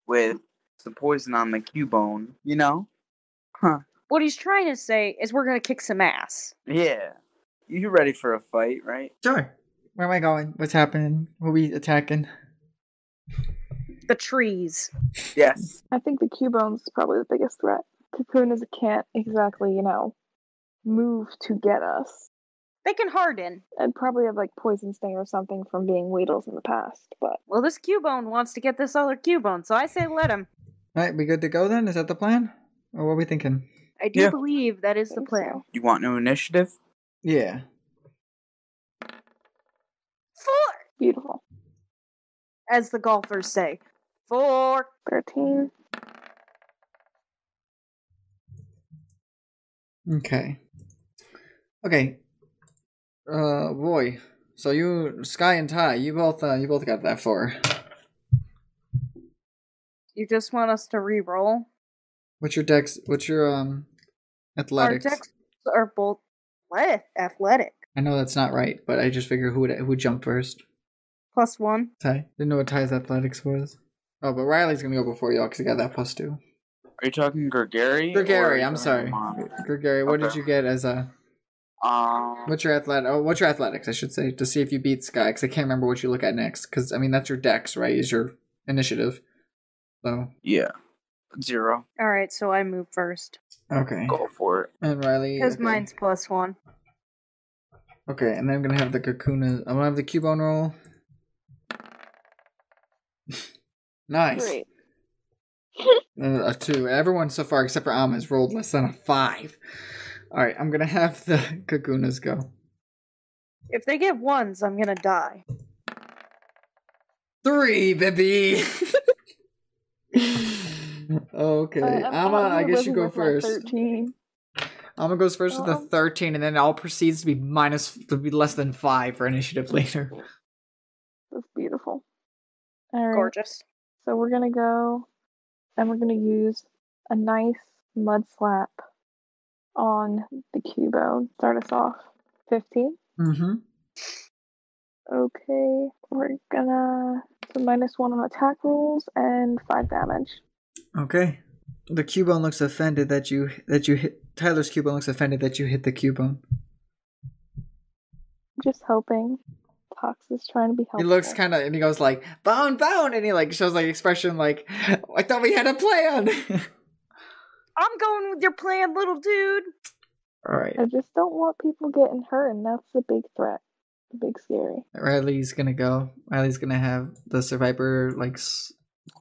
with some poison on the Cubone, you know? Huh. What he's trying to say is we're gonna kick some ass. Yeah. You ready for a fight, right? Sure. Where am I going? What's happening? What are we attacking? The trees. Yes. I think the Cubone's probably the biggest threat. Kakunas can't exactly, move to get us. They can harden. And probably have like poison sting or something from being Weedles in the past, but Well, this Cubone wants to get this other Cubone, so I say let him. Alright, we good to go then? Is that the plan? Or what are we thinking? I do believe that is the plan. so. You want no initiative? Yeah. 4! Beautiful. As the golfers say. 4. 13. Okay. Boy. So you, Sky and Ty, you both got that 4. You just want us to re-roll? What's your dex? What's your athletics? Our decks are both athletic. I know that's not right, but I just figure who would jump first. +1. Ty. Didn't know what Ty's athletics was. Oh, but Riley's gonna go before y'all because he got that +2. Are you talking Gregory? Gregory, I'm sorry. Gregory, what did you get as a? What's your athletics? I should say, to see if you beat Sky, because I can't remember what you look at next. Because I mean, that's your dex, right? Is your initiative? So yeah, 0. All right, so I move first. Okay. Go for it. And Riley, Because mine's +1. Okay, and then I'm gonna have the Kakuna. I'm gonna have the Cubone roll. Nice. Great. A 2. Everyone so far except for Amma has rolled less than a 5. All right, I'm gonna have the Kakunas go. If they get 1s, I'm gonna die. 3, baby. Okay, Amma, I guess you go first. 13. Amma goes first with a 13, and then it all proceeds to be less than 5 for initiative later. That's beautiful. All right. Gorgeous. So we're gonna go, and we're gonna use a nice mud slap on the Cubone. Start us off. 15. Mm-hmm. Okay, we're gonna -1 on attack rolls and 5 damage. Okay. The Cubone looks offended that you hit. Tyler's Cubone looks offended that you hit the Cubone. Just helping. Tox is trying to be helpful. He looks kind of, and he goes like, "Bone," and he like shows like expression like, "I thought we had a plan." I'm going with your plan, little dude. All right. I just don't want people getting hurt, and that's the big threat. The big scary. Riley's gonna go. Riley's gonna have the survivor like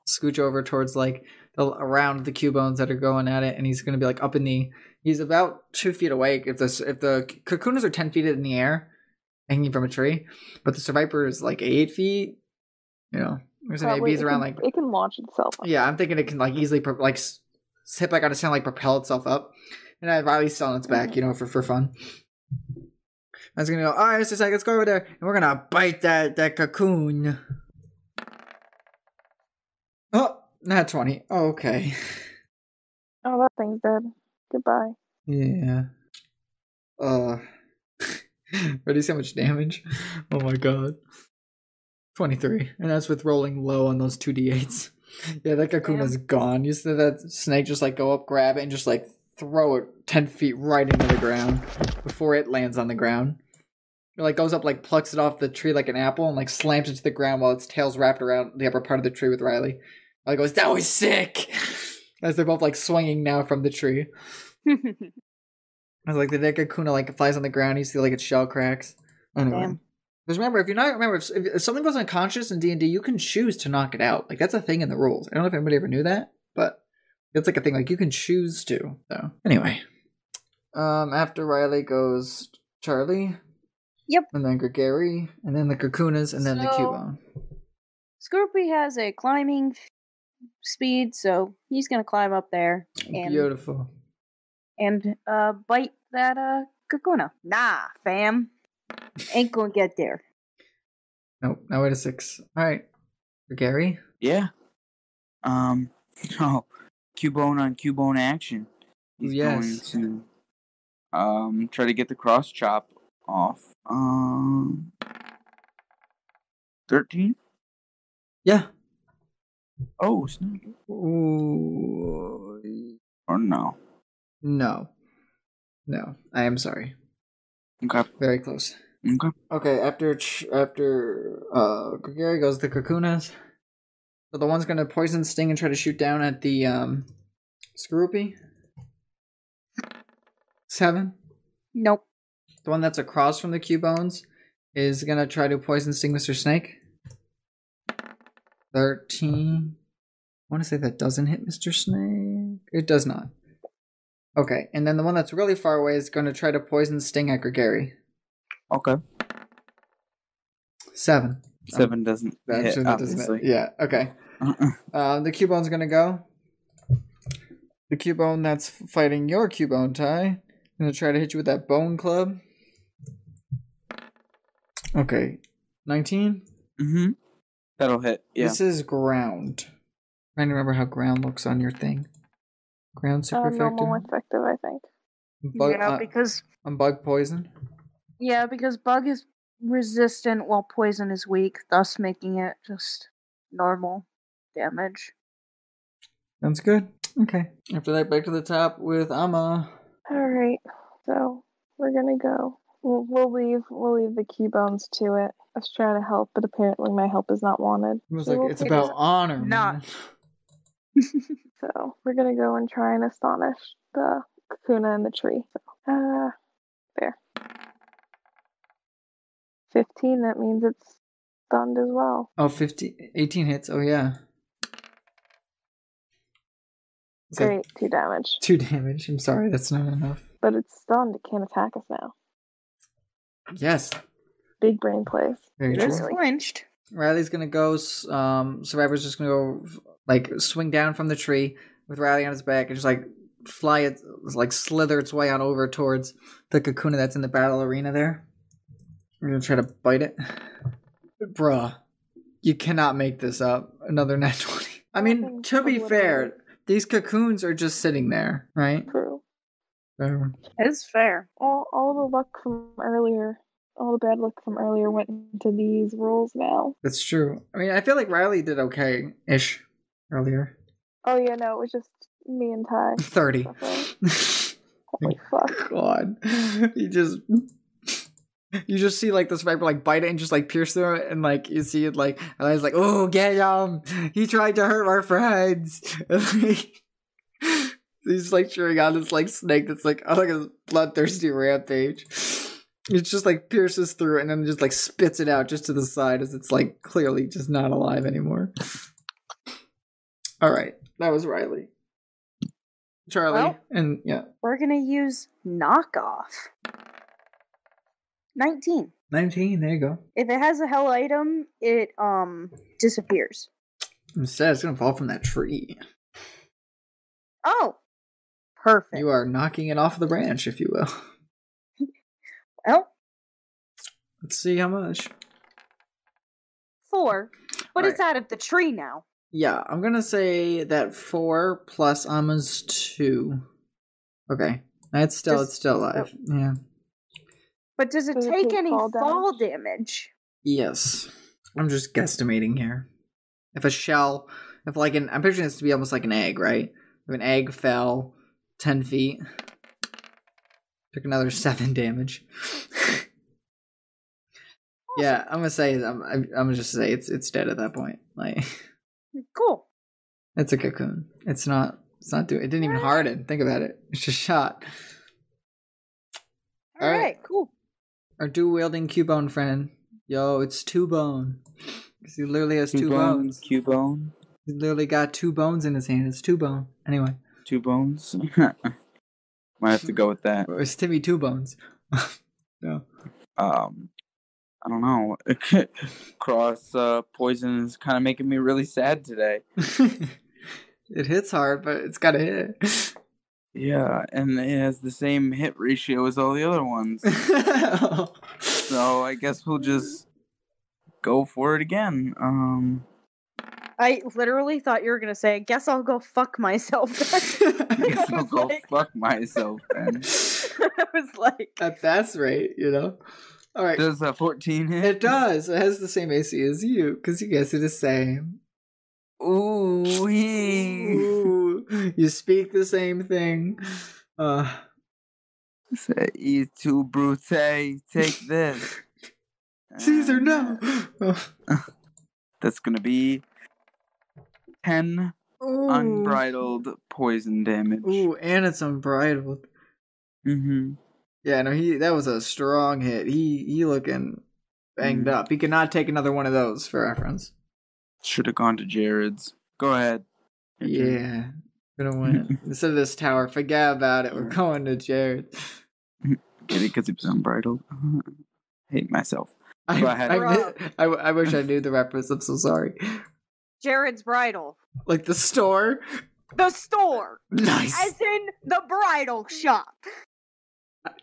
scooch over towards like around the Cubones that are going at it, and he's gonna be like up in the. He's about 2 feet away. If the Kakunas are 10 feet in the air, hanging from a tree, but the survivor is like 8 feet. You know, there's an ABs around like. It can launch itself up. Yeah, I'm thinking it can like easily like hit back on its hand, like propel itself up, and Riley's still on its back, you know, for fun. I was gonna go, all right, let's go over there, and we're gonna bite that cocoon. Not 20. Oh, okay. Oh, that thing's dead. Goodbye. Yeah. Ready? See how much damage? Oh my god. 23. And that's with rolling low on those 2d8s. Yeah, that Kakuna's gone. You see that snake just like go up, grab it, and just like throw it 10 feet right into the ground before it lands on the ground. It like goes up, like plucks it off the tree like an apple and like slams it to the ground while its tail's wrapped around the upper part of the tree with Riley. Riley goes, "That was sick!" As they're both like swinging now from the tree. I was like, the dead Kakuna like flies on the ground. You see like its shell cracks. Anyway. Damn. Because remember, if something goes unconscious in D&D, you can choose to knock it out. Like, that's a thing in the rules. I don't know if anybody ever knew that, but it's like a thing. Like, you can choose to. So, anyway. After Riley goes Charlie. Yep. And then Gregory. And then the Kakunas. And then the Cubone. Scorpy has a climbing speed, so he's going to climb up there. And, beautiful. And bite that Kakuna. Nah, fam. Ain't gonna get there. Nope, now wait a 6. Alright. Gary? Yeah. Oh, Cubone on Cubone action. He's going to try to get the cross chop off. 13? Yeah. Oh, snap. Ooh. Or no? No, I am sorry. Okay. Very close. Okay. After Gregary goes the Kakunas. So the one's gonna poison sting and try to shoot down at the Scroopy. 7. Nope. The one that's across from the Cubones is gonna try to poison sting Mr. Snake. 13. I want to say that doesn't hit Mr. Snake. It does not. Okay, and then the one that's really far away is going to try to poison sting at Gregary. Okay. 7. 7 doesn't hit, obviously. Yeah, okay. The Cubone's going to go. The Cubone that's fighting your Cubone, Ty. Going to try to hit you with that bone club. Okay. 19? Mm-hmm. That'll hit, yeah. This is ground. I'm trying to remember how ground looks on your thing. Ground super effective? Normal effective, I think. Because... On bug poison? Yeah, because bug is resistant while poison is weak, thus making it just normal damage. Sounds good. Okay. After that, back to the top with Amma. Alright, so we're gonna go. We'll leave the Keybones to it. I was trying to help, but apparently my help is not wanted. It was like, it's about honor, not. man. So we're gonna go and try and astonish the Kakuna in the tree. So, there. 15, that means it's stunned as well. Oh, 18 hits. Oh, yeah. Great, 2 damage. 2 damage. I'm sorry, that's not enough. But it's stunned, it can't attack us now. Yes. Big brain plays. Very It is true. flinched. Riley's gonna go, Survivor's just gonna go, like, swing down from the tree with Riley on his back and just, like, fly it, like, slither its way on over towards the Kakuna that's in the battle arena there. We're gonna try to bite it. Bruh. You cannot make this up. Another nat 20. I mean, to be fair, these cocoons are just sitting there, right? True. So. It's fair. All the luck from earlier, all the bad luck from earlier went into these rolls now. That's true. I mean, I feel like Riley did okay-ish earlier. Oh yeah, no, it was just me and Ty. 30. Holy fuck. God. You just see, like, this viper, like, bite it and just, like, pierce through it, and, like, you see it, like, and I was like, oh, get him! He tried to hurt our friends! And, like, he's, like, cheering on this, like, snake that's, like, oh, like a bloodthirsty rampage. It just, like, pierces through it and then just, like, spits it out just to the side as it's, like, clearly just not alive anymore. Alright, that was Riley. Charlie, and, yeah. We're gonna use knockoff. 19. 19, there you go. If it has a hell item, it disappears. Instead, it's gonna fall from that tree. Oh, perfect. You are knocking it off the branch, if you will. Well, let's see how much. 4, but All it's out of the tree now. Yeah, I'm gonna say that 4 plus Ama's 2. Okay. It's still alive. Yeah. But does it take any fall damage? Yes. I'm just guesstimating here. If I'm picturing this to be almost like an egg, right? If an egg fell 10 feet, took another 7 damage. Yeah, I'm gonna just say it's dead at that point. Like, cool. It's a cocoon. It didn't even harden. Think about it. It's just shot. All right, cool. Our dual-wielding Cubone friend. Yo, it's 2 bone. Because he literally has 2 bones. Cubone. He literally got 2 bones in his hand. It's 2 bone. Anyway. 2 bones? Might have to go with that. It's Timmy 2 bones. No. I don't know. Cross poison is kind of making me really sad today. It hits hard, but it's gotta hit. Yeah, and it has the same hit ratio as all the other ones. So I guess we'll just go for it again. I literally thought you were gonna say, I guess I'll go fuck myself then. I guess I'll go fuck myself then. I was like... That's right, you know? Alright. Does that 14 hit? It does. It has the same AC as you, because you guys are the same. Ooh, Ooh, you speak the same thing. Say, too brute, take this. Caesar, no! That's gonna be 10 unbridled poison damage. Ooh, and it's unbridled. Mm-hmm. Yeah, no, that was a strong hit. He looking banged up. He could not take another one of those, for reference. Should have gone to Jared's. Go ahead. Yeah, gonna win. Instead of this tower, forget about it. We're going to Jared. Get it? Because it was unbridled. Hate myself. Go ahead. I wish I knew the reference. I'm so sorry. Jared's Bridal. Like the store? The store! Nice! As in the bridal shop.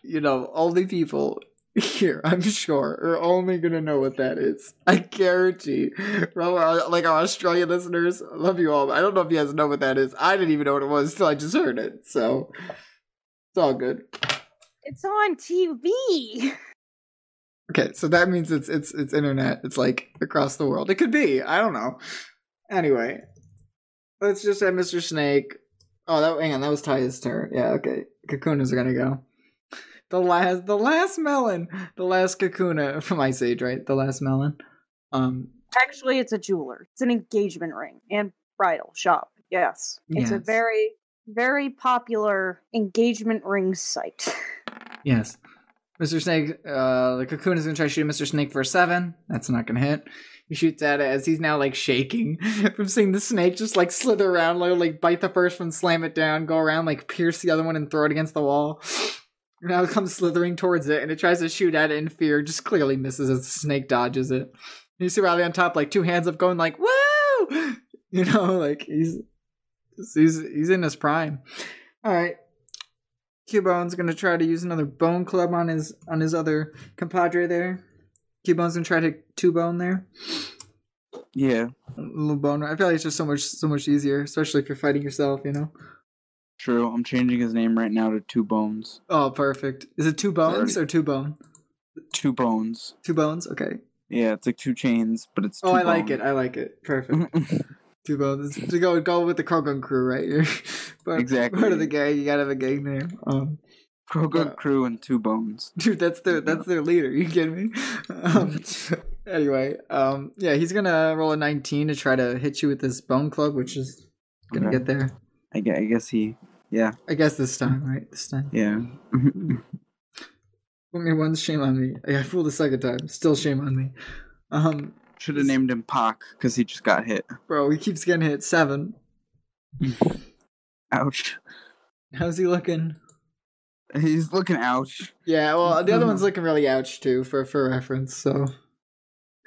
You know, only people here, I'm sure, are only gonna know what that is. I guarantee. Like our Australian listeners, I love you all. I don't know if you guys know what that is. I didn't even know what it was until I just heard it. So, it's all good. It's on TV. Okay, so that means it's internet. It's like across the world. It could be. I don't know. Anyway, let's just have Mr. Snake. Oh, hang on. That was Ty's turn. Yeah, okay. Kakunas are gonna go. The last melon. The last Kakuna from Ice Age, right? The last melon. Actually, it's a jeweler. It's an engagement ring and bridal shop. Yes. It's a very, very popular engagement ring site. Yes. Mr. Snake, the Cocoon is going to try shooting Mr. Snake for a 7. That's not going to hit. He shoots at it as he's now, like, shaking from seeing the snake just, like, slither around, like, bite the first one, slam it down, go around, like, pierce the other one and throw it against the wall. Now it comes slithering towards it, and it tries to shoot at it in fear, just clearly misses as the snake dodges it. And you see Riley on top, like, 2 hands up going, like, woo! You know, like, he's in his prime. Alright. Cubone's gonna try to use another bone club on his other compadre there. Cubone's gonna try to 2-bone there. Yeah. A little bone. I feel like it's just so much easier, especially if you're fighting yourself, you know? True. I'm changing his name right now to 2 Bones. Oh, perfect. Is it 2 bones or 2 bone? 2 Bones. 2 bones? Okay. Yeah, it's like 2 chains, but it's 2 bones. I like it. Perfect. 2 bones. To go with the Krogan crew, right? You're exactly. Part of the gang. You gotta have a gang name. Krogan crew and 2 Bones. Dude, that's their leader. You kidding me? Anyway, yeah, he's gonna roll a 19 to try to hit you with this bone club, which is gonna get there. I guess yeah. I guess this time, right? This time. Yeah. Put me once, shame on me. I fooled the second time. Still shame on me. Should have named him Pac, because he just got hit. Bro, he keeps getting hit. 7. Ouch. How's he looking? He's looking ouch. Yeah, well, the other one's looking really ouch, too, for reference, so...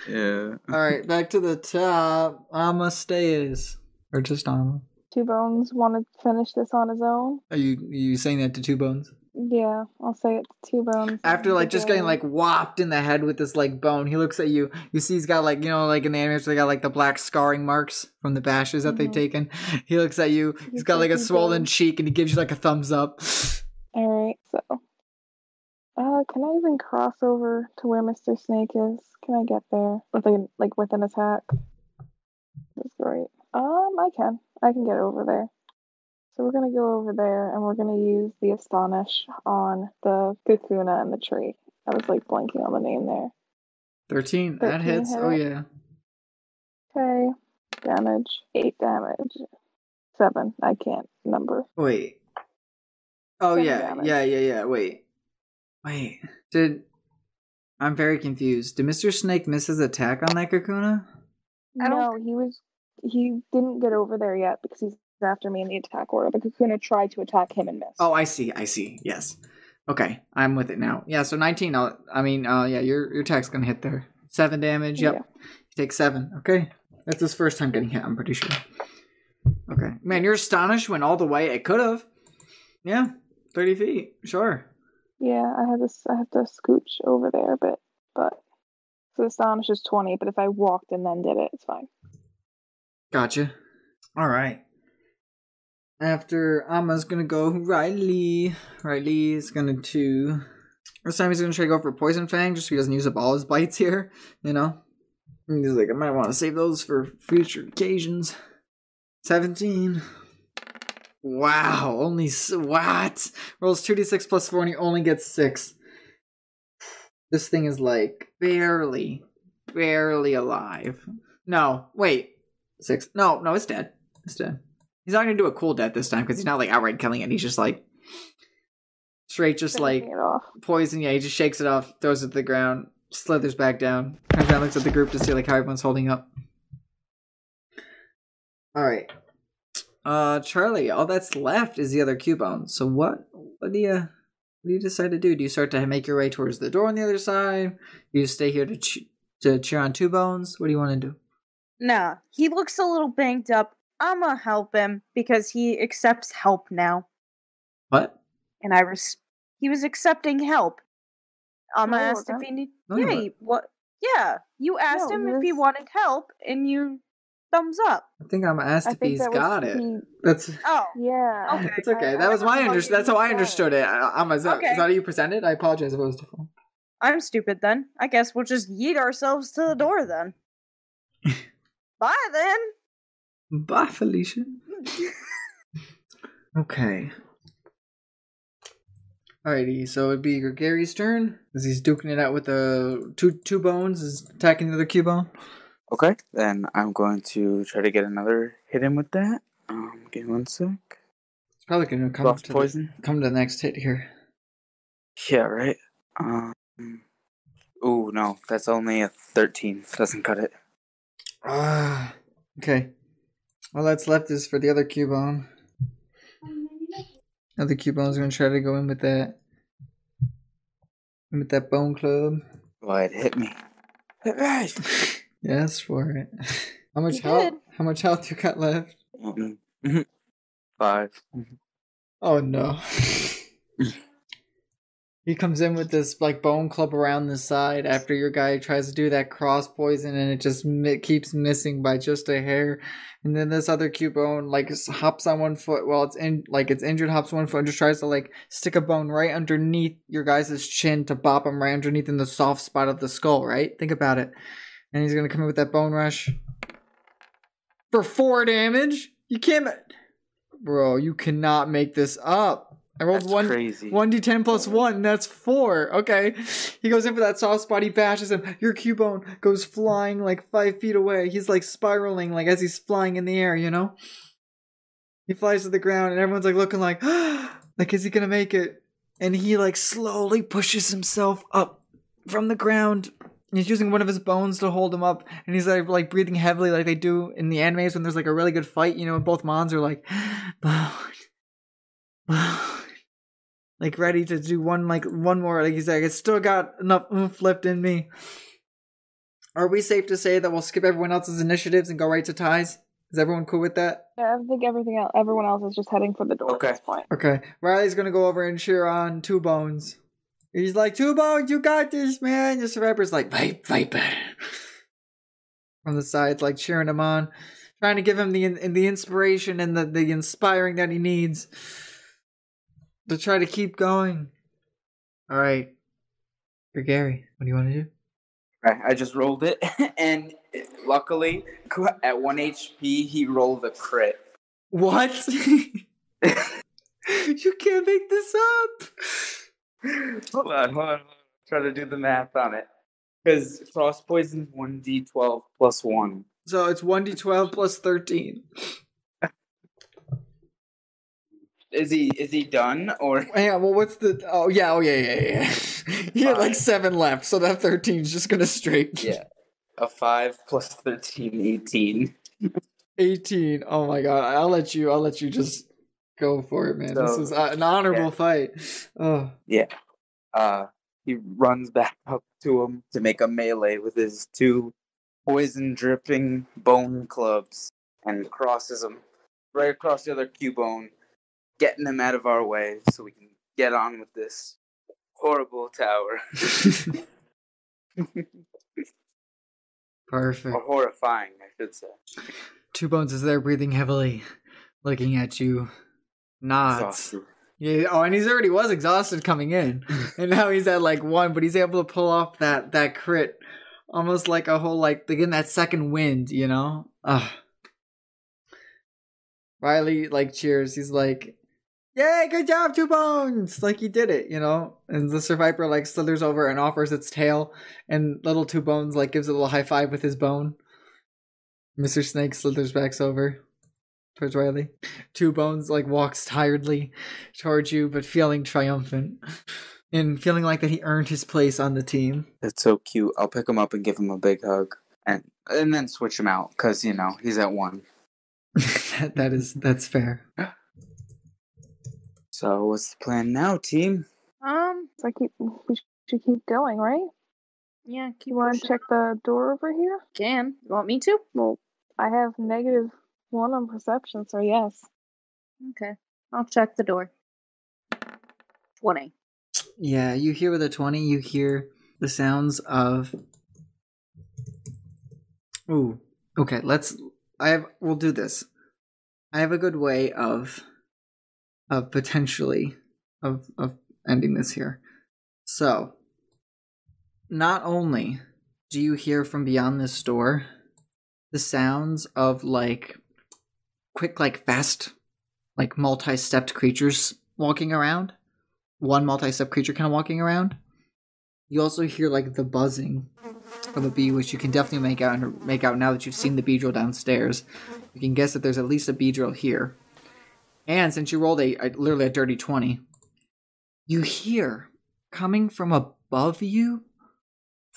Yeah. Alright, back to the top. Amma stays. Or just Amma. 2 Bones want to finish this on his own. Are you saying that to 2 Bones? Yeah, I'll say it's 2 bones. After like just getting like whopped in the head with this like bone, he looks at you. You see he's got like, you know, like in the animation they got like the black scarring marks from the bashes that they've taken. He looks at you. He's got like a swollen cheek, and he gives you like a thumbs up. All right, so can I even cross over to where Mr. Snake is? Can I get there with an attack? That's great. I can get over there. So we're gonna go over there, and we're gonna use the Astonish on the Kakuna and the tree. I was like blanking on the name there. 13. That hits. Hit Oh it. yeah. Okay. Damage. 8 damage. 7. I can't number. Wait. Oh 7 yeah. damage. Yeah. Wait. I'm very confused. Did Mr. Snake miss his attack on that Kakuna? No, he didn't get over there yet because he's after me in the attack order. The Kakuna tried to attack him and missed. Oh, I see. Yes. Okay, I'm with it now. Yeah, so 19. Your attack's gonna hit there. 7 damage. Yep. Yeah. You take 7. Okay, that's his first time getting hit. I'm pretty sure. Okay, man, you're astonished. Went all the way. It could have. Yeah, 30 feet. Sure. Yeah, I have to scooch over there a bit, but so Astonish is 20. But if I walked and then did it, it's fine. Gotcha. All right. After Amma's gonna go Riley. Riley is gonna this time he's gonna try to go for Poison Fang just so he doesn't use up all his bites here, you know? And he's like, I might want to save those for future occasions. 17. Wow, only what? Rolls 2d6 plus 4 and he only gets 6. This thing is like barely alive. No, wait. 6. No, it's dead. It's dead. He's not gonna do a cool death this time because he's not like outright killing it. He's just like straight, just like poison. Yeah, he just shakes it off, throws it to the ground, slithers back down, comes down, looks at the group to see like how everyone's holding up. All right, Charlie. All that's left is the other Cubone. So what do you decide to do? Do you start to make your way towards the door on the other side? Do you stay here to cheer on 2 Bones? What do you want to do? Nah, he looks a little banged up. I'm gonna help him because he accepts help now. What? And he was accepting help. Amma asked if he need. What? Yeah, you asked him if he wanted help, and you thumbs up. I think I'm asked if he's got it. That's. Oh yeah. Okay. It's okay. That was my That's how I understood it. Is that how you presented? I apologize if it was different. I'm stupid then. I guess we'll just yeet ourselves to the door then. Bye then. Bye, Felicia. Okay. Alrighty, so it'd be Gary's turn as he's duking it out with the two Bones, is attacking the other Cubone. Okay, then I'm going to try to get another hit in with that. Give me 1 sec. It's probably going to come to the next hit here. Yeah, right. Ooh, no, that's only a 13. Doesn't cut it. Okay. All that's left is for the other Cubone. Other Cubone's going to try to go in with that. With that bone club. Go ahead, hit me. Hit me! Yes, for it. How much health you got left? 5. Oh no. He comes in with this like bone club around the side after your guy tries to do that cross poison, and it just keeps missing by just a hair. And then this other Cubone like hops on 1 foot while it's injured, hops 1 foot and just tries to like stick a bone right underneath your guys' chin to bop him right underneath in the soft spot of the skull, right? Think about it. And he's gonna come in with that bone rush for 4 damage. You can't, bro. You cannot make this up. I rolled 1d10 plus 1, and that's 4. Okay. He goes in for that soft spot, he bashes him. Your Cubone goes flying like 5 feet away. He's like spiraling like as he's flying in the air, you know? He flies to the ground and everyone's like looking like is he gonna make it? And he like slowly pushes himself up from the ground. He's using one of his bones to hold him up, and he's like breathing heavily like they do in the animes when there's like a really good fight, you know, and both Mons are like like ready to do one more. Like he's like, it's still got enough oomph left in me. Are we safe to say that we'll skip everyone else's initiatives and go right to ties? Is everyone cool with that? Yeah, I think everyone else is just heading for the door Okay. at this point. Okay. Riley's gonna go over and cheer on Two Bones. He's like, Two Bones, you got this, man. The survivor's like, Viper. From the sides, like cheering him on, trying to give him the inspiration and the inspiring that he needs to try to keep going. All right. You're Gary. What do you want to do? I just rolled it, and luckily, at 1 HP, he rolled a crit. What? You can't make this up. Hold on. Try to do the math on it. Because frost poison 1d12 plus 1. So it's 1d12 plus 13. Is he done or? Yeah. Well, what's the? Oh yeah. He had like 7 left, so that 13 is just gonna straight. Yeah. A 5 plus 13, 18. 18. Oh my god. I'll let you just go for it, man. So, this is an honorable fight. Oh. Yeah. He runs back up to him to make a melee with his 2 poison-dripping bone clubs and crosses him right across the other Cubone, getting him out of our way so we can get on with this horrible tower. Perfect. Or horrifying, I should say. Two Bones is there breathing heavily, looking at you. Nods. Exhausted. Yeah, oh, and he's already was exhausted coming in. And now he's at like 1, but he's able to pull off that crit. Almost like a whole, like, again, that second wind, you know? Ugh. Riley, like, cheers. He's like, yay, good job, Two Bones! Like, you did it, you know? And the survivor, like, slithers over and offers its tail. And little Two Bones, like, gives it a little high five with his bone. Mr. Snake slithers back over towards Riley. Two Bones, like, walks tiredly towards you, but feeling triumphant. And feeling like that he earned his place on the team. That's so cute. I'll pick him up and give him a big hug. And then switch him out, because, you know, he's at 1. That's fair. So, what's the plan now, team? So we should keep going, right? Yeah, You want to check the door over here? Can. You want me to? Well, I have -1 on perception, so yes. Okay. I'll check the door. 20. Yeah, you hear with a 20, you hear the sounds of... Ooh, okay, we'll do this. I have a good way of potentially of ending this here. So, not only do you hear from beyond this door the sounds of like quick, like fast, like multi-stepped creatures walking around. One multi-step creature kind of walking around. You also hear like the buzzing of a bee, which you can definitely make out now that you've seen the Beedrill downstairs. You can guess that there's at least a Beedrill here. And since you rolled literally a dirty 20, you hear coming from above you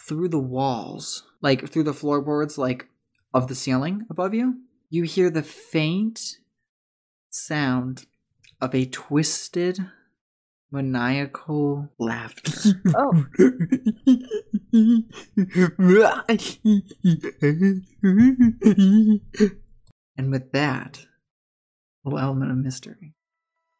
through the walls, like through the floorboards, like of the ceiling above you, you hear the faint sound of a twisted, maniacal laughter. Oh. And with that little element of mystery,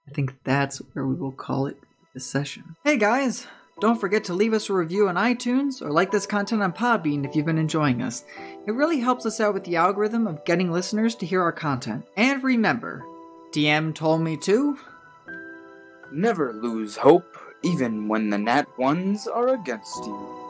I think that's where we will call it this session. Hey guys! Don't forget to leave us a review on iTunes or like this content on Podbean if you've been enjoying us. It really helps us out with the algorithm of getting listeners to hear our content. And remember, DM told me to... Never lose hope, even when the nat ones are against you.